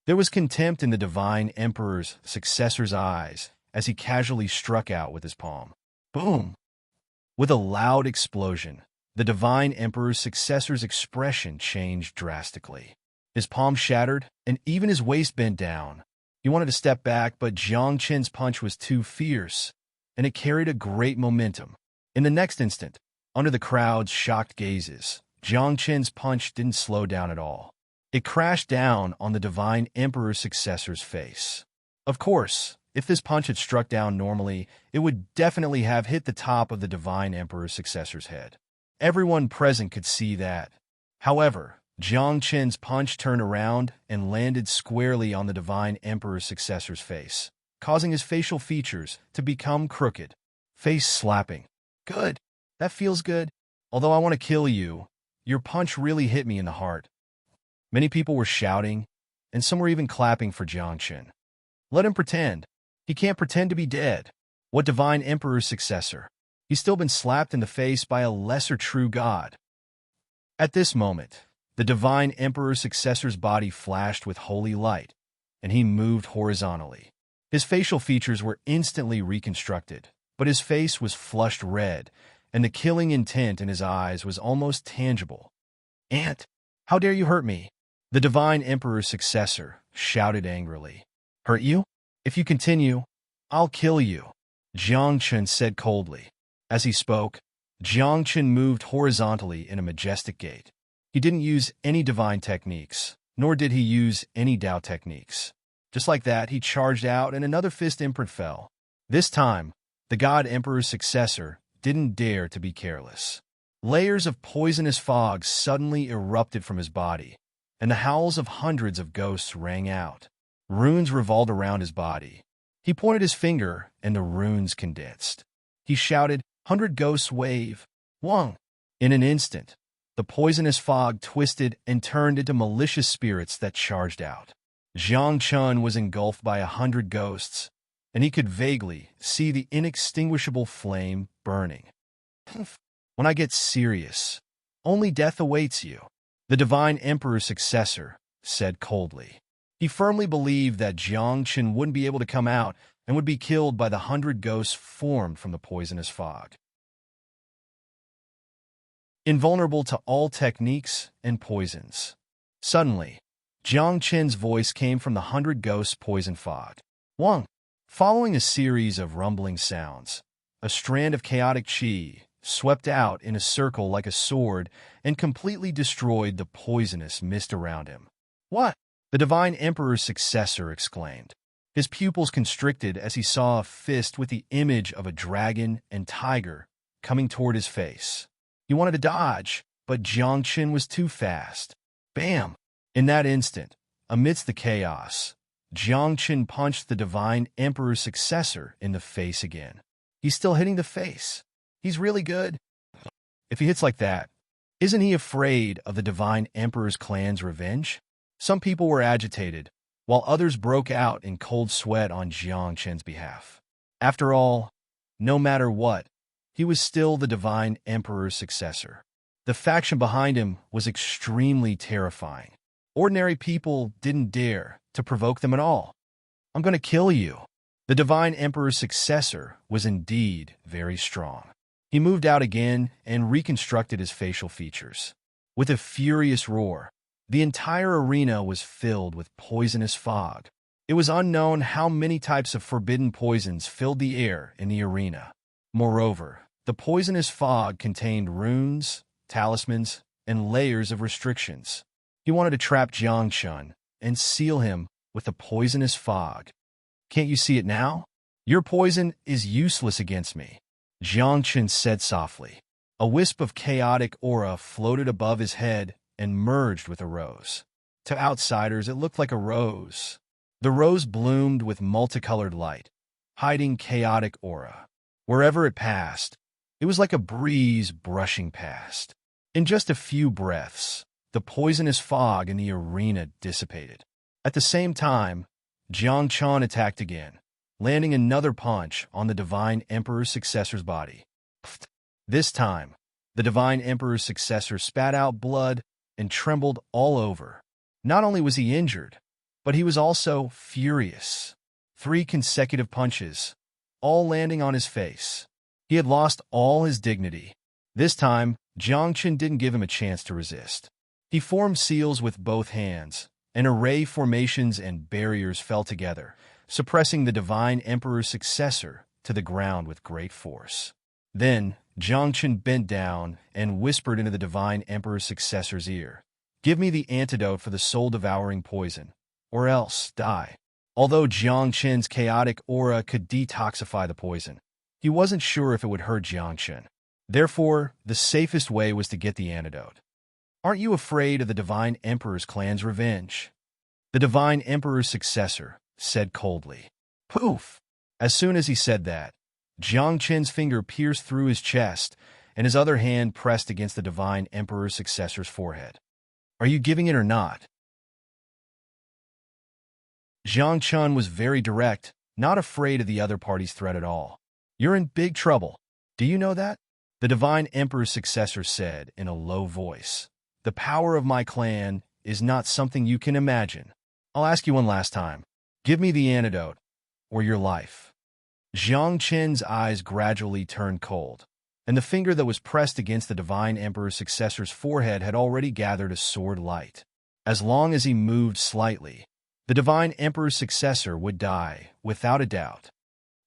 There was contempt in the Divine Emperor's successor's eyes as he casually struck out with his palm. Boom! With a loud explosion, the Divine Emperor's successor's expression changed drastically. His palm shattered, and even his waist bent down. He wanted to step back, but Jiang Qin's punch was too fierce, and it carried a great momentum. In the next instant, under the crowd's shocked gazes, Jiang Qin's punch didn't slow down at all. It crashed down on the Divine Emperor's successor's face. Of course, if this punch had struck down normally, it would definitely have hit the top of the Divine Emperor's successor's head. Everyone present could see that. However, Jiang Qin's punch turned around and landed squarely on the Divine Emperor's successor's face, causing his facial features to become crooked. Face slapping. Good. That feels good. Although I want to kill you, your punch really hit me in the heart. Many people were shouting, and some were even clapping for Jiangchen. Let him pretend. He can't pretend to be dead. What divine emperor's successor? He's still been slapped in the face by a lesser true god. At this moment, the divine emperor's successor's body flashed with holy light, and he moved horizontally. His facial features were instantly reconstructed, but his face was flushed red, and the killing intent in his eyes was almost tangible. "Ant, how dare you hurt me?" The divine emperor's successor shouted angrily. "Hurt you? If you continue, I'll kill you," Jiangchen said coldly. As he spoke, Jiangchen moved horizontally in a majestic gait. He didn't use any divine techniques, nor did he use any Dao techniques. Just like that, he charged out and another fist imprint fell. This time, the god emperor's successor didn't dare to be careless. Layers of poisonous fog suddenly erupted from his body, and the howls of hundreds of ghosts rang out. Runes revolved around his body. He pointed his finger, and the runes condensed. He shouted, "100 ghosts wave. Wong!" In an instant, the poisonous fog twisted and turned into malicious spirits that charged out. Zhang Chun was engulfed by 100 ghosts, and he could vaguely see the inextinguishable flame burning. "When I get serious, only death awaits you," the divine emperor's successor said coldly. He firmly believed that Jiangchen wouldn't be able to come out and would be killed by the 100 ghosts formed from the poisonous fog. Invulnerable to all techniques and poisons. Suddenly, Jiangchen's voice came from the 100 ghosts' poison fog. "Wang!" Following a series of rumbling sounds, a strand of chaotic qi swept out in a circle like a sword and completely destroyed the poisonous mist around him. "What?" the divine emperor's successor exclaimed. His pupils constricted as he saw a fist with the image of a dragon and tiger coming toward his face. He wanted to dodge, but Jiangchen was too fast. Bam! In that instant, amidst the chaos, Jiangchen punched the divine emperor's successor in the face again. He's still hitting the face. He's really good. If he hits like that, isn't he afraid of the divine emperor's clan's revenge? Some people were agitated, while others broke out in cold sweat on Jiangchen's behalf. After all, no matter what, he was still the divine emperor's successor. The faction behind him was extremely terrifying. Ordinary people didn't dare to provoke them at all. "I'm going to kill you." The divine emperor's successor was indeed very strong. He moved out again and reconstructed his facial features. With a furious roar, the entire arena was filled with poisonous fog. It was unknown how many types of forbidden poisons filled the air in the arena. Moreover, the poisonous fog contained runes, talismans, and layers of restrictions. He wanted to trap Jiangchen and seal him with the poisonous fog. "Can't you see it now? Your poison is useless against me," Jiangchen said softly. A wisp of chaotic aura floated above his head and merged with a rose. To outsiders, it looked like a rose. The rose bloomed with multicolored light, hiding chaotic aura. Wherever it passed, it was like a breeze brushing past. In just a few breaths, the poisonous fog in the arena dissipated. At the same time, Jiang Chan attacked again, landing another punch on the divine emperor's successor's body. This time, the divine emperor's successor spat out blood and trembled all over. Not only was he injured, but he was also furious. 3 consecutive punches, all landing on his face. He had lost all his dignity. This time, Jiangchen didn't give him a chance to resist. He formed seals with both hands, and array formations and barriers fell together, suppressing the divine emperor's successor to the ground with great force. Then, Jiangchen bent down and whispered into the divine emperor's successor's ear, "Give me the antidote for the soul-devouring poison, or else die." Although Jiangchen's chaotic aura could detoxify the poison, he wasn't sure if it would hurt Jiangchen. Therefore, the safest way was to get the antidote. "Aren't you afraid of the divine emperor's clan's revenge?" The divine emperor's successor said coldly. Poof! As soon as he said that, Jiang Qin's finger pierced through his chest, and his other hand pressed against the divine emperor's successor's forehead. Are you giving it or not? Jiang Chun was very direct, not afraid of the other party's threat at all. You're in big trouble. Do you know that? The divine emperor's successor said in a low voice. The power of my clan is not something you can imagine. I'll ask you one last time. Give me the antidote, or your life. Jiang Qin's eyes gradually turned cold, and the finger that was pressed against the divine emperor's successor's forehead had already gathered a sword light. As long as he moved slightly, the divine emperor's successor would die, without a doubt.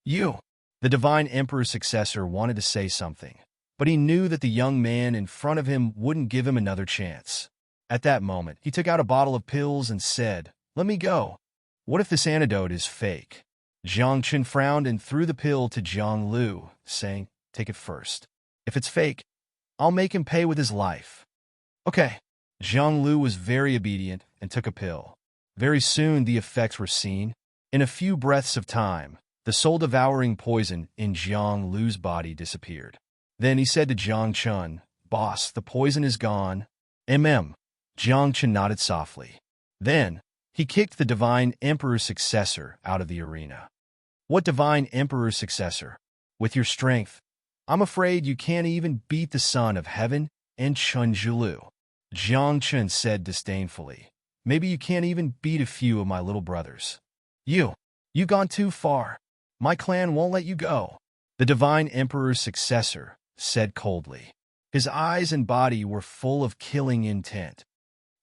The divine emperor's successor wanted to say something, but he knew that the young man in front of him wouldn't give him another chance. At that moment, he took out a bottle of pills and said, "Let me go. What if this antidote is fake?" Jiang Qin frowned and threw the pill to Zhang Lu, saying, "Take it first. If it's fake, I'll make him pay with his life." Okay. Zhang Lu was very obedient and took a pill. Very soon the effects were seen. In a few breaths of time, the soul-devouring poison in Zhang Lu's body disappeared. Then he said to Jiang Chun, "Boss, the poison is gone." Jiang Chun nodded softly. Then, he kicked the divine emperor's successor out of the arena. What divine emperor's successor? With your strength, I'm afraid you can't even beat the son of heaven and Chunjilu. Jiang Chun said disdainfully. Maybe you can't even beat a few of my little brothers. You've gone too far. My clan won't let you go. The divine emperor's successor said coldly. His eyes and body were full of killing intent.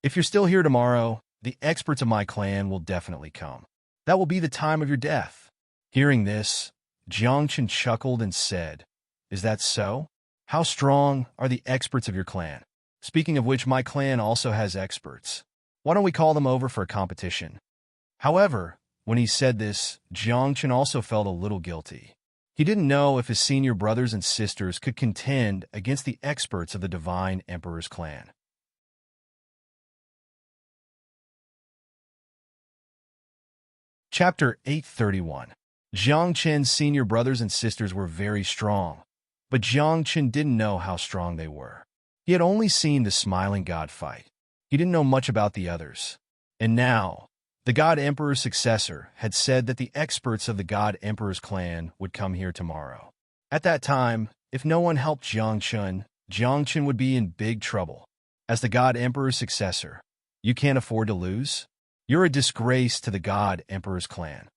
If you're still here tomorrow, the experts of my clan will definitely come. That will be the time of your death. Hearing this, Jiang Chun chuckled and said, "Is that so? How strong are the experts of your clan? Speaking of which, my clan also has experts. Why don't we call them over for a competition?" However, when he said this, Jiang Chun also felt a little guilty. He didn't know if his senior brothers and sisters could contend against the experts of the divine emperor's clan. Chapter 831. Jiang Chen's senior brothers and sisters were very strong, but Jiang Chen didn't know how strong they were. He had only seen the smiling god fight. He didn't know much about the others. And now, the God Emperor's successor had said that the experts of the God Emperor's clan would come here tomorrow. At that time, if no one helped Jiang Chen would be in big trouble. As the God Emperor's successor, you can't afford to lose. You're a disgrace to the God Emperor's clan.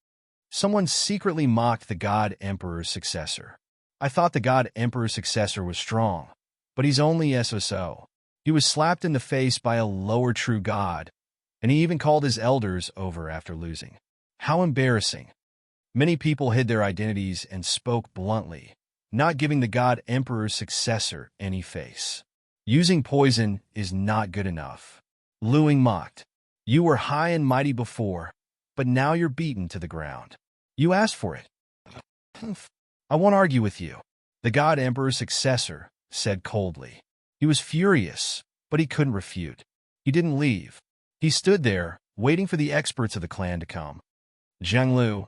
Someone secretly mocked the God Emperor's successor. I thought the God Emperor's successor was strong, but he's only SSO. He was slapped in the face by a lower true god, and he even called his elders over after losing. How embarrassing. Many people hid their identities and spoke bluntly, not giving the God Emperor's successor any face. Using poison is not good enough. Luing mocked. You were high and mighty before, but now you're beaten to the ground. You asked for it. I won't argue with you. The God Emperor's successor said coldly. He was furious, but he couldn't refute. He didn't leave. He stood there, waiting for the experts of the clan to come. Zhang Lu,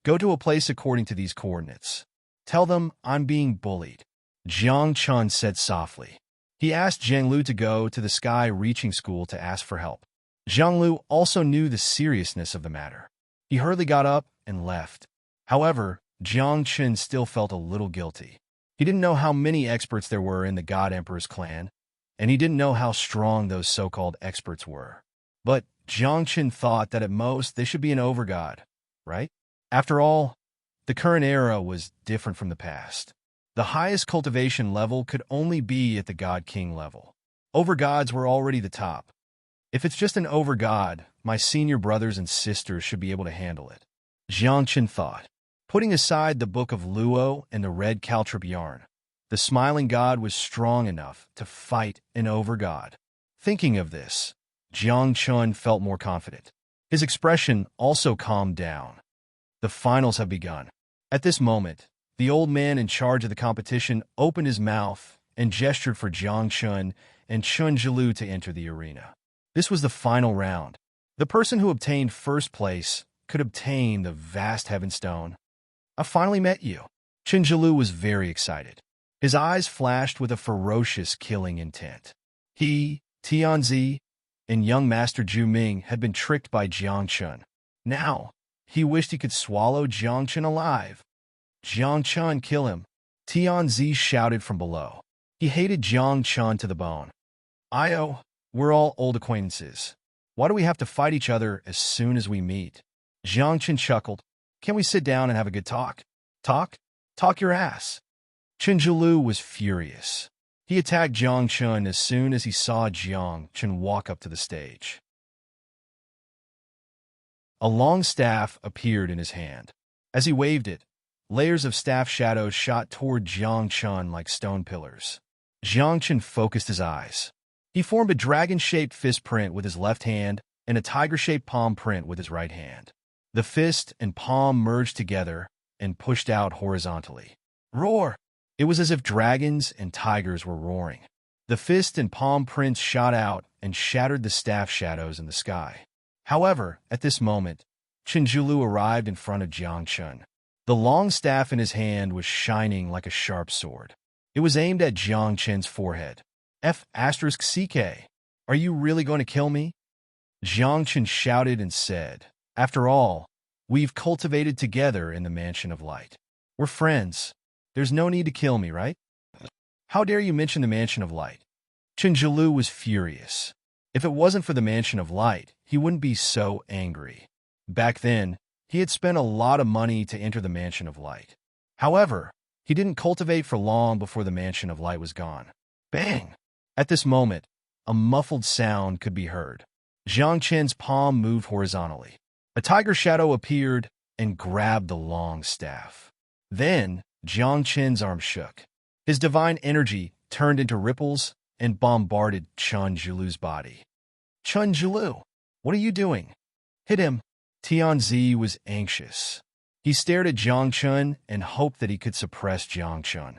go to a place according to these coordinates. Tell them I'm being bullied. Jiang Chun said softly. He asked Zhang Lu to go to the Sky Reaching School to ask for help. Zhang Lu also knew the seriousness of the matter. He hurriedly got up and left. However, Jiang Chun still felt a little guilty. He didn't know how many experts there were in the God Emperor's clan, and he didn't know how strong those so-called experts were. But Jiang Chun thought that at most they should be an overgod, right? After all, the current era was different from the past. The highest cultivation level could only be at the God King level. Overgods were already the top. If it's just an overgod, my senior brothers and sisters should be able to handle it. Jiang Chun thought. Putting aside the Book of Luo and the red caltrip yarn, the smiling god was strong enough to fight an overgod. Thinking of this, Jiang Chun felt more confident. His expression also calmed down. The finals have begun. At this moment, the old man in charge of the competition opened his mouth and gestured for Jiang Chun and Chun Jilu to enter the arena. This was the final round. The person who obtained first place could obtain the vast heaven stone. I finally met you. Chenjilu was very excited. His eyes flashed with a ferocious killing intent. He, Tianzi, and young Master Zhu Ming had been tricked by Jiang Chun. Now, he wished he could swallow Jiang Chun alive. Jiang Chun, kill him! Tianzi shouted from below. He hated Jiang Chun to the bone. Io, we're all old acquaintances. Why do we have to fight each other as soon as we meet? Jiang Chun chuckled. Can't we sit down and have a good talk? Talk? Talk your ass. Chenjilu was furious. He attacked Jiang Chun as soon as he saw Jiang Chun walk up to the stage. A long staff appeared in his hand. As he waved it, layers of staff shadows shot toward Jiang Chun like stone pillars. Jiang Chun focused his eyes. He formed a dragon-shaped fist print with his left hand and a tiger-shaped palm print with his right hand. The fist and palm merged together and pushed out horizontally. Roar! It was as if dragons and tigers were roaring. The fist and palm prints shot out and shattered the staff shadows in the sky. However, at this moment, Chenjilu arrived in front of Jiang Chun. The long staff in his hand was shining like a sharp sword. It was aimed at Jiang Chun's forehead. F***CK. Are you really going to kill me? Jiang Chun shouted and said, After all, we've cultivated together in the Mansion of Light. We're friends. There's no need to kill me, right? How dare you mention the Mansion of Light? Chenjilu was furious. If it wasn't for the Mansion of Light, he wouldn't be so angry. Back then, he had spent a lot of money to enter the Mansion of Light. However, he didn't cultivate for long before the Mansion of Light was gone. Bang! At this moment, a muffled sound could be heard. Jiang Chen's palm moved horizontally. A tiger shadow appeared and grabbed the long staff. Then, Jiang Chen's arm shook. His divine energy turned into ripples and bombarded Chenjilu's body. Chenjilu, what are you doing? Hit him. Tianzi was anxious. He stared at Jiang Chun and hoped that he could suppress Jiang Chun.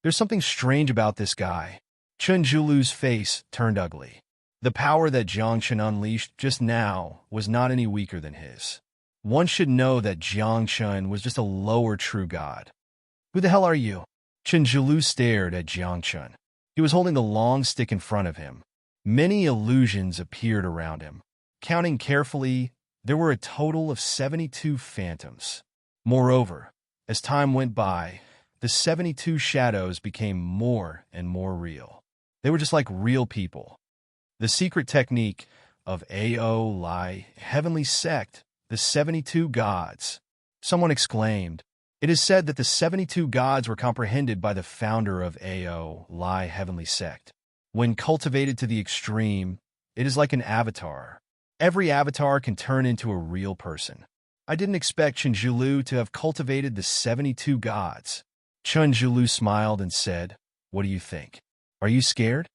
There's something strange about this guy. Chenjilu's face turned ugly. The power that Jiang Chun unleashed just now was not any weaker than his. One should know that Jiang Chun was just a lower true god. Who the hell are you? Chenjilu stared at Jiang Chun. He was holding the long stick in front of him. Many illusions appeared around him. Counting carefully, there were a total of 72 phantoms. Moreover, as time went by, the 72 shadows became more and more real. They were just like real people. The secret technique of Ao Lai Heavenly Sect, the 72 gods. Someone exclaimed. It is said that the 72 gods were comprehended by the founder of Ao Lai Heavenly Sect. When cultivated to the extreme, it is like an avatar. Every avatar can turn into a real person. I didn't expect Chenjilu to have cultivated the 72 gods. Chenjilu smiled and said, What do you think? Are you scared?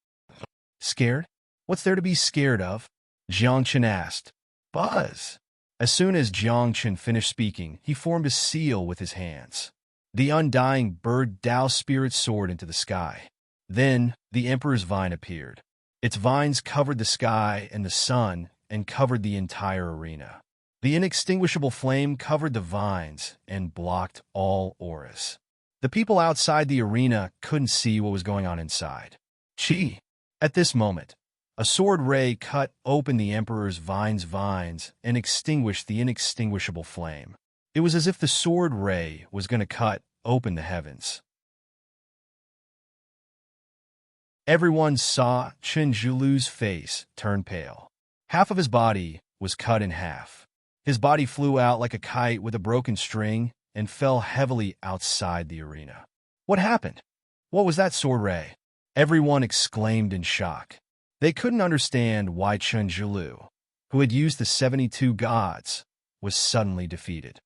Scared? What's there to be scared of? Jiang Chun asked. Buzz. As soon as Jiang Chun finished speaking, he formed a seal with his hands. The undying bird Dao spirit soared into the sky. Then, the Emperor's vine appeared. Its vines covered the sky and the sun and covered the entire arena. The inextinguishable flame covered the vines and blocked all auras. The people outside the arena couldn't see what was going on inside. Chi! At this moment, a sword ray cut open the Emperor's vines and extinguished the inextinguishable flame. It was as if the sword ray was going to cut open the heavens. Everyone saw Chenjilu's face turn pale. Half of his body was cut in half. His body flew out like a kite with a broken string and fell heavily outside the arena. What happened? What was that sword ray? Everyone exclaimed in shock. They couldn't understand why Chenjilu, who had used the 72 gods, was suddenly defeated.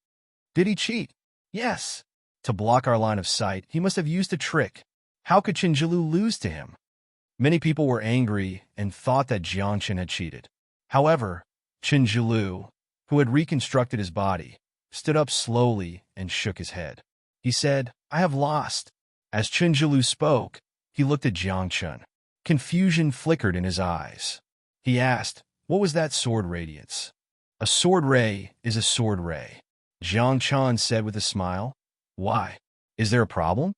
Did he cheat? Yes. To block our line of sight, he must have used a trick. How could Chenjilu lose to him? Many people were angry and thought that Jiang Chun had cheated. However, Chenjilu, who had reconstructed his body, stood up slowly and shook his head. He said, I have lost. As Chenjilu spoke, he looked at Jiang Chun. Confusion flickered in his eyes. He asked, What was that sword radiance? A sword ray is a sword ray, Jiang Chan said with a smile. Why? Is there a problem?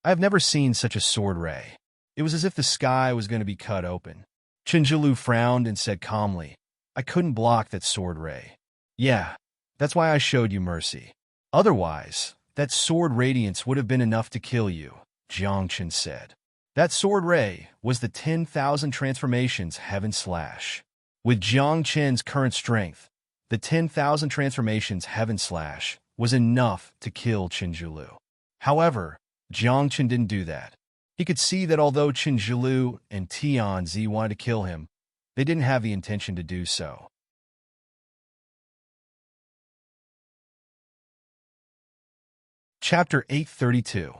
I have never seen such a sword ray. It was as if the sky was going to be cut open. Chenjilu frowned and said calmly, I couldn't block that sword ray. Yeah, that's why I showed you mercy. Otherwise, that sword radiance would have been enough to kill you, Jiang Chen said. That sword ray was the 10,000 transformations heaven slash. With Jiang Chen's current strength, the 10,000 transformations heaven slash was enough to kill Chenjilu. However, Jiang Chen didn't do that. He could see that although Chenjilu and Tianzi wanted to kill him, they didn't have the intention to do so. Chapter 832.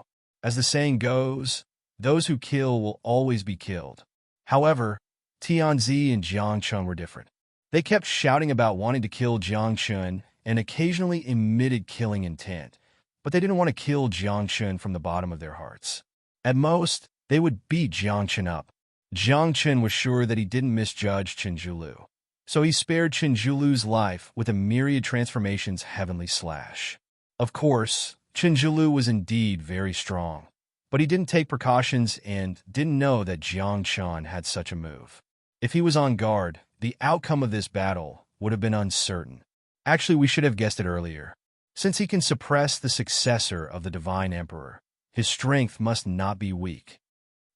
As the saying goes, those who kill will always be killed. However, Tianzi and Jiang Chun were different. They kept shouting about wanting to kill Jiang Chun and occasionally emitted killing intent, but they didn't want to kill Jiang Chun from the bottom of their hearts. At most, they would beat Jiang Chun up. Jiang Chun was sure that he didn't misjudge Chenjilu, so he spared Chenjilu's life with a myriad transformations heavenly slash. Of course, Chenjilu was indeed very strong, but he didn't take precautions and didn't know that Jiang Chun had such a move. If he was on guard, the outcome of this battle would have been uncertain. Actually, we should have guessed it earlier. Since he can suppress the successor of the Divine Emperor, his strength must not be weak.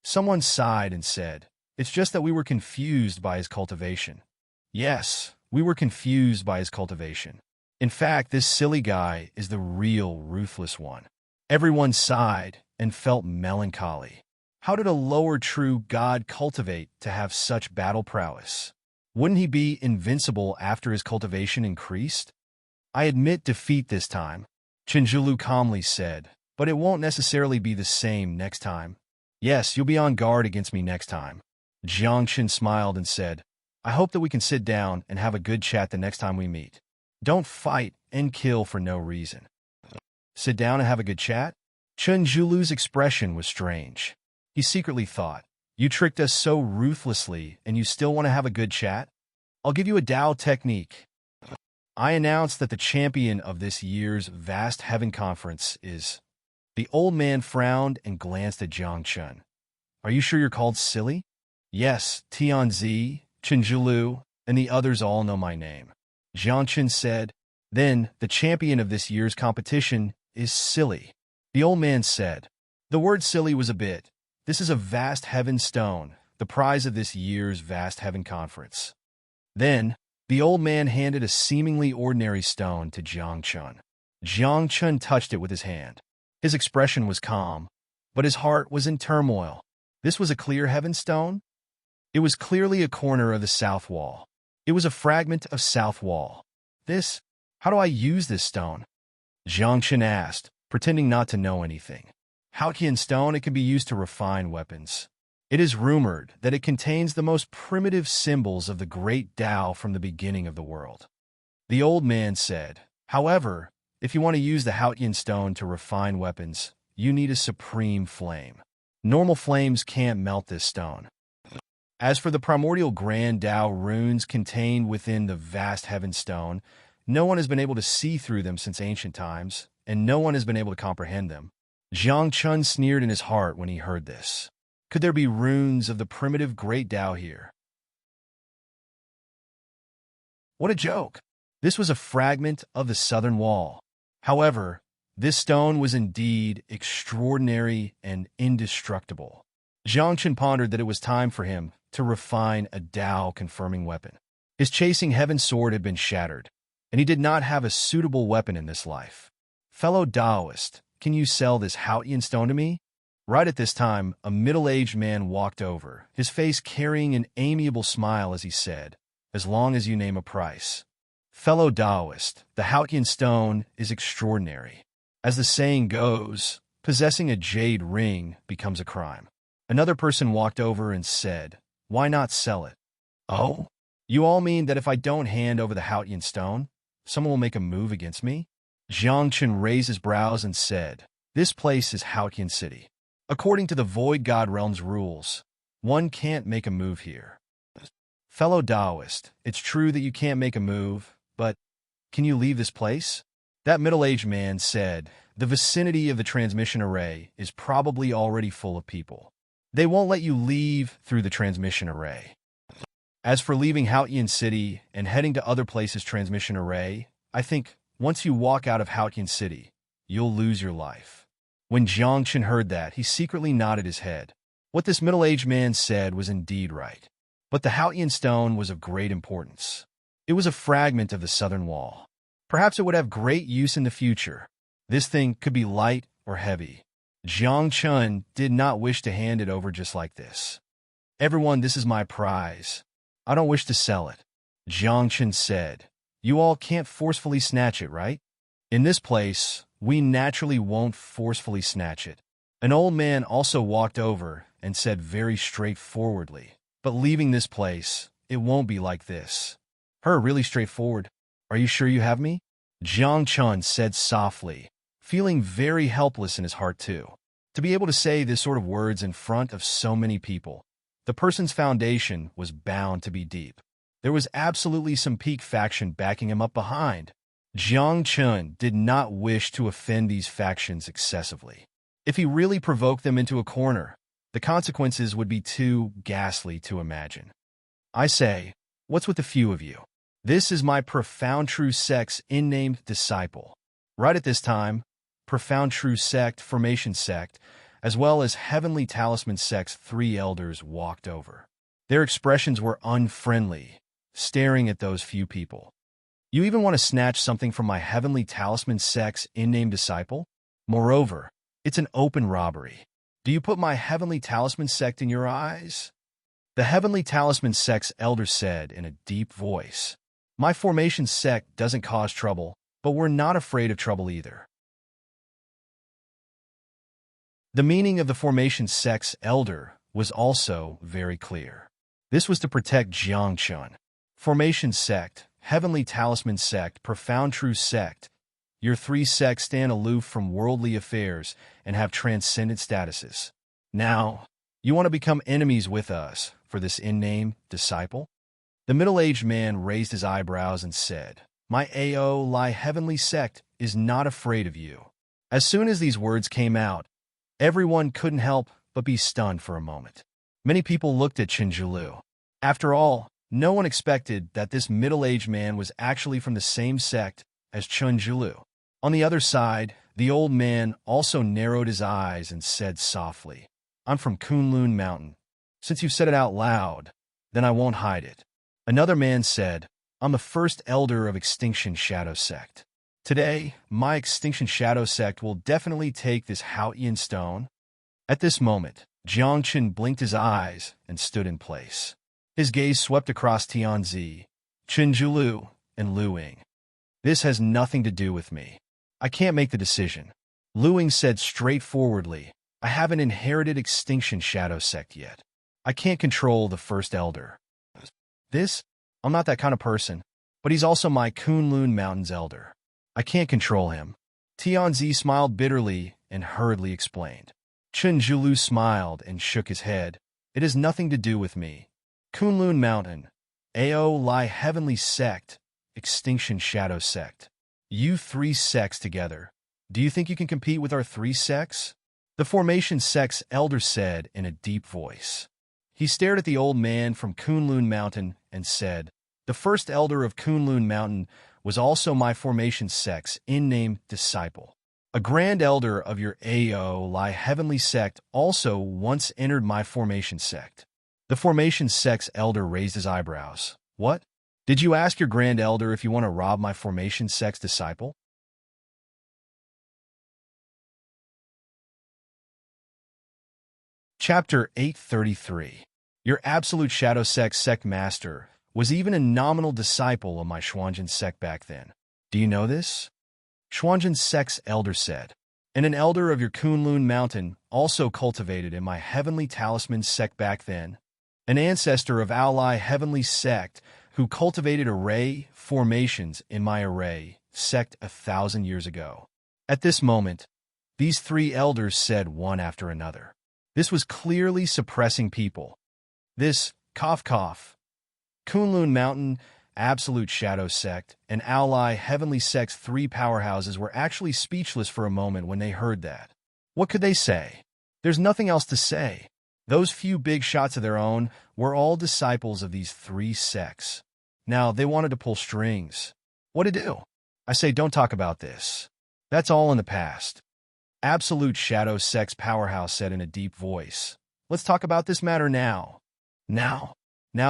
Someone sighed and said, It's just that we were confused by his cultivation. Yes, we were confused by his cultivation. In fact, this silly guy is the real ruthless one. Everyone sighed and felt melancholy. How did a lower true god cultivate to have such battle prowess? Wouldn't he be invincible after his cultivation increased? I admit defeat this time, Chenjilu calmly said, but it won't necessarily be the same next time. Yes, you'll be on guard against me next time. Jiang Chen smiled and said, I hope that we can sit down and have a good chat the next time we meet. Don't fight and kill for no reason. Sit down and have a good chat? Chenjilu's expression was strange. He secretly thought, You tricked us so ruthlessly and you still want to have a good chat? I'll give you a Dao technique. I announced that the champion of this year's vast heaven conference is... The old man frowned and glanced at Jiang Chun. Are you sure you're called silly? Yes, Tianzi, Chenjilu, and the others all know my name. Jiang Chun said, Then the champion of this year's competition is silly. The old man said, The word silly was a bit. This is a vast heaven stone, the prize of this year's vast heaven conference. Then, the old man handed a seemingly ordinary stone to Jiang Chun. Jiang Chun touched it with his hand. His expression was calm, but his heart was in turmoil. This was a clear heaven stone? It was clearly a corner of the south wall. It was a fragment of south wall. How do I use this stone? Jiang Chen asked, pretending not to know anything. Haotian stone, it can be used to refine weapons. It is rumored that it contains the most primitive symbols of the great Tao from the beginning of the world. The old man said, However, if you want to use the Haotian stone to refine weapons, you need a supreme flame. Normal flames can't melt this stone. As for the primordial grand Tao runes contained within the vast heaven stone, no one has been able to see through them since ancient times, and no one has been able to comprehend them. Jiang Chun sneered in his heart when he heard this. Could there be runes of the primitive great Tao here? What a joke! This was a fragment of the southern wall. However, this stone was indeed extraordinary and indestructible. Jiang Chen pondered that it was time for him to refine a Tao-confirming weapon. His chasing heaven sword had been shattered, and he did not have a suitable weapon in this life. Fellow Taoist, can you sell this Haotian stone to me? Right at this time, a middle-aged man walked over, his face carrying an amiable smile as he said, As long as you name a price. Fellow Taoist, the Haotian stone is extraordinary. As the saying goes, possessing a jade ring becomes a crime. Another person walked over and said, Why not sell it? Oh? You all mean that if I don't hand over the Haotian stone, someone will make a move against me? Jiang Chen raised his brows and said, This place is Haotian City. According to the Void God Realm's rules, one can't make a move here. Fellow Taoist, it's true that you can't make a move, But can you leave this place? That middle-aged man said, the vicinity of the transmission array is probably already full of people. They won't let you leave through the transmission array. As for leaving Haotian City and heading to other places transmission array, I think once you walk out of Haotian City, you'll lose your life. When Jiang Chen heard that, he secretly nodded his head. What this middle-aged man said was indeed right. But the Haotian stone was of great importance. It was a fragment of the southern wall. Perhaps it would have great use in the future. This thing could be light or heavy. Jiang Chen did not wish to hand it over just like this. Everyone, this is my prize. I don't wish to sell it. Jiang Chen said, you all can't forcefully snatch it, right? In this place, we naturally won't forcefully snatch it. An old man also walked over and said very straightforwardly, but leaving this place, it won't be like this. Really straightforward. Are you sure you have me? Jiang Chen said softly, feeling very helpless in his heart too. To be able to say this sort of words in front of so many people, the person's foundation was bound to be deep. There was absolutely some peak faction backing him up behind. Jiang Chen did not wish to offend these factions excessively. If he really provoked them into a corner, the consequences would be too ghastly to imagine. I say, what's with the few of you? This is my profound true sect's in-named disciple. Right at this time, profound true sect, formation sect, as well as heavenly talisman sect's 3 elders walked over. Their expressions were unfriendly, staring at those few people. You even want to snatch something from my heavenly talisman sect's in-named disciple? Moreover, it's an open robbery. Do you put my heavenly talisman sect in your eyes? The heavenly talisman sect's elder said in a deep voice, my formation sect doesn't cause trouble, but we're not afraid of trouble either. The meaning of the formation sect's elder was also very clear. This was to protect Jiang Chen. Formation sect, heavenly talisman sect, profound true sect. Your 3 sects stand aloof from worldly affairs and have transcendent statuses. Now, you want to become enemies with us for this in-name disciple? The middle-aged man raised his eyebrows and said, my Aolai heavenly sect is not afraid of you. As soon as these words came out, everyone couldn't help but be stunned for a moment. Many people looked at Chenjilu. After all, no one expected that this middle-aged man was actually from the same sect as Chenjilu. On the other side, the old man also narrowed his eyes and said softly, I'm from Kunlun Mountain. Since you've said it out loud, then I won't hide it. Another man said, I'm the first elder of Extinction Shadow Sect. Today, my Extinction Shadow Sect will definitely take this Haotian stone. At this moment, Jiang Chen blinked his eyes and stood in place. His gaze swept across Tianzi, Chenjilu, and Luing. This has nothing to do with me. I can't make the decision. Luing said straightforwardly, I haven't inherited Extinction Shadow Sect yet. I can't control the first elder. I'm not that kind of person, but he's also my Kunlun Mountain's elder. I can't control him. Tianzi smiled bitterly and hurriedly explained. Chenjilu smiled and shook his head. It has nothing to do with me. Kunlun Mountain, Aolai Heavenly Sect, Extinction Shadow Sect. You 3 sects together. Do you think you can compete with our 3 sects? The formation sect's elder said in a deep voice. He stared at the old man from Kunlun Mountain and said, the first elder of Kunlun Mountain was also my formation sect's in-named disciple. A grand elder of your Aolai Heavenly Sect also once entered my formation sect. The formation sect's elder raised his eyebrows. What? Did you ask your grand elder if you want to rob my formation sect's disciple? Chapter 833. Your absolute shadow sect master was even a nominal disciple of my Xuanjin sect back then. Do you know this? Xuanjin sect's elder said, and an elder of your Kunlun Mountain also cultivated in my heavenly talisman sect back then, an ancestor of Aolai heavenly sect who cultivated array formations in my array sect 1,000 years ago. At this moment, these 3 elders said one after another. This was clearly suppressing people. This, cough cough. Kunlun Mountain, Absolute Shadow Sect, and ally Heavenly Sect's three powerhouses were actually speechless for a moment when they heard that. What could they say? There's nothing else to say. Those few big shots of their own were all disciples of these three sects. Now, they wanted to pull strings. What to do? I say don't talk about this. That's all in the past. Absolute Shadow Sect's powerhouse said in a deep voice. Let's talk about this matter now. Now,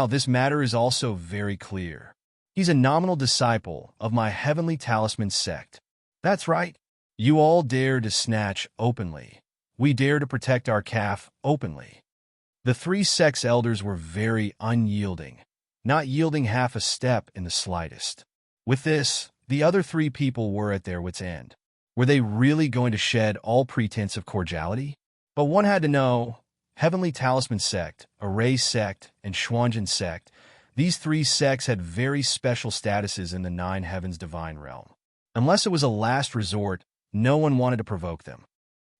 this matter is also very clear. He's a nominal disciple of my Heavenly Talisman sect. That's right. You all dare to snatch openly. We dare to protect our calf openly. The three sect's elders were very unyielding, not yielding half a step in the slightest. With this, the other three people were at their wits' end. Were they really going to shed all pretense of cordiality? But one had to know, Heavenly Talisman sect, Array sect, and Xuanjin sect, these three sects had very special statuses in the Nine Heavens divine realm. Unless it was a last resort, no one wanted to provoke them.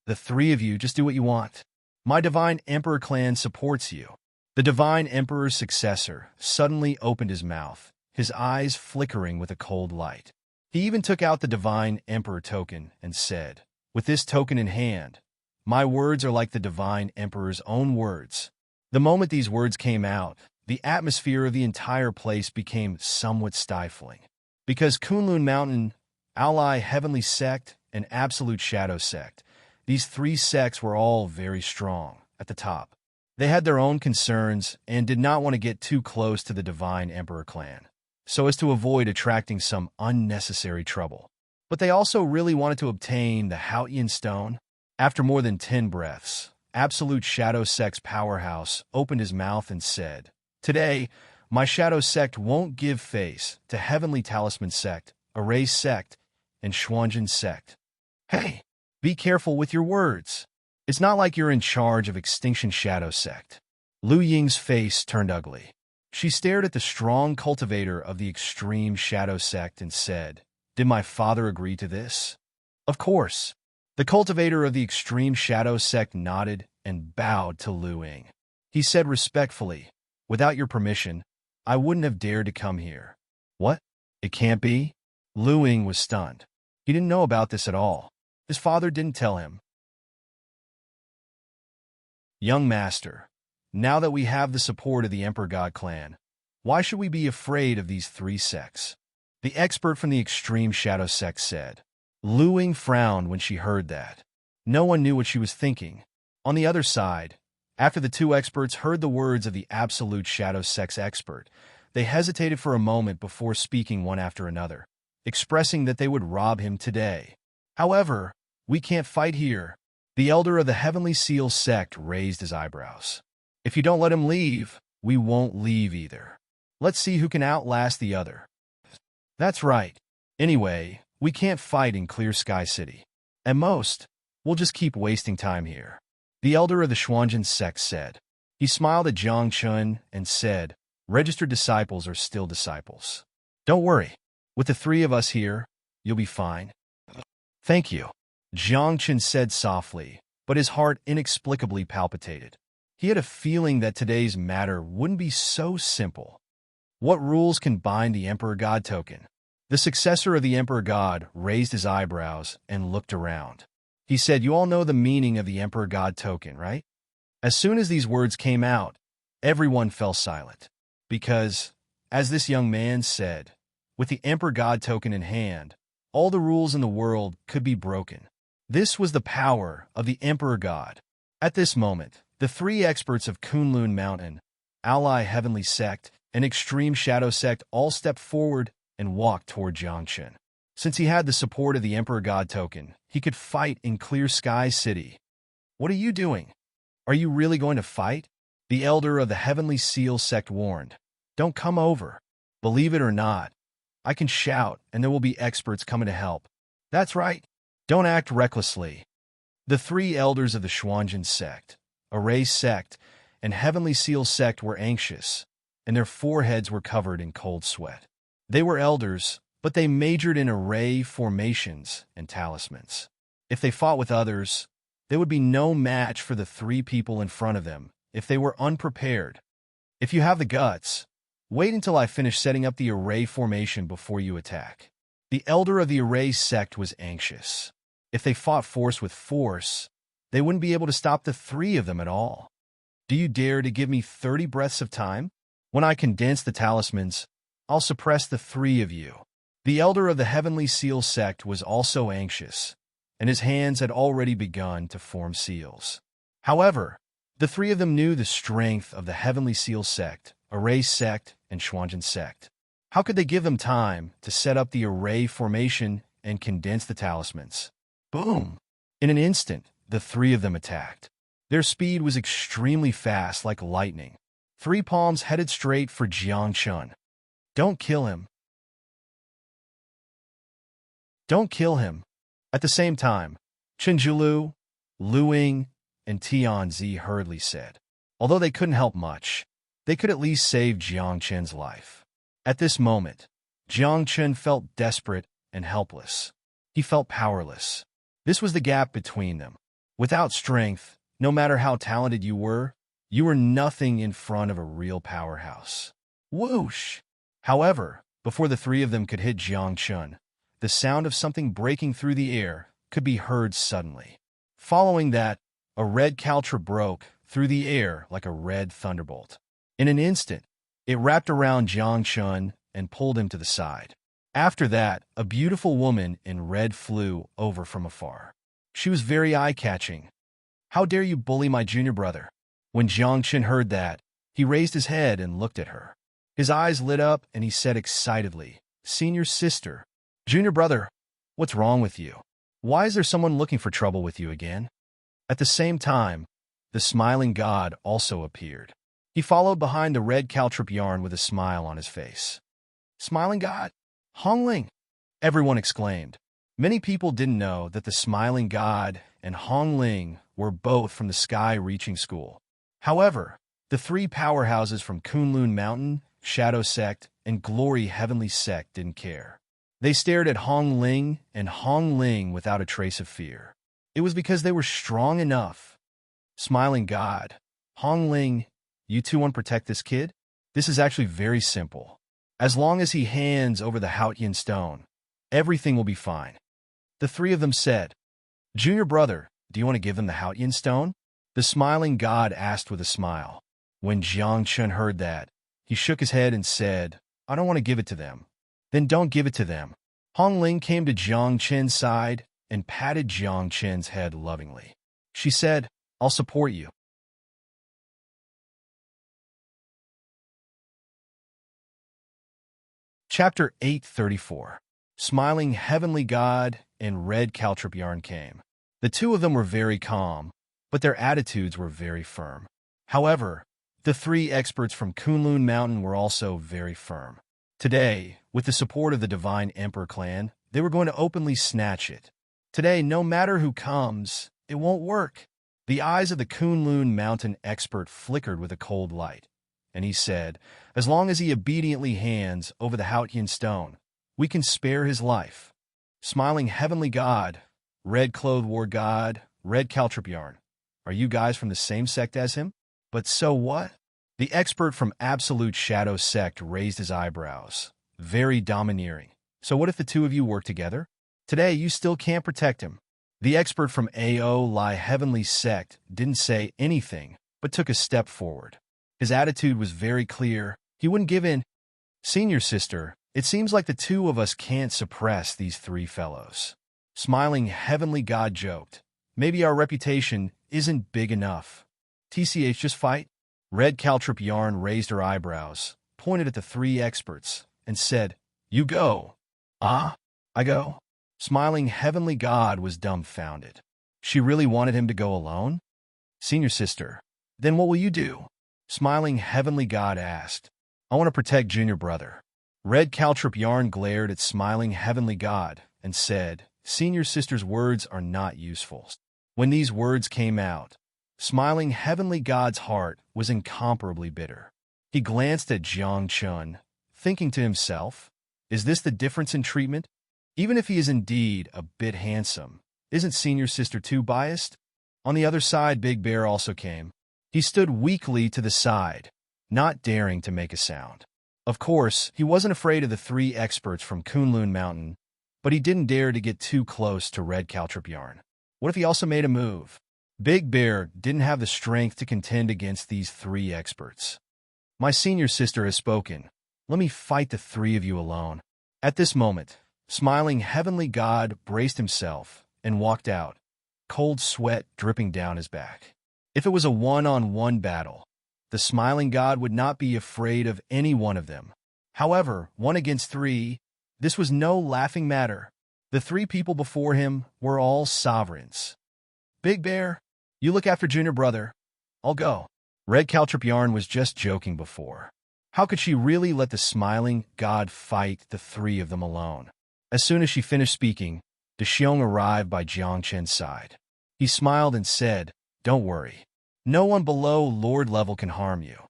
The three of you just do what you want. My Divine Emperor clan supports you. The Divine Emperor's successor suddenly opened his mouth, his eyes flickering with a cold light. He even took out the Divine Emperor token and said, with this token in hand, my words are like the Divine Emperor's own words. The moment these words came out, the atmosphere of the entire place became somewhat stifling. Because Kunlun Mountain, ally Heavenly Sect, and Absolute Shadow Sect, these three sects were all very strong at the top. They had their own concerns and did not want to get too close to the Divine Emperor clan, so as to avoid attracting some unnecessary trouble. But they also really wanted to obtain the Haotian Stone. After more than 10 breaths, Absolute Shadow Sect's powerhouse opened his mouth and said, today, my Shadow Sect won't give face to Heavenly Talisman Sect, Array Sect, and Xuanjin Sect. Hey, be careful with your words. It's not like you're in charge of Extinction Shadow Sect. Lu Ying's face turned ugly. She stared at the strong cultivator of the Extreme Shadow Sect and said, did my father agree to this? Of course. The cultivator of the Extreme Shadow Sect nodded and bowed to Lu Ying. He said respectfully, without your permission, I wouldn't have dared to come here. What? It can't be? Lu Ying was stunned. He didn't know about this at all. His father didn't tell him. Young master, now that we have the support of the Emperor God clan, why should we be afraid of these three sects? The expert from the Extreme Shadow Sect said. Lu Ying frowned when she heard that. No one knew what she was thinking. On the other side, after the two experts heard the words of the Absolute Shadow Sect's expert, they hesitated for a moment before speaking one after another, expressing that they would rob him today. However, we can't fight here. The elder of the Heavenly Seal sect raised his eyebrows. If you don't let him leave, we won't leave either. Let's see who can outlast the other. That's right. Anyway, we can't fight in Clear Sky City. At most, we'll just keep wasting time here. The elder of the Xuanjin sect said. He smiled at Zhang Chun and said, registered disciples are still disciples. Don't worry. With the three of us here, you'll be fine. Thank you. Zhang Chun said softly, but his heart inexplicably palpitated. He had a feeling that today's matter wouldn't be so simple. What rules can bind the Emperor God token? The successor of the Emperor God raised his eyebrows and looked around. He said, you all know the meaning of the Emperor God token, right? As soon as these words came out, everyone fell silent. Because, as this young man said, with the Emperor God token in hand, all the rules in the world could be broken. This was the power of the Emperor God. At this moment, the three experts of Kunlun Mountain, Ally Heavenly Sect, and Extreme Shadow Sect all stepped forward and walked toward Jiangchen. Since he had the support of the Emperor God token, he could fight in Clear Sky City. What are you doing? Are you really going to fight? The elder of the Heavenly Seal sect warned. Don't come over. Believe it or not, I can shout and there will be experts coming to help. That's right. Don't act recklessly. The three elders of the Xuanjin sect, Array sect, and Heavenly Seal sect were anxious, and their foreheads were covered in cold sweat. They were elders, but they majored in array formations and talismans. If they fought with others, there would be no match for the three people in front of them if they were unprepared. If you have the guts, Wait until I finish setting up the array formation before you attack. The elder of the array sect was anxious. If they fought force with force, they wouldn't be able to stop the three of them at all. Do you dare to give me 30 breaths of time? When I condense the talismans, I'll suppress the three of you. The elder of the Heavenly Seal sect was also anxious, and his hands had already begun to form seals. However, the three of them knew the strength of the Heavenly Seal sect, Array sect, and Xuanzhen sect. How could they give them time to set up the array formation and condense the talismans? Boom! In an instant, the three of them attacked. Their speed was extremely fast, like lightning. Three palms headed straight for Jiang Chun. Don't kill him. Don't kill him. At the same time, Chen Zhulu, Lu Ying, and Tianzi hurriedly said. Although they couldn't help much, they could at least save Jiang Chen's life. At this moment, Jiang Chen felt desperate and helpless. He felt powerless. This was the gap between them. Without strength, no matter how talented you were nothing in front of a real powerhouse. Whoosh! However, before the three of them could hit Jiang Chen, the sound of something breaking through the air could be heard suddenly. Following that, a red caltra broke through the air like a red thunderbolt. In an instant, it wrapped around Jiang Chen and pulled him to the side. After that, a beautiful woman in red flew over from afar. She was very eye-catching. How dare you bully my junior brother? When Jiang Chen heard that, he raised his head and looked at her. His eyes lit up and he said excitedly, Senior sister, junior brother, what's wrong with you? Why is there someone looking for trouble with you again? At the same time, the smiling god also appeared. He followed behind the red caltrip yarn with a smile on his face. Smiling god? Hongling! Everyone exclaimed. Many people didn't know that the smiling god and Hongling were both from the sky-reaching school. However, the three powerhouses from Kunlun Mountain, Shadow Sect, and Glory Heavenly Sect didn't care. They stared at Hongling and Hongling without a trace of fear. It was because they were strong enough. Smiling god, Hongling, you two want to protect this kid? This is actually very simple. As long as he hands over the Haotian stone, everything will be fine. The three of them said, Junior brother, do you want to give them the Haotian stone? The smiling god asked with a smile. When Jiang Chen heard that, he shook his head and said, I don't want to give it to them. Then don't give it to them. Hongling came to Jiang Chen's side and patted Jiang Chen's head lovingly. She said, I'll support you. Chapter 834. Smiling Heavenly God and Red Caltrip Yarn came. The two of them were very calm, but their attitudes were very firm. However, the three experts from Kunlun Mountain were also very firm. Today, with the support of the Divine Emperor clan, they were going to openly snatch it. Today, no matter who comes, it won't work. The eyes of the Kunlun Mountain expert flickered with a cold light, and he said, as long as he obediently hands over the Haotian stone, we can spare his life. Smiling Heavenly God, Red Clothed War God, Red Caltrip Yarn, are you guys from the same sect as him? But so what? The expert from Absolute Shadow Sect raised his eyebrows, very domineering. So what if the two of you work together? Today, you still can't protect him. The expert from AO Lai Heavenly Sect didn't say anything, but took a step forward. His attitude was very clear. He wouldn't give in. Senior sister, it seems like the two of us can't suppress these three fellows. Smiling Heavenly God joked, maybe our reputation isn't big enough. TCH, just fight? Red Caltrip Yarn raised her eyebrows, pointed at the three experts, and said, You go. Ah, I go. Smiling Heavenly God was dumbfounded. She really wanted him to go alone? Senior sister, then what will you do? Smiling Heavenly God asked. I want to protect junior brother. Red Caltrip Yarn glared at Smiling Heavenly God and said, Senior sister's words are not useful. When these words came out, Smiling Heavenly God's heart was incomparably bitter. He glanced at Jiang Chun, thinking to himself, is this the difference in treatment? Even if he is indeed a bit handsome, isn't senior sister too biased? On the other side, Big Bear also came. He stood weakly to the side, not daring to make a sound. Of course, he wasn't afraid of the three experts from Kunlun Mountain, but he didn't dare to get too close to Red Caltrip Yarn. What if he also made a move? Big Bear didn't have the strength to contend against these three experts. My senior sister has spoken. Let me fight the three of you alone. At this moment, smiling heavenly God braced himself and walked out, cold sweat dripping down his back. If it was a one-on-one battle, the smiling God would not be afraid of any one of them. However, 1 against 3, this was no laughing matter. The three people before him were all sovereigns. Big Bear, you look after junior brother. I'll go. Red Caltrip Yarn was just joking before. How could she really let the smiling God fight the three of them alone? As soon as she finished speaking, Xiong arrived by Jiang Chen's side. He smiled and said, "Don't worry. No one below Lord level can harm you."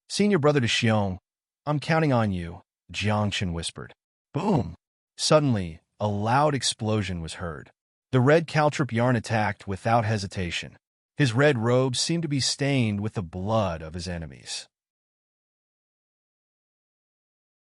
"Senior brother Xiong, I'm counting on you," Jiang Chen whispered. Boom! Suddenly, a loud explosion was heard. The Red Caltrip Yarn attacked without hesitation. His red robes seemed to be stained with the blood of his enemies.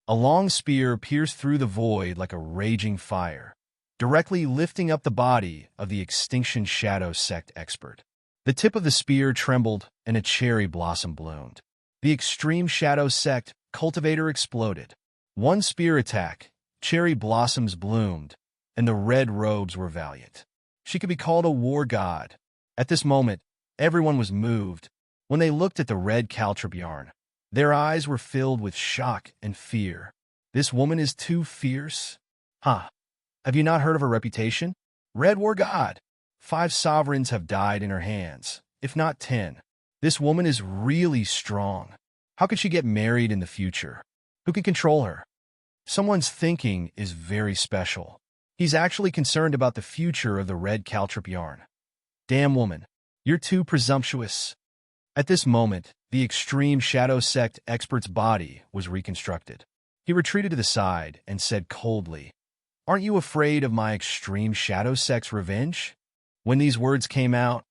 A long spear pierced through the void like a raging fire, directly lifting up the body of the Extinction Shadow Sect expert. The tip of the spear trembled and a cherry blossom bloomed. The Extreme Shadow Sect cultivator exploded. One spear attack, cherry blossoms bloomed, and the red robes were valiant. She could be called a war god. At this moment, everyone was moved. When they looked at the Red Caltrip Yarn, their eyes were filled with shock and fear. This woman is too fierce? Huh. Have you not heard of her reputation? Red War God. 5 sovereigns have died in her hands, if not 10. This woman is really strong. How could she get married in the future? Who can control her? Someone's thinking is very special. He's actually concerned about the future of the Red Caltrip Yarn. Damn woman, you're too presumptuous. At this moment, the Extreme Shadow Sect expert's body was reconstructed. He retreated to the side and said coldly, "Aren't you afraid of my Extreme Shadow Sect's revenge?" When these words came out,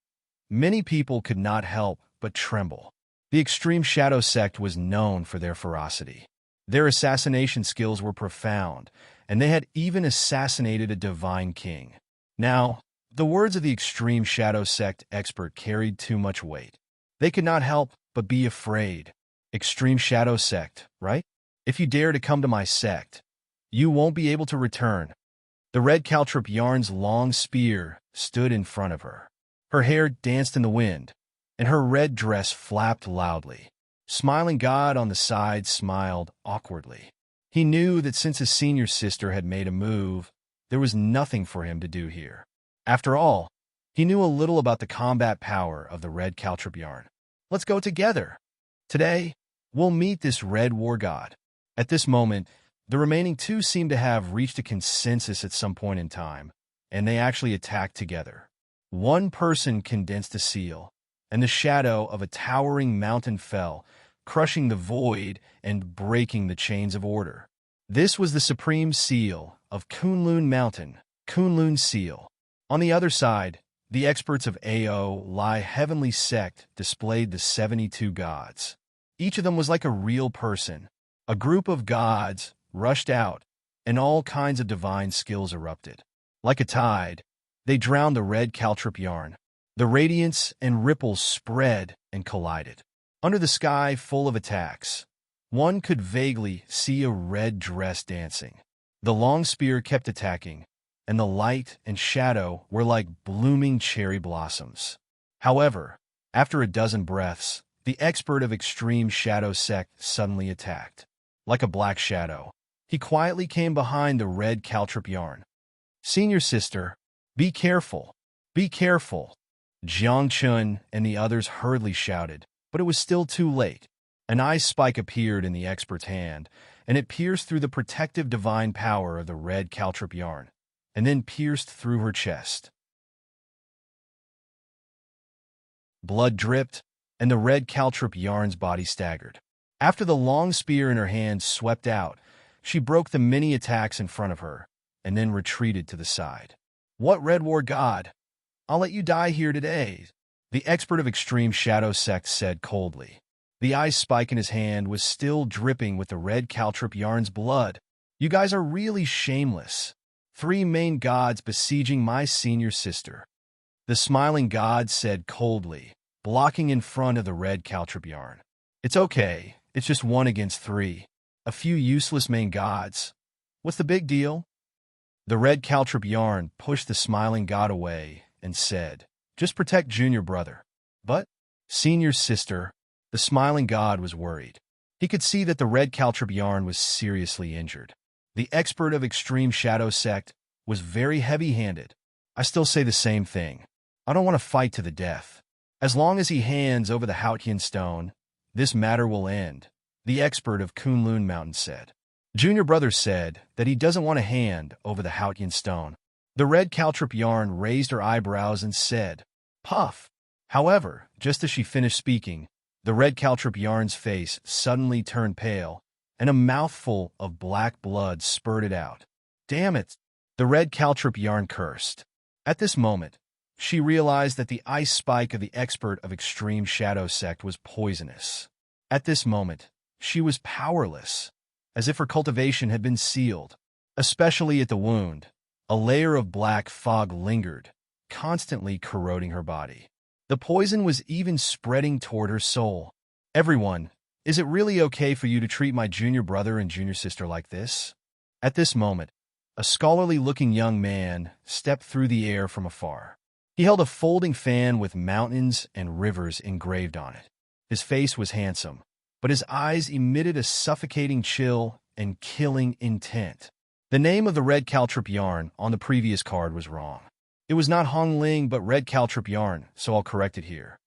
many people could not help but tremble. The Extreme Shadow Sect was known for their ferocity. Their assassination skills were profound, and they had even assassinated a divine king. Now, the words of the Extreme Shadow Sect expert carried too much weight. They could not help but be afraid. Extreme Shadow Sect, right? If you dare to come to my sect, you won't be able to return. The Red Caltrip Yarn's long spear stood in front of her. Her hair danced in the wind, and her red dress flapped loudly. Smiling God on the side smiled awkwardly. He knew that since his senior sister had made a move, there was nothing for him to do here. After all, he knew a little about the combat power of the Red Caltrip Yarn. Let's go together. Today, we'll meet this Red War God. At this moment, the remaining 2 seemed to have reached a consensus at some point in time, and they actually attacked together. One person condensed a seal, and the shadow of a towering mountain fell, crushing the void and breaking the chains of order. This was the supreme seal of Kunlun Mountain, Kunlun Seal. On the other side, the experts of Ao Lai Heavenly Sect displayed the 72 gods. Each of them was like a real person. A group of gods rushed out, and all kinds of divine skills erupted. Like a tide, they drowned the Red Caltrip Yarn. The radiance and ripples spread and collided. Under the sky full of attacks, one could vaguely see a red dress dancing. The long spear kept attacking, and the light and shadow were like blooming cherry blossoms. However, after a dozen breaths, the expert of Extreme Shadow Sect suddenly attacked. Like a black shadow, he quietly came behind the Red Caltrip Yarn. "Senior sister, be careful, be careful." Jiang Chun and the others hurriedly shouted, but it was still too late. An ice spike appeared in the expert's hand, and it pierced through the protective divine power of the Red Caltrip Yarn, and then pierced through her chest. Blood dripped, and the Red Caltrip Yarn's body staggered. After the long spear in her hand swept out, she broke the many attacks in front of her, and then retreated to the side. "What Red War God? I'll let you die here today," the expert of Extreme Shadow Sect said coldly. The ice spike in his hand was still dripping with the red caltrip yarn's blood. You guys are really shameless. 3 main gods besieging my senior sister. The smiling god said coldly, blocking in front of the red caltrip yarn. It's okay, it's just 1 against 3. A few useless main gods. What's the big deal? The red caltrip yarn pushed the smiling god away and said, just protect junior brother. But, senior sister, the smiling god was worried. He could see that the red caltrip yarn was seriously injured. The expert of extreme shadow sect was very heavy-handed. I still say the same thing. I don't want to fight to the death. As long as he hands over the Hautian stone, this matter will end, the expert of Kunlun Mountain said. Junior brother said that he doesn't want to hand over the Hautian stone. The red caltrip yarn raised her eyebrows and said, puff. However, just as she finished speaking, the red caltrip yarn's face suddenly turned pale, and a mouthful of black blood spurted out. Damn it! The red caltrip yarn cursed. At this moment, she realized that the ice spike of the expert of extreme shadow sect was poisonous. At this moment, she was powerless, as if her cultivation had been sealed. Especially at the wound, a layer of black fog lingered, constantly corroding her body. The poison was even spreading toward her soul. Everyone, is it really okay for you to treat my junior brother and junior sister like this? At this moment, a scholarly-looking young man stepped through the air from afar. He held a folding fan with mountains and rivers engraved on it. His face was handsome, but his eyes emitted a suffocating chill and killing intent. The name of the red caltrip yarn on the previous card was wrong. It was not Hong Ling but red caltrip yarn, so I'll correct it here.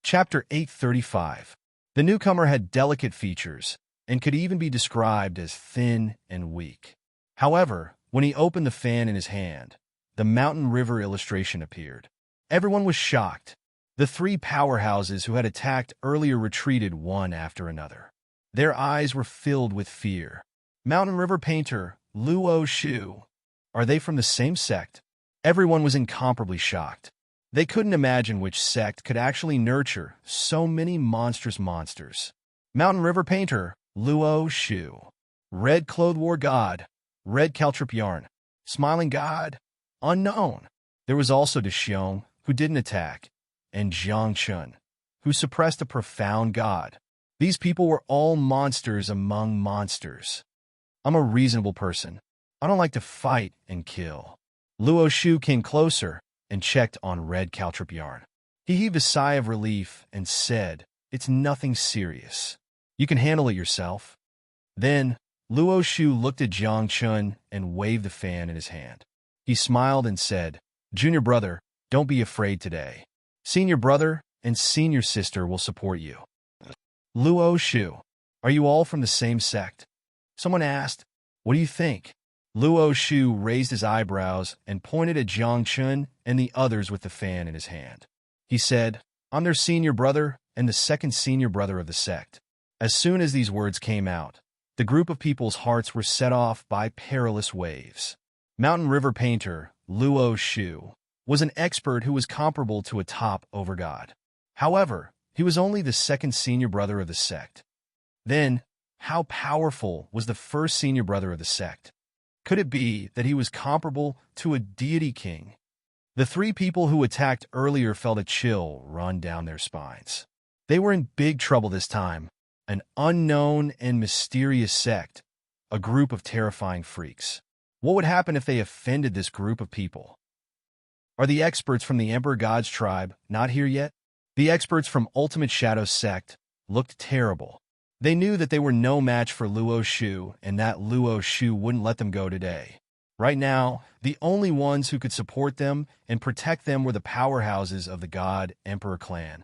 Chapter 835. The newcomer had delicate features, and could even be described as thin and weak. However, when he opened the fan in his hand, the mountain river illustration appeared. Everyone was shocked. The 3 powerhouses who had attacked earlier retreated one after another. Their eyes were filled with fear. Mountain river painter, Luo Shu. Are they from the same sect? Everyone was incomparably shocked. They couldn't imagine which sect could actually nurture so many monstrous monsters. Mountain river painter, Luo Shu. Red clothed war god, red caltrip yarn. Smiling god, unknown. There was also Deshiong, who didn't attack, and Jiang Chun, who suppressed a profound god. These people were all monsters among monsters. I'm a reasonable person. I don't like to fight and kill. Luo Shu came closer and checked on red caltrip yarn. He heaved a sigh of relief and said, it's nothing serious. You can handle it yourself. Then, Luo Shu looked at Jiang Chun and waved the fan in his hand. He smiled and said, Junior brother, don't be afraid today. Senior brother and senior sister will support you. Luo Shu, are you all from the same sect? Someone asked, what do you think? Luo Shu raised his eyebrows and pointed at Jiang Chun and the others with the fan in his hand. He said, I'm their senior brother and the second senior brother of the sect. As soon as these words came out, the group of people's hearts were set off by perilous waves. Mountain river painter, Luo Shu, was an expert who was comparable to a top overgod. However, he was only the second senior brother of the sect. Then, how powerful was the first senior brother of the sect? Could it be that he was comparable to a deity king? The 3 people who attacked earlier felt a chill run down their spines. They were in big trouble this time. An unknown and mysterious sect, a group of terrifying freaks. What would happen if they offended this group of people? Are the experts from the Emperor God's tribe not here yet? The experts from Ultimate Shadow sect looked terrible. They knew that they were no match for Luo Shu and that Luo Shu wouldn't let them go today. Right now, the only ones who could support them and protect them were the powerhouses of the God Emperor clan.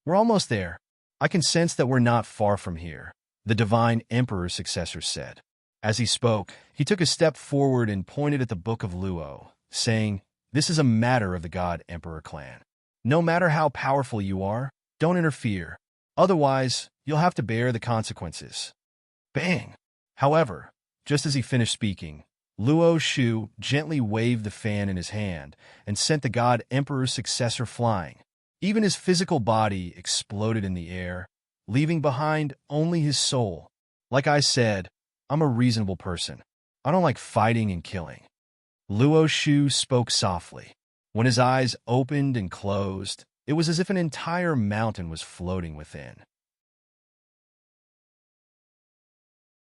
We're almost there. I can sense that we're not far from here, the Divine Emperor's successor said. As he spoke, he took a step forward and pointed at the Book of Luo, saying, this is a matter of the God Emperor clan. No matter how powerful you are, don't interfere. Otherwise, you'll have to bear the consequences. Bang! However, just as he finished speaking, Luo Shu gently waved the fan in his hand and sent the God Emperor's successor flying. Even his physical body exploded in the air, leaving behind only his soul. Like I said, I'm a reasonable person. I don't like fighting and killing. Luo Shu spoke softly. When his eyes opened and closed, it was as if an entire mountain was floating within.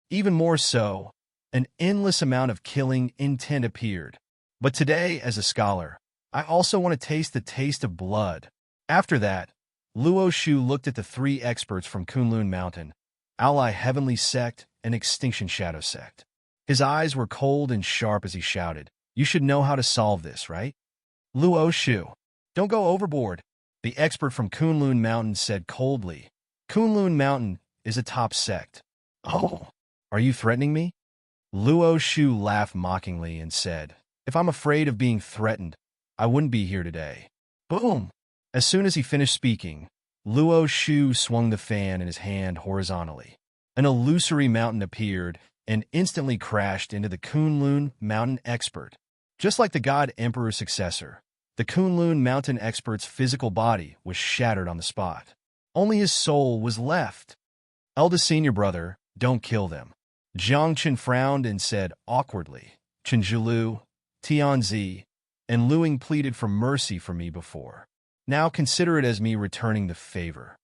Even more so, an endless amount of killing intent appeared. But today, as a scholar, I also want to taste the taste of blood. After that, Luo Shu looked at the three experts from Kunlun Mountain, Ally Heavenly Sect and Extinction Shadow Sect. His eyes were cold and sharp as he shouted, "You should know how to solve this, right?" Luo Shu, "Don't go overboard," the expert from Kunlun Mountain said coldly. Kunlun Mountain is a top sect. "Oh, are you threatening me?" Luo Shu laughed mockingly and said, "If I'm afraid of being threatened, I wouldn't be here today." Boom! As soon as he finished speaking, Luo Shu swung the fan in his hand horizontally. An illusory mountain appeared and instantly crashed into the Kunlun Mountain expert. Just like the God Emperor's successor, the Kunlun Mountain expert's physical body was shattered on the spot. Only his soul was left. "Eldest senior brother, don't kill them." Jiang Chen frowned and said awkwardly, "Chen Zhilu, Tianzi, and Luing pleaded for mercy for me before. Now consider it as me returning the favor."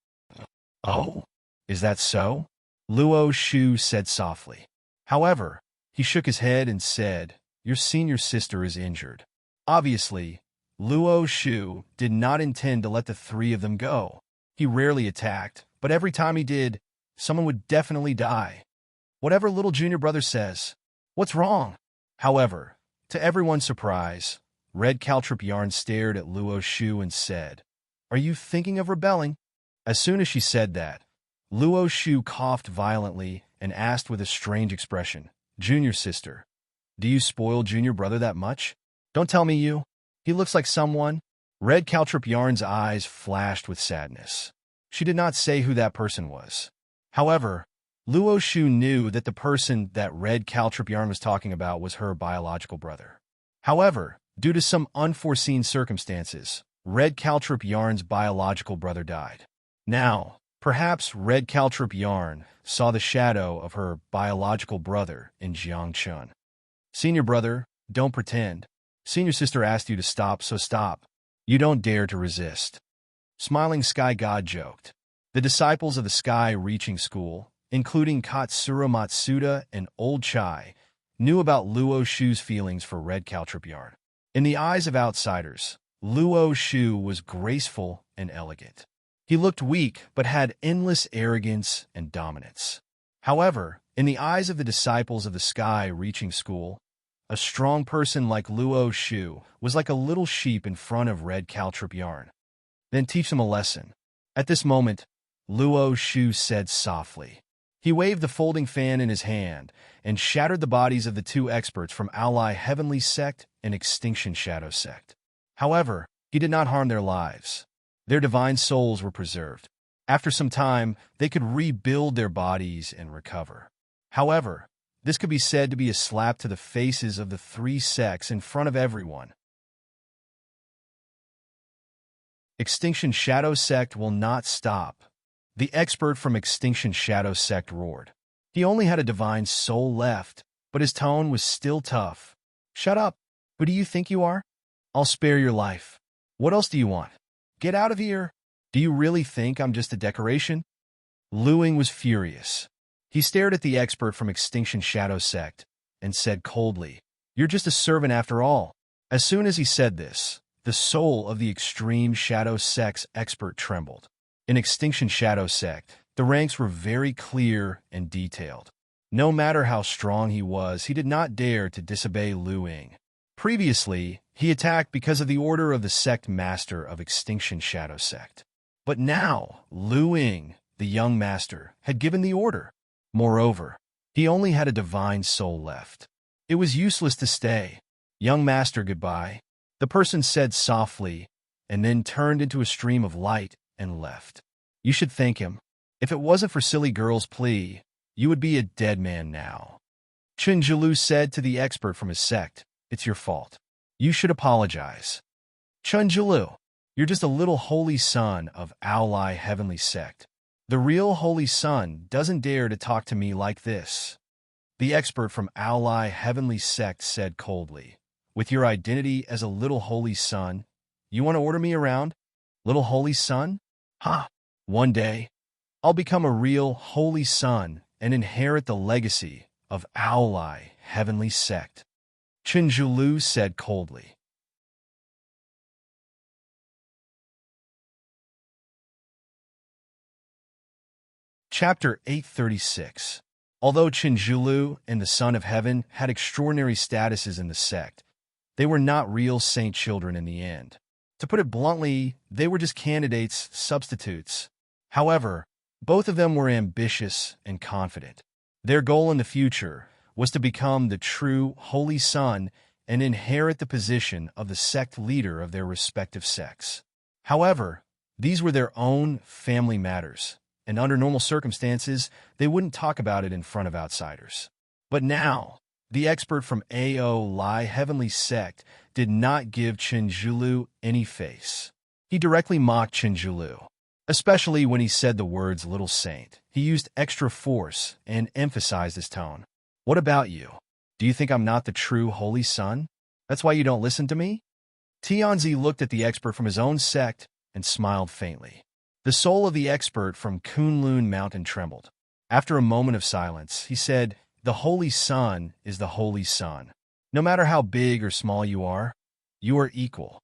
"Oh, is that so?" Luo Shu said softly. However, he shook his head and said, "Your senior sister is injured." Obviously, Luo Shu did not intend to let the three of them go. He rarely attacked, but every time he did, someone would definitely die. Whatever little junior brother says, what's wrong? However, to everyone's surprise, Red Caltrip Yarn stared at Luo Shu and said, "Are you thinking of rebelling?" As soon as she said that, Luo Shu coughed violently and asked with a strange expression, "Junior sister, do you spoil junior brother that much? Don't tell me you. He looks like someone." Red Caltrip Yarn's eyes flashed with sadness. She did not say who that person was. However, Luo Shu knew that the person that Red Caltrip Yarn was talking about was her biological brother. However, due to some unforeseen circumstances, Red Caltrip Yarn's biological brother died. Now, perhaps Red Caltrip Yarn saw the shadow of her biological brother in Jiang Chun. "Senior brother, don't pretend. Senior sister asked you to stop, so stop. You don't dare to resist." Smiling Sky God joked. The disciples of the Sky Reaching School, including Katsura Matsuda and Old Chai, knew about Luo Shu's feelings for Red Caltrip Yarn. In the eyes of outsiders, Luo Shu was graceful and elegant. He looked weak but had endless arrogance and dominance. However, in the eyes of the disciples of the Sky Reaching School, a strong person like Luo Shu was like a little sheep in front of Red Caltrip Yarn. "Then teach them a lesson." At this moment, Luo Shu said softly. He waved the folding fan in his hand and shattered the bodies of the two experts from Ally Heavenly Sect and Extinction Shadow Sect. However, he did not harm their lives. Their divine souls were preserved. After some time, they could rebuild their bodies and recover. However, this could be said to be a slap to the faces of the three sects in front of everyone. Extinction Shadow Sect will not stop. The expert from Extinction Shadow Sect roared. He only had a divine soul left, but his tone was still tough. "Shut up. Who do you think you are? I'll spare your life. What else do you want? Get out of here. Do you really think I'm just a decoration?" Luing was furious. He stared at the expert from Extinction Shadow Sect and said coldly, "You're just a servant after all." As soon as he said this, the soul of the Extreme Shadow Sect's expert trembled. In Extinction Shadow Sect, the ranks were very clear and detailed. No matter how strong he was, he did not dare to disobey Luing. Previously, he attacked because of the order of the sect master of Extinction Shadow Sect. But now, Luing, the young master, had given the order. Moreover, he only had a divine soul left. It was useless to stay. "Young master, goodbye," the person said softly, and then turned into a stream of light and left. "You should thank him. If it wasn't for silly girl's plea, you would be a dead man now." Chen Zhilu said to the expert from his sect. It's your fault. You should apologize. Chen Zhilu, you're just a little holy son of Aolai Heavenly Sect. The real holy son doesn't dare to talk to me like this. The expert from Aolai Heavenly Sect said coldly. With your identity as a little holy son, you want to order me around? Little holy son? Ha! One day, I'll become a real holy son and inherit the legacy of Aolai Heavenly Sect. Chen Zhilu said coldly. Chapter 836. Although Chen Zhilu and the Son of Heaven had extraordinary statuses in the sect, they were not real saint children in the end. To put it bluntly, they were just candidates, substitutes. However, both of them were ambitious and confident. Their goal in the future was to become the true holy son and inherit the position of the sect leader of their respective sects. However, these were their own family matters, and under normal circumstances, they wouldn't talk about it in front of outsiders. But now, the expert from Aolai Heavenly Sect did not give Chen Zhilu any face. He directly mocked Chen Zhilu, especially when he said the words little saint. He used extra force and emphasized his tone. What about you? Do you think I'm not the true holy son? That's why you don't listen to me? Tianzi looked at the expert from his own sect and smiled faintly. The soul of the expert from Kunlun Mountain trembled. After a moment of silence, he said, the holy son is the holy son. No matter how big or small you are equal.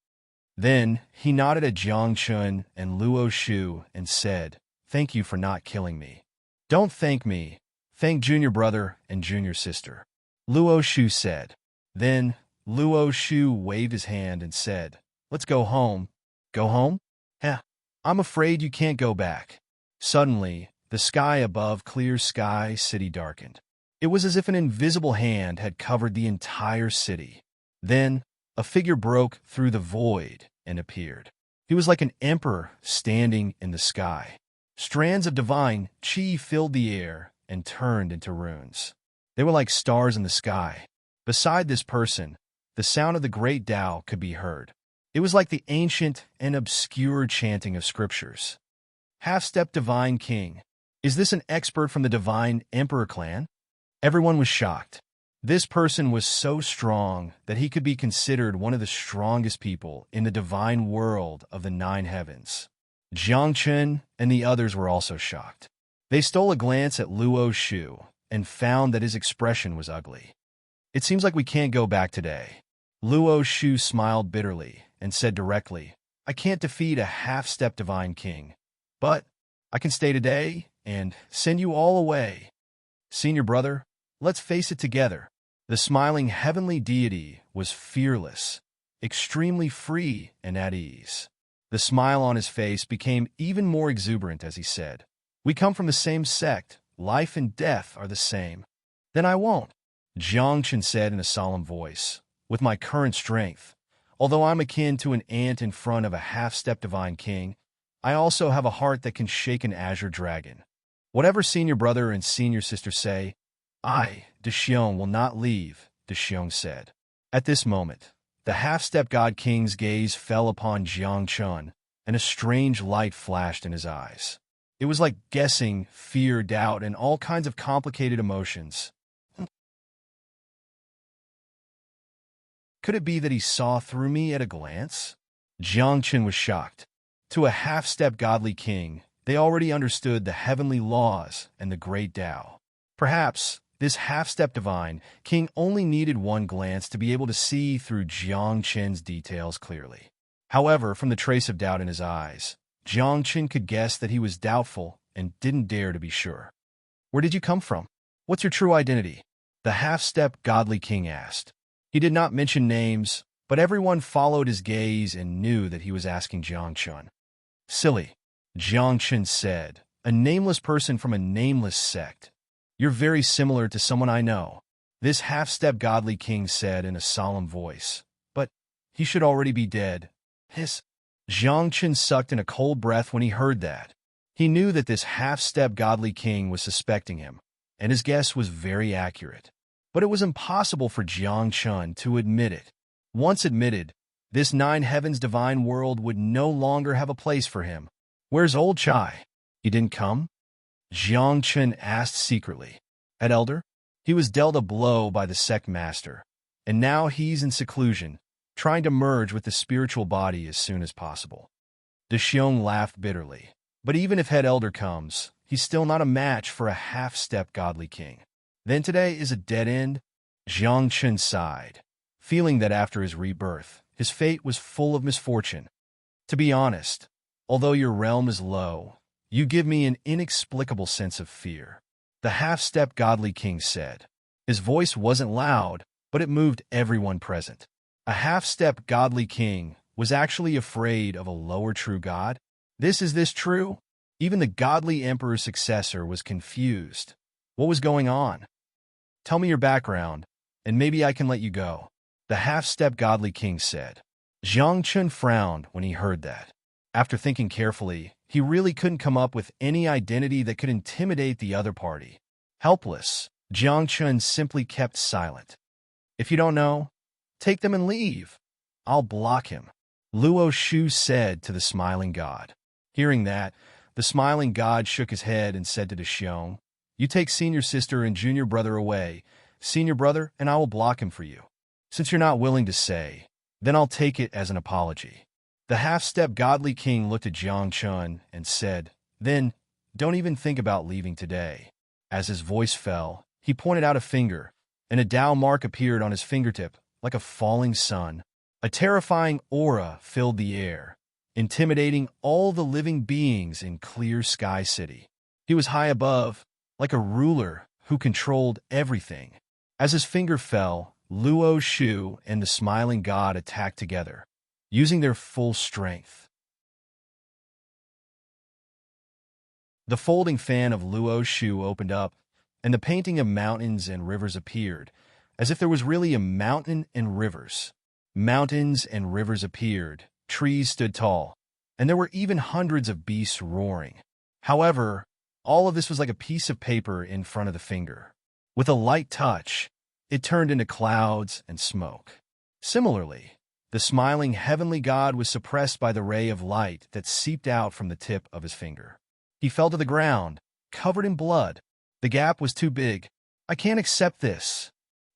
Then he nodded at Jiang Chun and Luo Shu and said, thank you for not killing me. Don't thank me. Thank junior brother and junior sister. Luo Shu said. Then Luo Shu waved his hand and said, let's go home. Go home? Heh. I'm afraid you can't go back. Suddenly, the sky above Clear Sky City darkened. It was as if an invisible hand had covered the entire city. Then, a figure broke through the void and appeared. He was like an emperor standing in the sky. Strands of divine chi filled the air and turned into runes. They were like stars in the sky. Beside this person, the sound of the great Tao could be heard. It was like the ancient and obscure chanting of scriptures. Half-step divine king. Is this an expert from the divine emperor clan? Everyone was shocked. This person was so strong that he could be considered one of the strongest people in the divine world of the nine heavens. Jiang Chun and the others were also shocked. They stole a glance at Luo Shu and found that his expression was ugly. It seems like we can't go back today. Luo Shu smiled bitterly and said directly, I can't defeat a half-step divine king, but I can stay today and send you all away. Senior brother, let's face it together. The smiling heavenly deity was fearless, extremely free and at ease. The smile on his face became even more exuberant as he said, we come from the same sect. Life and death are the same. Then I won't. Jiang Chen said in a solemn voice, with my current strength, although I'm akin to an ant in front of a half-step divine king, I also have a heart that can shake an azure dragon. Whatever senior brother and senior sister say, I, Dexiong, will not leave, Dexiong said. At this moment, the half-step god king's gaze fell upon Jiang Chun, and a strange light flashed in his eyes. It was like guessing, fear, doubt, and all kinds of complicated emotions. Could it be that he saw through me at a glance? Jiang Chun was shocked. To a half-step godly king, they already understood the heavenly laws and the great Tao. Perhaps this half-step divine king only needed one glance to be able to see through Jiang Chun's details clearly. However, from the trace of doubt in his eyes, Jiang Chun could guess that he was doubtful and didn't dare to be sure. Where did you come from? What's your true identity? The half-step godly king asked. He did not mention names, but everyone followed his gaze and knew that he was asking Jiang Chun. Silly, Jiang Chun said, a nameless person from a nameless sect. You're very similar to someone I know. This half-step godly king said in a solemn voice. But he should already be dead. Hiss. Jiang Chun sucked in a cold breath when he heard that. He knew that this half-step godly king was suspecting him, and his guess was very accurate. But it was impossible for Jiang Chun to admit it. Once admitted, this nine heavens divine world would no longer have a place for him. Where's old Chai? He didn't come? Jiang Chun asked secretly. Head elder? He was dealt a blow by the sect master, and now he's in seclusion, trying to merge with the spiritual body as soon as possible. De Xiong laughed bitterly. But even if head elder comes, he's still not a match for a half-step godly king. Then today is a dead end? Jiang Chun sighed, feeling that after his rebirth, his fate was full of misfortune. To be honest, although your realm is low, you give me an inexplicable sense of fear, the half-step godly king said. His voice wasn't loud, but it moved everyone present. A half-step godly king was actually afraid of a lower true god? Is this true? Even the godly emperor's successor was confused. What was going on? Tell me your background, and maybe I can let you go, the half-step godly king said. Jiang Chun frowned when he heard that. After thinking carefully, he really couldn't come up with any identity that could intimidate the other party. Helpless, Jiang Chun simply kept silent. If you don't know, take them and leave. I'll block him, Luo Shu said to the smiling god. Hearing that, the smiling god shook his head and said to De Xiong, you take senior sister and junior brother away, senior brother, and I will block him for you. Since you're not willing to say, then I'll take it as an apology. The half-step godly king looked at Jiang Chun and said, then, don't even think about leaving today. As his voice fell, he pointed out a finger, and a Tao mark appeared on his fingertip, like a falling sun. A terrifying aura filled the air, intimidating all the living beings in Clear Sky City. He was high above, like a ruler who controlled everything. As his finger fell, Luo Shu and the smiling god attacked together, using their full strength. The folding fan of Luo Shu opened up, and the painting of mountains and rivers appeared, as if there was really a mountain and rivers. Mountains and rivers appeared, trees stood tall, and there were even hundreds of beasts roaring. However, all of this was like a piece of paper in front of the finger. With a light touch, it turned into clouds and smoke. Similarly, the smiling heavenly god was suppressed by the ray of light that seeped out from the tip of his finger. He fell to the ground, covered in blood. The gap was too big. I can't accept this.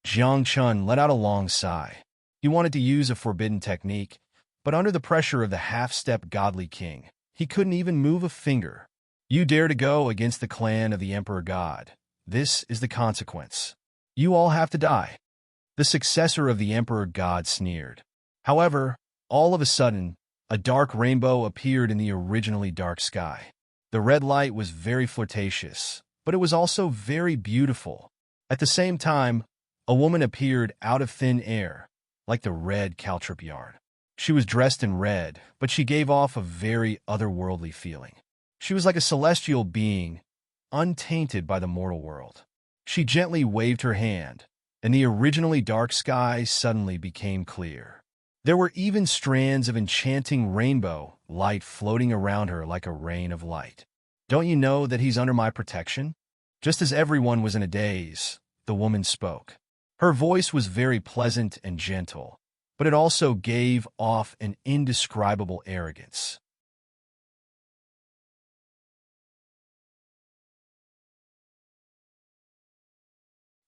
Jiang Chun let out a long sigh. He wanted to use a forbidden technique, but under the pressure of the half-step godly king, he couldn't even move a finger. You dare to go against the clan of the Emperor God. This is the consequence. You all have to die. The successor of the Emperor God sneered. However, all of a sudden, a dark rainbow appeared in the originally dark sky. The red light was very flirtatious, but it was also very beautiful. At the same time, a woman appeared out of thin air, like the red caltrip yard. She was dressed in red, but she gave off a very otherworldly feeling. She was like a celestial being, untainted by the mortal world. She gently waved her hand, and the originally dark sky suddenly became clear. There were even strands of enchanting rainbow light floating around her like a rain of light. Don't you know that he's under my protection? Just as everyone was in a daze, the woman spoke. Her voice was very pleasant and gentle, but it also gave off an indescribable arrogance.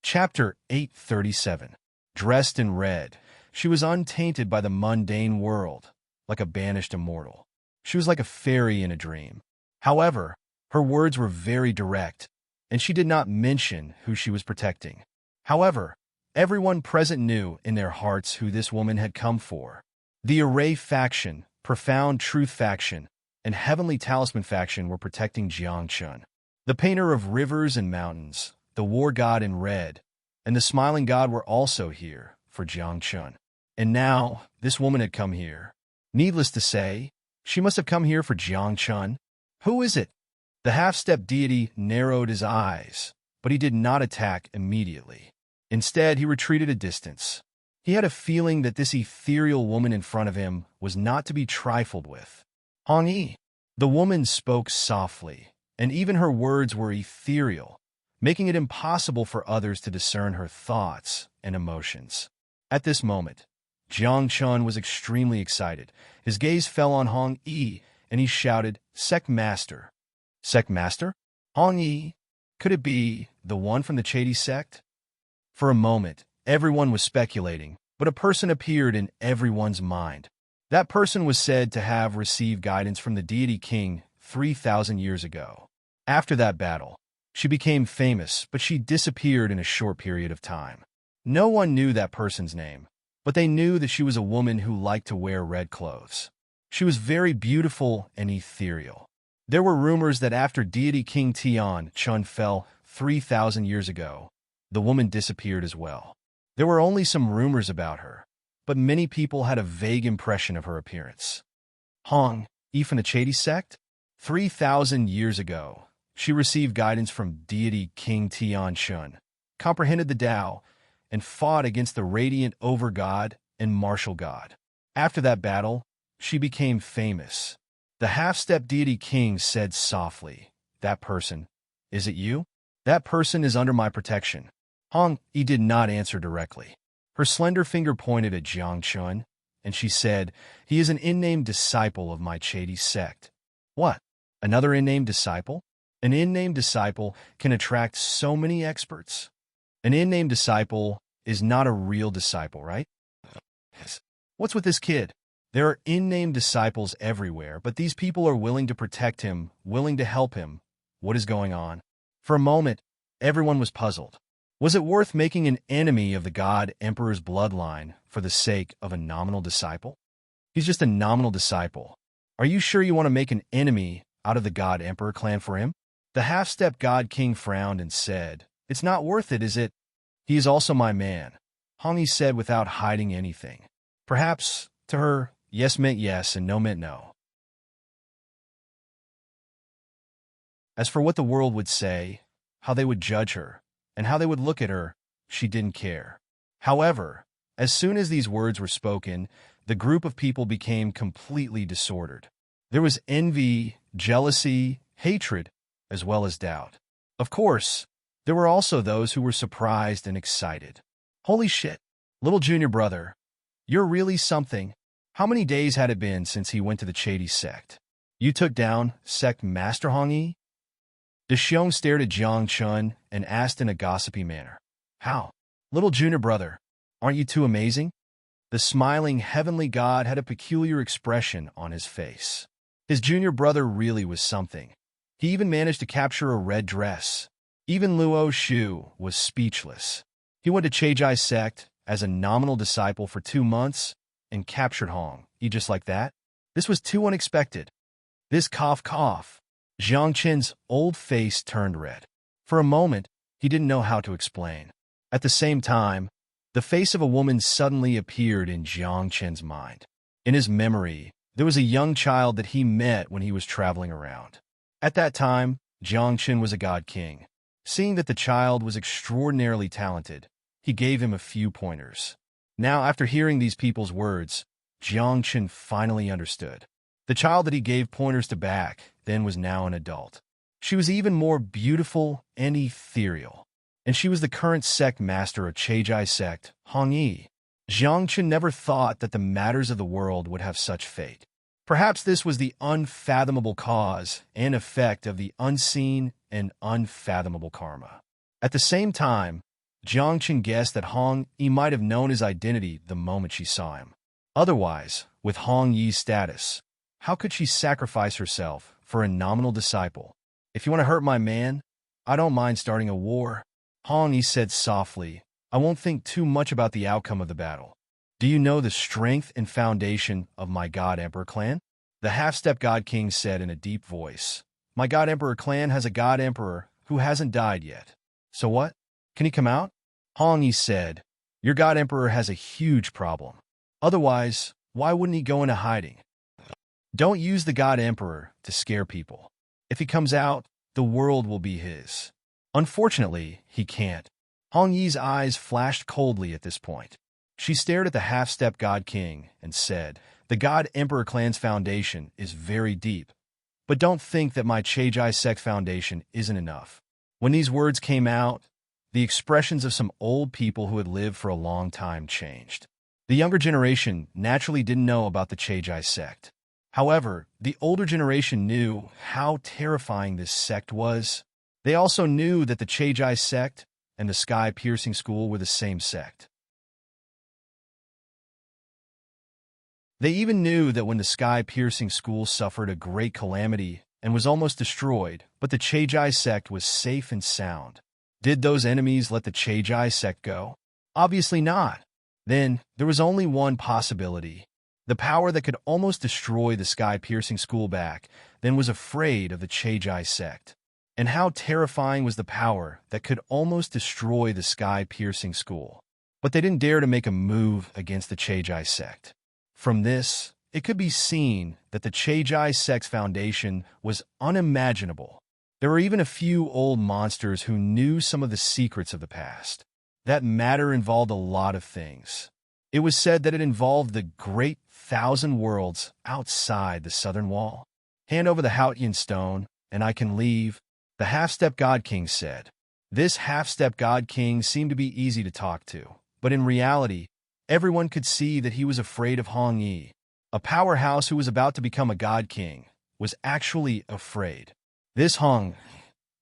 Chapter 837. Dressed in red, she was untainted by the mundane world, like a banished immortal. She was like a fairy in a dream. However, her words were very direct, and she did not mention who she was protecting. However, everyone present knew in their hearts who this woman had come for. The Array faction, Profound Truth faction, and Heavenly Talisman faction were protecting Jiang Chun. The painter of rivers and mountains, the war god in red, and the smiling god were also here for Jiang Chun. And now, this woman had come here. Needless to say, she must have come here for Jiang Chun. Who is it? The half-step deity narrowed his eyes, but he did not attack immediately. Instead, he retreated a distance. He had a feeling that this ethereal woman in front of him was not to be trifled with. Hong Yi. The woman spoke softly, and even her words were ethereal, making it impossible for others to discern her thoughts and emotions. At this moment, Jiang Chun was extremely excited. His gaze fell on Hong Yi, and he shouted, "Sect Master." "Sect Master? Hong Yi? Could it be the one from the Chedi sect?" For a moment, everyone was speculating, but a person appeared in everyone's mind. That person was said to have received guidance from the deity king 3,000 years ago. After that battle, she became famous, but she disappeared in a short period of time. No one knew that person's name, but they knew that she was a woman who liked to wear red clothes. She was very beautiful and ethereal. There were rumors that after deity King Tian Chun fell 3,000 years ago, the woman disappeared as well. There were only some rumors about her, but many people had a vague impression of her appearance. Hong Yi from the Chedi sect? 3,000 years ago, she received guidance from deity King Tian Chun, comprehended the Tao, and fought against the radiant over-god and martial god. After that battle, she became famous. The half-step deity king said softly, "That person, is it you? That person is under my protection." Hong Yi did not answer directly. Her slender finger pointed at Jiang Chun, and she said, "He is an in-name disciple of my Chedi sect." "What? Another in-name disciple? An in-name disciple can attract so many experts." "An in-name disciple is not a real disciple, right?" "Yes." "What's with this kid? There are in-name disciples everywhere, but these people are willing to protect him, willing to help him. What is going on?" For a moment, everyone was puzzled. Was it worth making an enemy of the God Emperor's bloodline for the sake of a nominal disciple? He's just a nominal disciple. Are you sure you want to make an enemy out of the God Emperor clan for him? The half-step God King frowned and said, "It's not worth it, is it?" "He is also my man," Hong Yi said without hiding anything. Perhaps, to her, yes meant yes and no meant no. As for what the world would say, how they would judge her, and how they would look at her, she didn't care. However, as soon as these words were spoken, the group of people became completely disordered. There was envy, jealousy, hatred, as well as doubt. Of course, there were also those who were surprised and excited. "Holy shit, little junior brother, you're really something. How many days had it been since he went to the Chedi sect? You took down Sect Master Hong Yi?" De Xiong stared at Jiang Chun and asked in a gossipy manner, "How? Little junior brother, aren't you too amazing?" The smiling heavenly god had a peculiar expression on his face. His junior brother really was something. He even managed to capture a red dress. Even Luo Shu was speechless. He went to Cheji sect as a nominal disciple for 2 months and captured Hong Yi just like that. This was too unexpected. This cough. Jiang Chen's old face turned red. For a moment, he didn't know how to explain. At the same time, the face of a woman suddenly appeared in Jiang Chen's mind. In his memory, there was a young child that he met when he was traveling around. At that time, Jiang Chen was a god king. Seeing that the child was extraordinarily talented, he gave him a few pointers. Now, after hearing these people's words, Jiang Chen finally understood. The child that he gave pointers to back then was now an adult. She was even more beautiful and ethereal, and she was the current sect master of Cheji sect, Hong Yi. Jiang Chen never thought that the matters of the world would have such fate. Perhaps this was the unfathomable cause and effect of the unseen and unfathomable karma. At the same time, Jiang Chen guessed that Hong Yi might have known his identity the moment she saw him. Otherwise, with Hong Yi's status, how could she sacrifice herself for a nominal disciple? "If you want to hurt my man, I don't mind starting a war," Hong Yi said softly. "I won't think too much about the outcome of the battle. Do you know the strength and foundation of my God Emperor clan?" The half-step God King said in a deep voice, "My God Emperor clan has a God Emperor who hasn't died yet. So what? Can he come out?" Hong Yi said, "Your God Emperor has a huge problem. Otherwise, why wouldn't he go into hiding? Don't use the God Emperor to scare people. If he comes out, the world will be his. Unfortunately, he can't." Hong Yi's eyes flashed coldly at this point. She stared at the half-step God King and said, "The God Emperor clan's foundation is very deep, but don't think that my Cheji sect foundation isn't enough. When these words came out, the expressions of some old people who had lived for a long time changed. The younger generation naturally didn't know about the Chagi sect. However, the older generation knew how terrifying this sect was. They also knew that the Chagi sect and the sky-piercing school were the same sect. They even knew that when the sky-piercing school suffered a great calamity and was almost destroyed, but the Chagi sect was safe and sound. Did those enemies let the Chagi sect go? Obviously not. Then, there was only one possibility. The power that could almost destroy the sky-piercing school back then was afraid of the Chagi sect. And how terrifying was the power that could almost destroy the sky-piercing school. But they didn't dare to make a move against the Chagi sect. From this, it could be seen that the Chagi sect's foundation was unimaginable. There were even a few old monsters who knew some of the secrets of the past. That matter involved a lot of things. It was said that it involved the great 1,000 worlds outside the southern wall. Hand over the Hautian stone, and I can leave, the half-step God King said. This half-step God King seemed to be easy to talk to, but in reality, everyone could see that he was afraid of Hong Yi. A powerhouse who was about to become a God King was actually afraid. This Hong,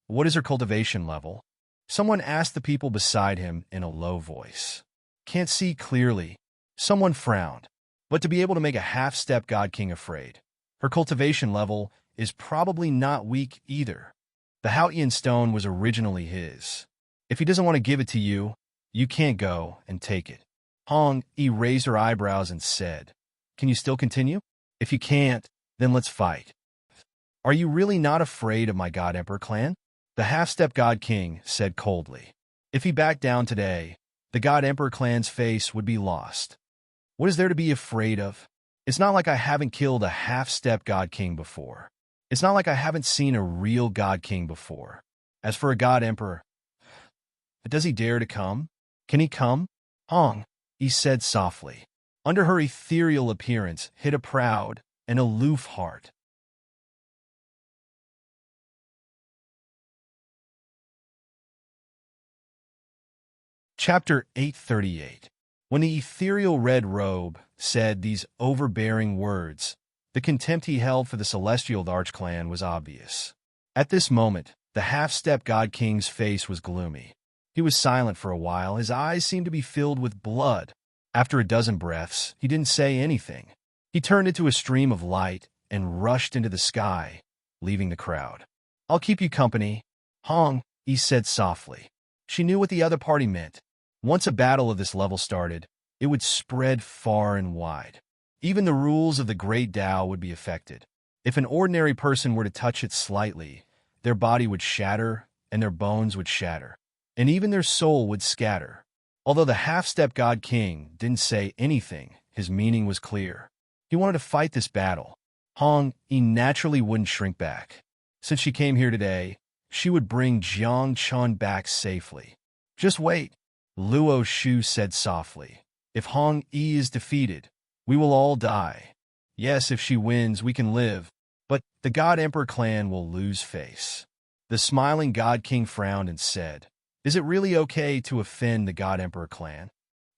what is her cultivation level? Someone asked the people beside him in a low voice. Can't see clearly. Someone frowned. But to be able to make a half-step God King afraid, her cultivation level is probably not weak either. The Hautian stone was originally his. If he doesn't want to give it to you, you can't go and take it. Hong Yi raised her eyebrows and said, Can you still continue? If you can't, then let's fight. Are you really not afraid of my God Emperor clan? The half-step God King said coldly. If he backed down today, the God Emperor clan's face would be lost. What is there to be afraid of? It's not like I haven't killed a half-step God King before. It's not like I haven't seen a real God King before. As for a God Emperor, does he dare to come? Can he come? Hong, he said softly. Under her ethereal appearance hid a proud and aloof heart. Chapter 838. When the ethereal red robe said these overbearing words, the contempt he held for the celestial Arch clan was obvious. At this moment, the half-step God King's face was gloomy. He was silent for a while. His eyes seemed to be filled with blood. After a dozen breaths, he didn't say anything. He turned into a stream of light and rushed into the sky, leaving the crowd. I'll keep you company, Hong, he said softly. She knew what the other party meant. Once a battle of this level started, it would spread far and wide. Even the rules of the Great Tao would be affected. If an ordinary person were to touch it slightly, their body would shatter, and their bones would shatter, and even their soul would scatter. Although the half-step God King didn't say anything, his meaning was clear. He wanted to fight this battle. Hong Yi naturally wouldn't shrink back. Since she came here today, she would bring Jiang Chun back safely. Just wait, Luo Shu said softly. If Hong Yi is defeated, we will all die. Yes, if she wins, we can live, but the God Emperor clan will lose face. The smiling God King frowned and said, Is it really okay to offend the God Emperor clan?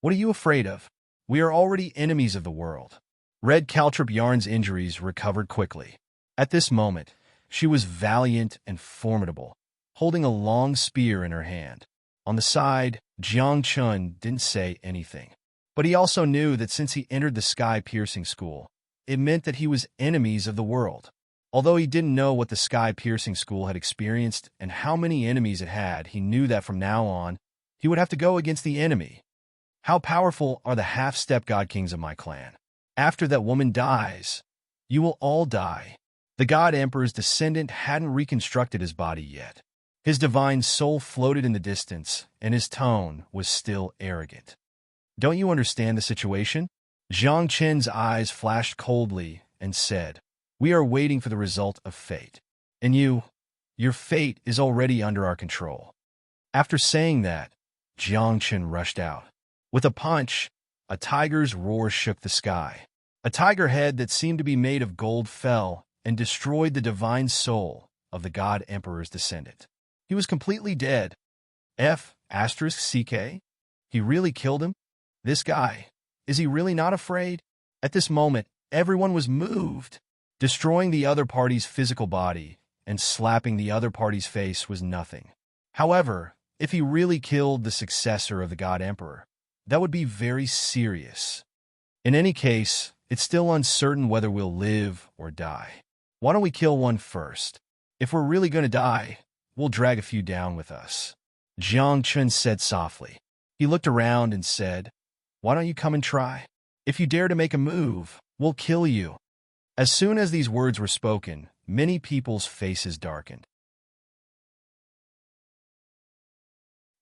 What are you afraid of? We are already enemies of the world. Red Caltrip Yarn's injuries recovered quickly. At this moment, she was valiant and formidable, holding a long spear in her hand. On the side, Jiang Chun didn't say anything. But he also knew that since he entered the sky-piercing school, it meant that he was enemies of the world. Although he didn't know what the sky-piercing school had experienced and how many enemies it had, he knew that from now on, he would have to go against the enemy. How powerful are the half-step God Kings of my clan? After that woman dies, you will all die. The God Emperor's descendant hadn't reconstructed his body yet. His divine soul floated in the distance, and his tone was still arrogant. Don't you understand the situation? Zhang Chen's eyes flashed coldly and said, We are waiting for the result of fate. And your fate is already under our control. After saying that, Jiang Chen rushed out. With a punch, a tiger's roar shook the sky. A tiger head that seemed to be made of gold fell and destroyed the divine soul of the God Emperor's descendant. He was completely dead. F***CK? He really killed him? This guy, is he really not afraid? At this moment, everyone was moved. Destroying the other party's physical body and slapping the other party's face was nothing. However, if he really killed the successor of the God Emperor, that would be very serious. In any case, it's still uncertain whether we'll live or die. Why don't we kill one first? If we're really going to die, we'll drag a few down with us. Jiang Chun said softly. He looked around and said, "Why don't you come and try? If you dare to make a move, we'll kill you." As soon as these words were spoken, many people's faces darkened.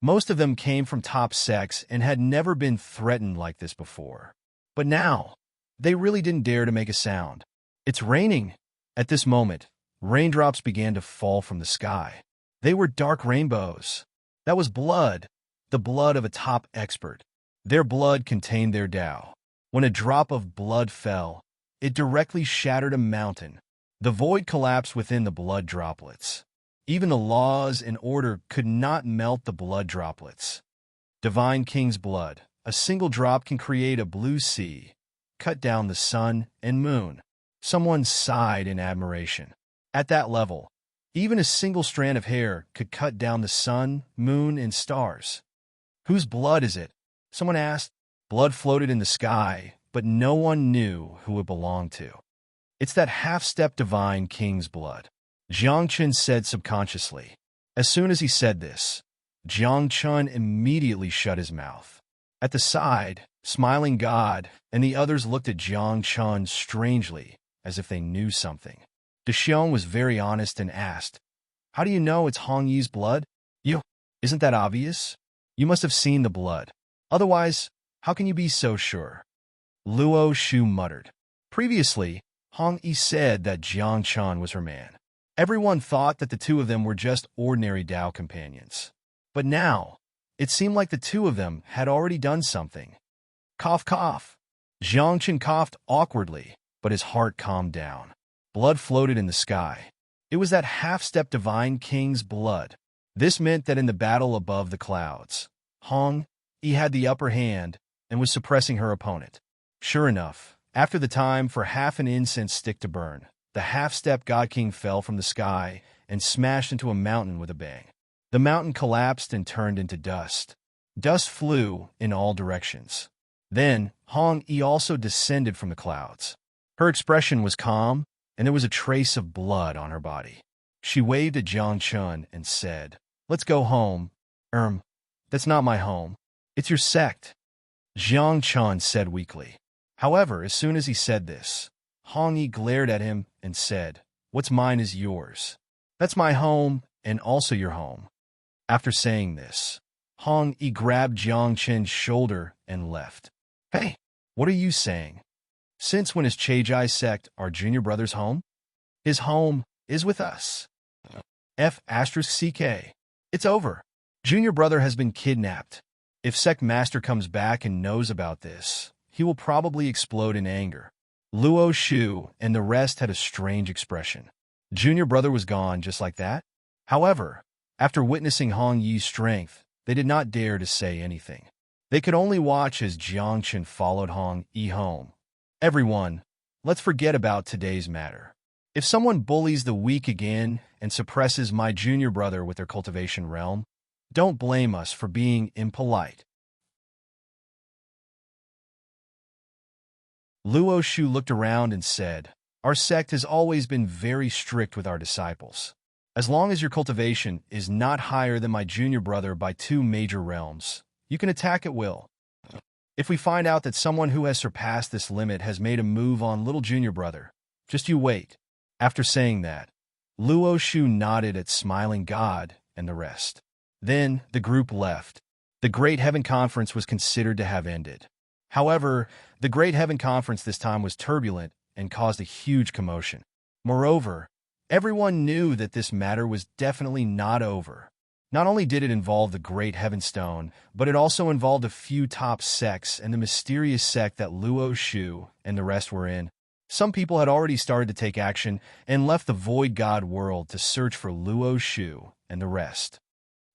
Most of them came from top sects and had never been threatened like this before. But now, they really didn't dare to make a sound. It's raining. At this moment, raindrops began to fall from the sky. They were dark rainbows. That was blood, the blood of a top expert. Their blood contained their Tao. When a drop of blood fell, it directly shattered a mountain. The void collapsed within the blood droplets. Even the laws and order could not melt the blood droplets. Divine King's blood, a single drop can create a blue sea, cut down the sun and moon. Someone sighed in admiration. At that level, even a single strand of hair could cut down the sun, moon, and stars. Whose blood is it? Someone asked. Blood floated in the sky, but no one knew who it belonged to. It's that half-step Divine King's blood, Jiang Chun said subconsciously. As soon as he said this, Jiang Chun immediately shut his mouth. At the side, Smiling God and the others looked at Jiang Chun strangely, as if they knew something. Dexiong was very honest and asked, "How do you know it's Hong Yi's blood? Isn't that obvious? You must have seen the blood. Otherwise, how can you be so sure?" Luo Shu muttered. Previously, Hong Yi said that Jiang Chun was her man. Everyone thought that the two of them were just ordinary Tao companions. But now, it seemed like the two of them had already done something. Cough, cough. Jiang Chun coughed awkwardly, but his heart calmed down. Blood floated in the sky. It was that half-step Divine King's blood. This meant that in the battle above the clouds, Hong Yi had the upper hand and was suppressing her opponent. Sure enough, after the time for half an incense stick to burn, the half-step God King fell from the sky and smashed into a mountain with a bang. The mountain collapsed and turned into dust. Dust flew in all directions. Then, Hong Yi also descended from the clouds. Her expression was calm, and there was a trace of blood on her body. She waved at Jiang Chun and said, "Let's go home." That's not my home. It's your sect," Jiang Chun said weakly. However, as soon as he said this, Hong Yi glared at him and said, "What's mine is yours. That's my home and also your home." After saying this, Hong Yi grabbed Jiang Chun's shoulder and left. "Hey, what are you saying? Since when is Chejai's sect our junior brother's home? His home is with us." F***CK. It's over. Junior brother has been kidnapped. If sect master comes back and knows about this, he will probably explode in anger. Luo Shu and the rest had a strange expression. Junior brother was gone just like that? However, after witnessing Hong Yi's strength, they did not dare to say anything. They could only watch as Jiang Chun followed Hong Yi home. Everyone, let's forget about today's matter. If someone bullies the weak again and suppresses my junior brother with their cultivation realm, don't blame us for being impolite. Luo Shu looked around and said, "Our sect has always been very strict with our disciples. As long as your cultivation is not higher than my junior brother by 2 major realms, you can attack at will. If we find out that someone who has surpassed this limit has made a move on little junior brother, just you wait." After saying that, Luo Shu nodded at Smiling God and the rest. Then the group left. The Great Heaven Conference was considered to have ended. However, the Great Heaven Conference this time was turbulent and caused a huge commotion. Moreover, everyone knew that this matter was definitely not over. Not only did it involve the Great Heaven Stone, but it also involved a few top sects and the mysterious sect that Luo Shu and the rest were in. Some people had already started to take action and left the Void God world to search for Luo Shu and the rest.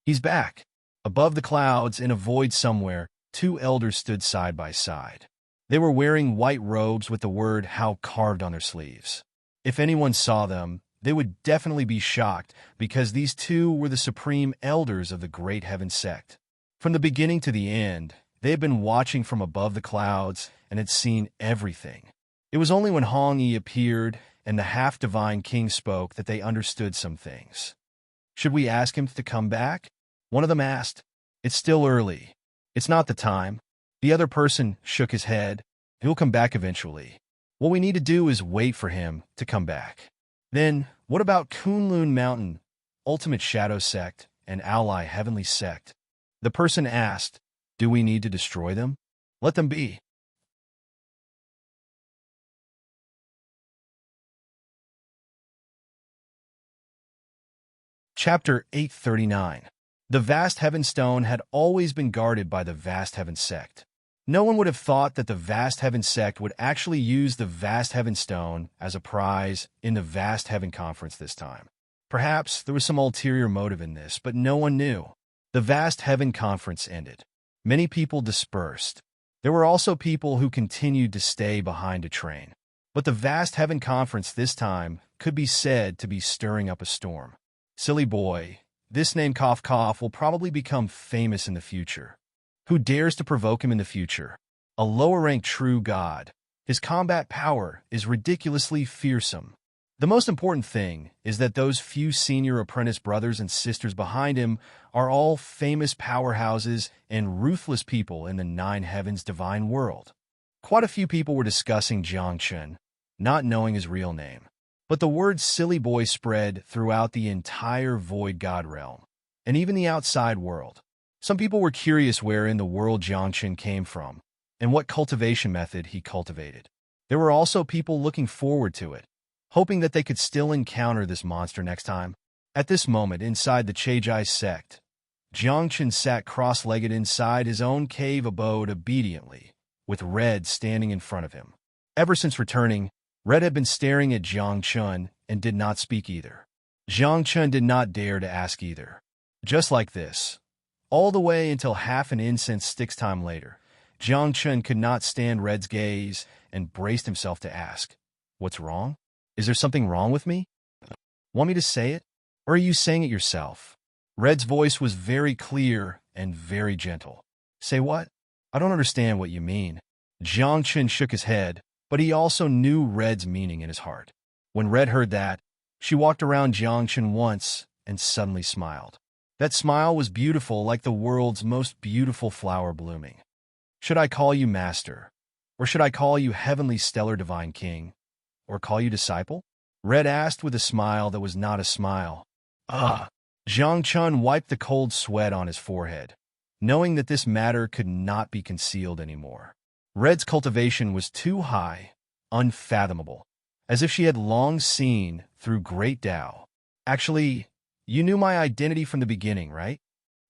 He's back. Above the clouds, in a void somewhere, two elders stood side by side. They were wearing white robes with the word "How" carved on their sleeves. If anyone saw them, they would definitely be shocked, because these two were the supreme elders of the Great Heaven sect. From the beginning to the end, they had been watching from above the clouds and had seen everything. It was only when Hong Yi appeared and the half-divine king spoke that they understood some things. "Should we ask him to come back?" one of them asked. "It's still early. It's not the time." The other person shook his head. "He'll come back eventually. What we need to do is wait for him to come back." "Then, what about Kunlun Mountain, Ultimate Shadow Sect, and Ally Heavenly Sect?" the person asked. "Do we need to destroy them? Let them be." Chapter 839. The Vast Heaven Stone had always been guarded by the Vast Heaven Sect. No one would have thought that the Vast Heaven Sect would actually use the Vast Heaven Stone as a prize in the Vast Heaven Conference this time. Perhaps there was some ulterior motive in this, but no one knew. The Vast Heaven Conference ended. Many people dispersed. There were also people who continued to stay behind to train. But the Vast Heaven Conference this time could be said to be stirring up a storm. Silly boy, this name cough cough will probably become famous in the future. Who dares to provoke him in the future? A lower-ranked true god. His combat power is ridiculously fearsome. The most important thing is that those few senior apprentice brothers and sisters behind him are all famous powerhouses and ruthless people in the Nine Heavens divine world. Quite a few people were discussing Jiang Chen, not knowing his real name. But the word silly boy spread throughout the entire Void God realm, and even the outside world. Some people were curious where in the world Jiang Chen came from, and what cultivation method he cultivated. There were also people looking forward to it, hoping that they could still encounter this monster next time. At this moment, inside the Chejai sect, Jiang Chen sat cross-legged inside his own cave abode obediently, with Red standing in front of him. Ever since returning, Red had been staring at Jiang Chen and did not speak either. Jiang Chen did not dare to ask either. Just like this, all the way until half an incense sticks time later, Jiang Chen could not stand Red's gaze and braced himself to ask, "What's wrong? Is there something wrong with me? Want me to say it? Or are you saying it yourself?" Red's voice was very clear and very gentle. "Say what? I don't understand what you mean." Jiang Chen shook his head, but he also knew Red's meaning in his heart. When Red heard that, she walked around Jiang Chen once and suddenly smiled. That smile was beautiful, like the world's most beautiful flower blooming. "Should I call you Master? Or should I call you Heavenly Stellar Divine King? Or call you Disciple?" Red asked with a smile that was not a smile. "Ah." Jiang Chen wiped the cold sweat on his forehead, knowing that this matter could not be concealed anymore. Red's cultivation was too high, unfathomable, as if she had long seen through great Tao. "Actually, you knew my identity from the beginning, right?"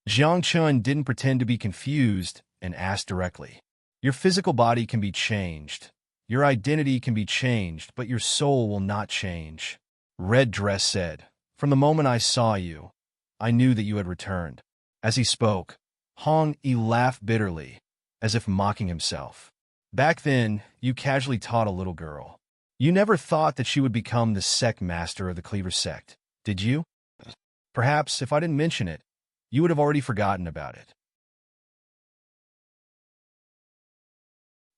Jiang Chen didn't pretend to be confused and asked directly. "Your physical body can be changed. Your identity can be changed, but your soul will not change." Red Dress said, "From the moment I saw you, I knew that you had returned." As he spoke, Hong Yi laughed bitterly, as if mocking himself. "Back then, you casually taught a little girl. You never thought that she would become the sect master of the Cleaver sect, did you? Perhaps, if I didn't mention it, you would have already forgotten about it."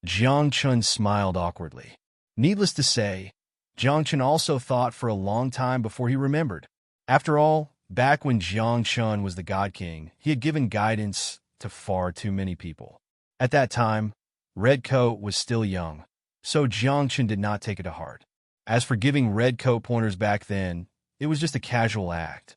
Jiang Chen smiled awkwardly. Needless to say, Jiang Chen also thought for a long time before he remembered. After all, back when Jiang Chen was the God King, he had given guidance to far too many people. At that time, Red Coat was still young, so Jiang Chen did not take it to heart. As for giving Red Coat pointers back then, it was just a casual act.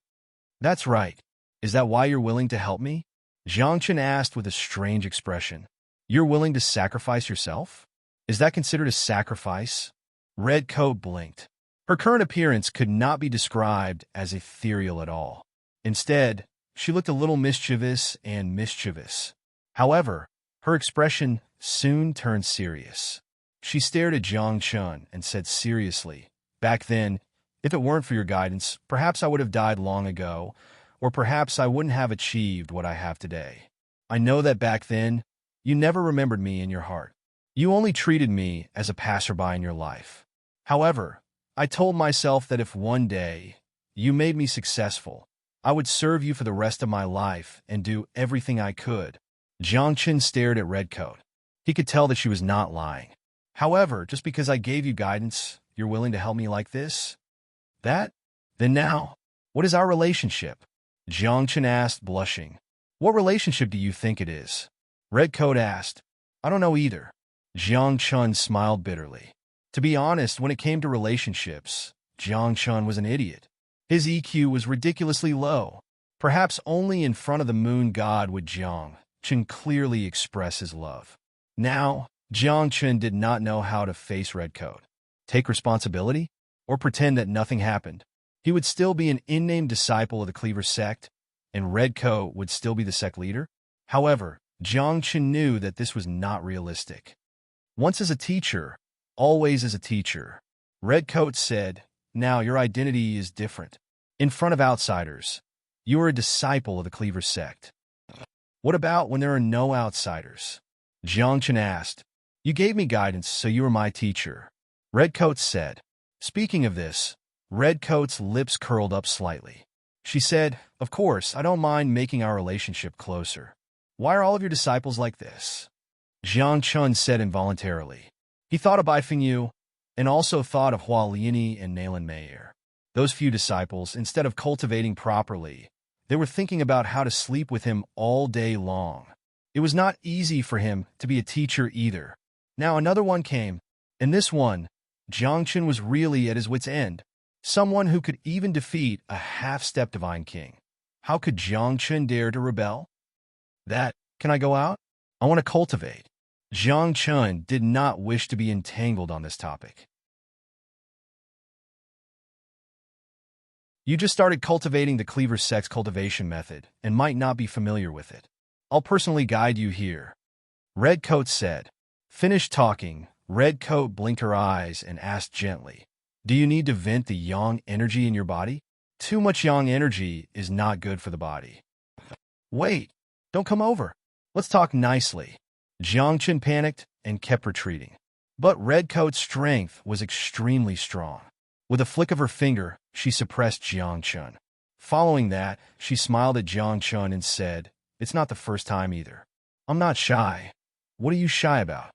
"That's right. Is that why you're willing to help me?" Jiang Chen asked with a strange expression. "You're willing to sacrifice yourself? Is that considered a sacrifice?" Red Coat blinked. Her current appearance could not be described as ethereal at all. Instead, she looked a little mischievous and mischievous. However, her expression soon turned serious. She stared at Jiang Chen and said seriously, "Back then, if it weren't for your guidance, perhaps I would have died long ago, or perhaps I wouldn't have achieved what I have today. I know that back then, you never remembered me in your heart. You only treated me as a passerby in your life. However, I told myself that if one day you made me successful, I would serve you for the rest of my life and do everything I could. Jiang Chen stared at Redcoat. He could tell that she was not lying. However, just because I gave you guidance, you're willing to help me like this? That? Then now, what is our relationship? Jiang Chen asked, blushing. What relationship do you think it is? Redcoat asked. I don't know either. Jiang Chen smiled bitterly. To be honest, when it came to relationships, Jiang Chen was an idiot. His EQ was ridiculously low. Perhaps only in front of the moon god would Jiang Chen clearly express his love. Now, Jiang Chen did not know how to face Redcoat. Take responsibility? Or pretend that nothing happened. He would still be an unnamed disciple of the Cleaver sect, and Redcoat would still be the sect leader. However, Jiang Chen knew that this was not realistic. Once as a teacher, always as a teacher. Redcoat said, now your identity is different. In front of outsiders, you are a disciple of the Cleaver sect. What about when there are no outsiders? Jiang Chen asked. You gave me guidance, so you were my teacher. Redcoat said. Speaking of this, Redcoat's lips curled up slightly. She said, of course, I don't mind making our relationship closer. Why are all of your disciples like this? Jiang Chen said involuntarily. He thought of Bai Yu, and also thought of Hua Liani and Naylan Mayer. Those few disciples, instead of cultivating properly, they were thinking about how to sleep with him all day long. It was not easy for him to be a teacher either. Now another one came, and this one, Jiang Chen was really at his wit's end. Someone who could even defeat a half-step divine king. How could Jiang Chen dare to rebel? Can I go out? I want to cultivate. Jiang Chen did not wish to be entangled on this topic. You just started cultivating the Cleaver sect's cultivation method and might not be familiar with it. I'll personally guide you here. Redcoat said. Finished talking, Redcoat blinked her eyes and asked gently, do you need to vent the yang energy in your body? Too much yang energy is not good for the body. Wait, don't come over. Let's talk nicely. Jiang Chen panicked and kept retreating. But Redcoat's strength was extremely strong. With a flick of her finger, she suppressed Jiang Chen. Following that, she smiled at Jiang Chen and said, it's not the first time either. I'm not shy. What are you shy about?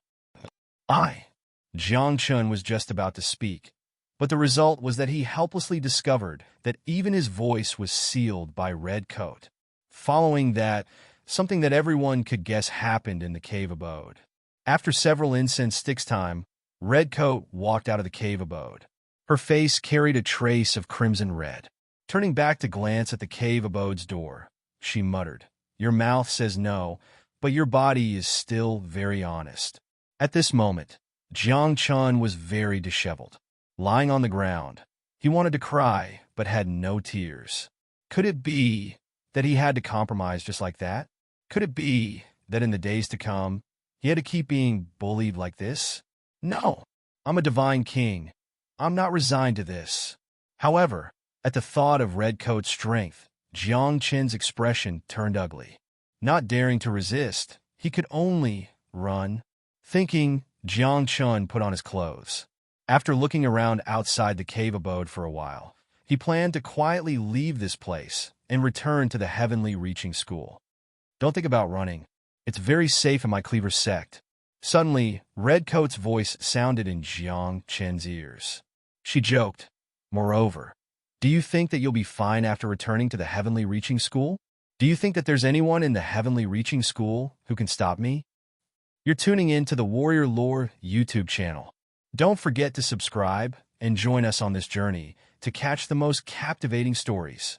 Jiang Chen was just about to speak, but the result was that he helplessly discovered that even his voice was sealed by Redcoat. Following that, something that everyone could guess happened in the cave abode. After several incense sticks time, Redcoat walked out of the cave abode. Her face carried a trace of crimson red. Turning back to glance at the cave abode's door, she muttered, your mouth says no, but your body is still very honest. At this moment, Jiang Chen was very disheveled. Lying on the ground, he wanted to cry, but had no tears. Could it be that he had to compromise just like that? Could it be that in the days to come, he had to keep being bullied like this? No, I'm a divine king. I'm not resigned to this. However, at the thought of Redcoat's strength, Jiang Chen's expression turned ugly. Not daring to resist, he could only run. Thinking, Jiang Chen put on his clothes. After looking around outside the cave abode for a while, he planned to quietly leave this place and return to the heavenly reaching school. Don't think about running. It's very safe in my Cleaver sect. Suddenly, Redcoat's voice sounded in Jiang Chen's ears. She joked, moreover, do you think that you'll be fine after returning to the heavenly reaching school? Do you think that there's anyone in the heavenly reaching school who can stop me? You're tuning in to the Warrior Lore YouTube channel. Don't forget to subscribe and join us on this journey to catch the most captivating stories.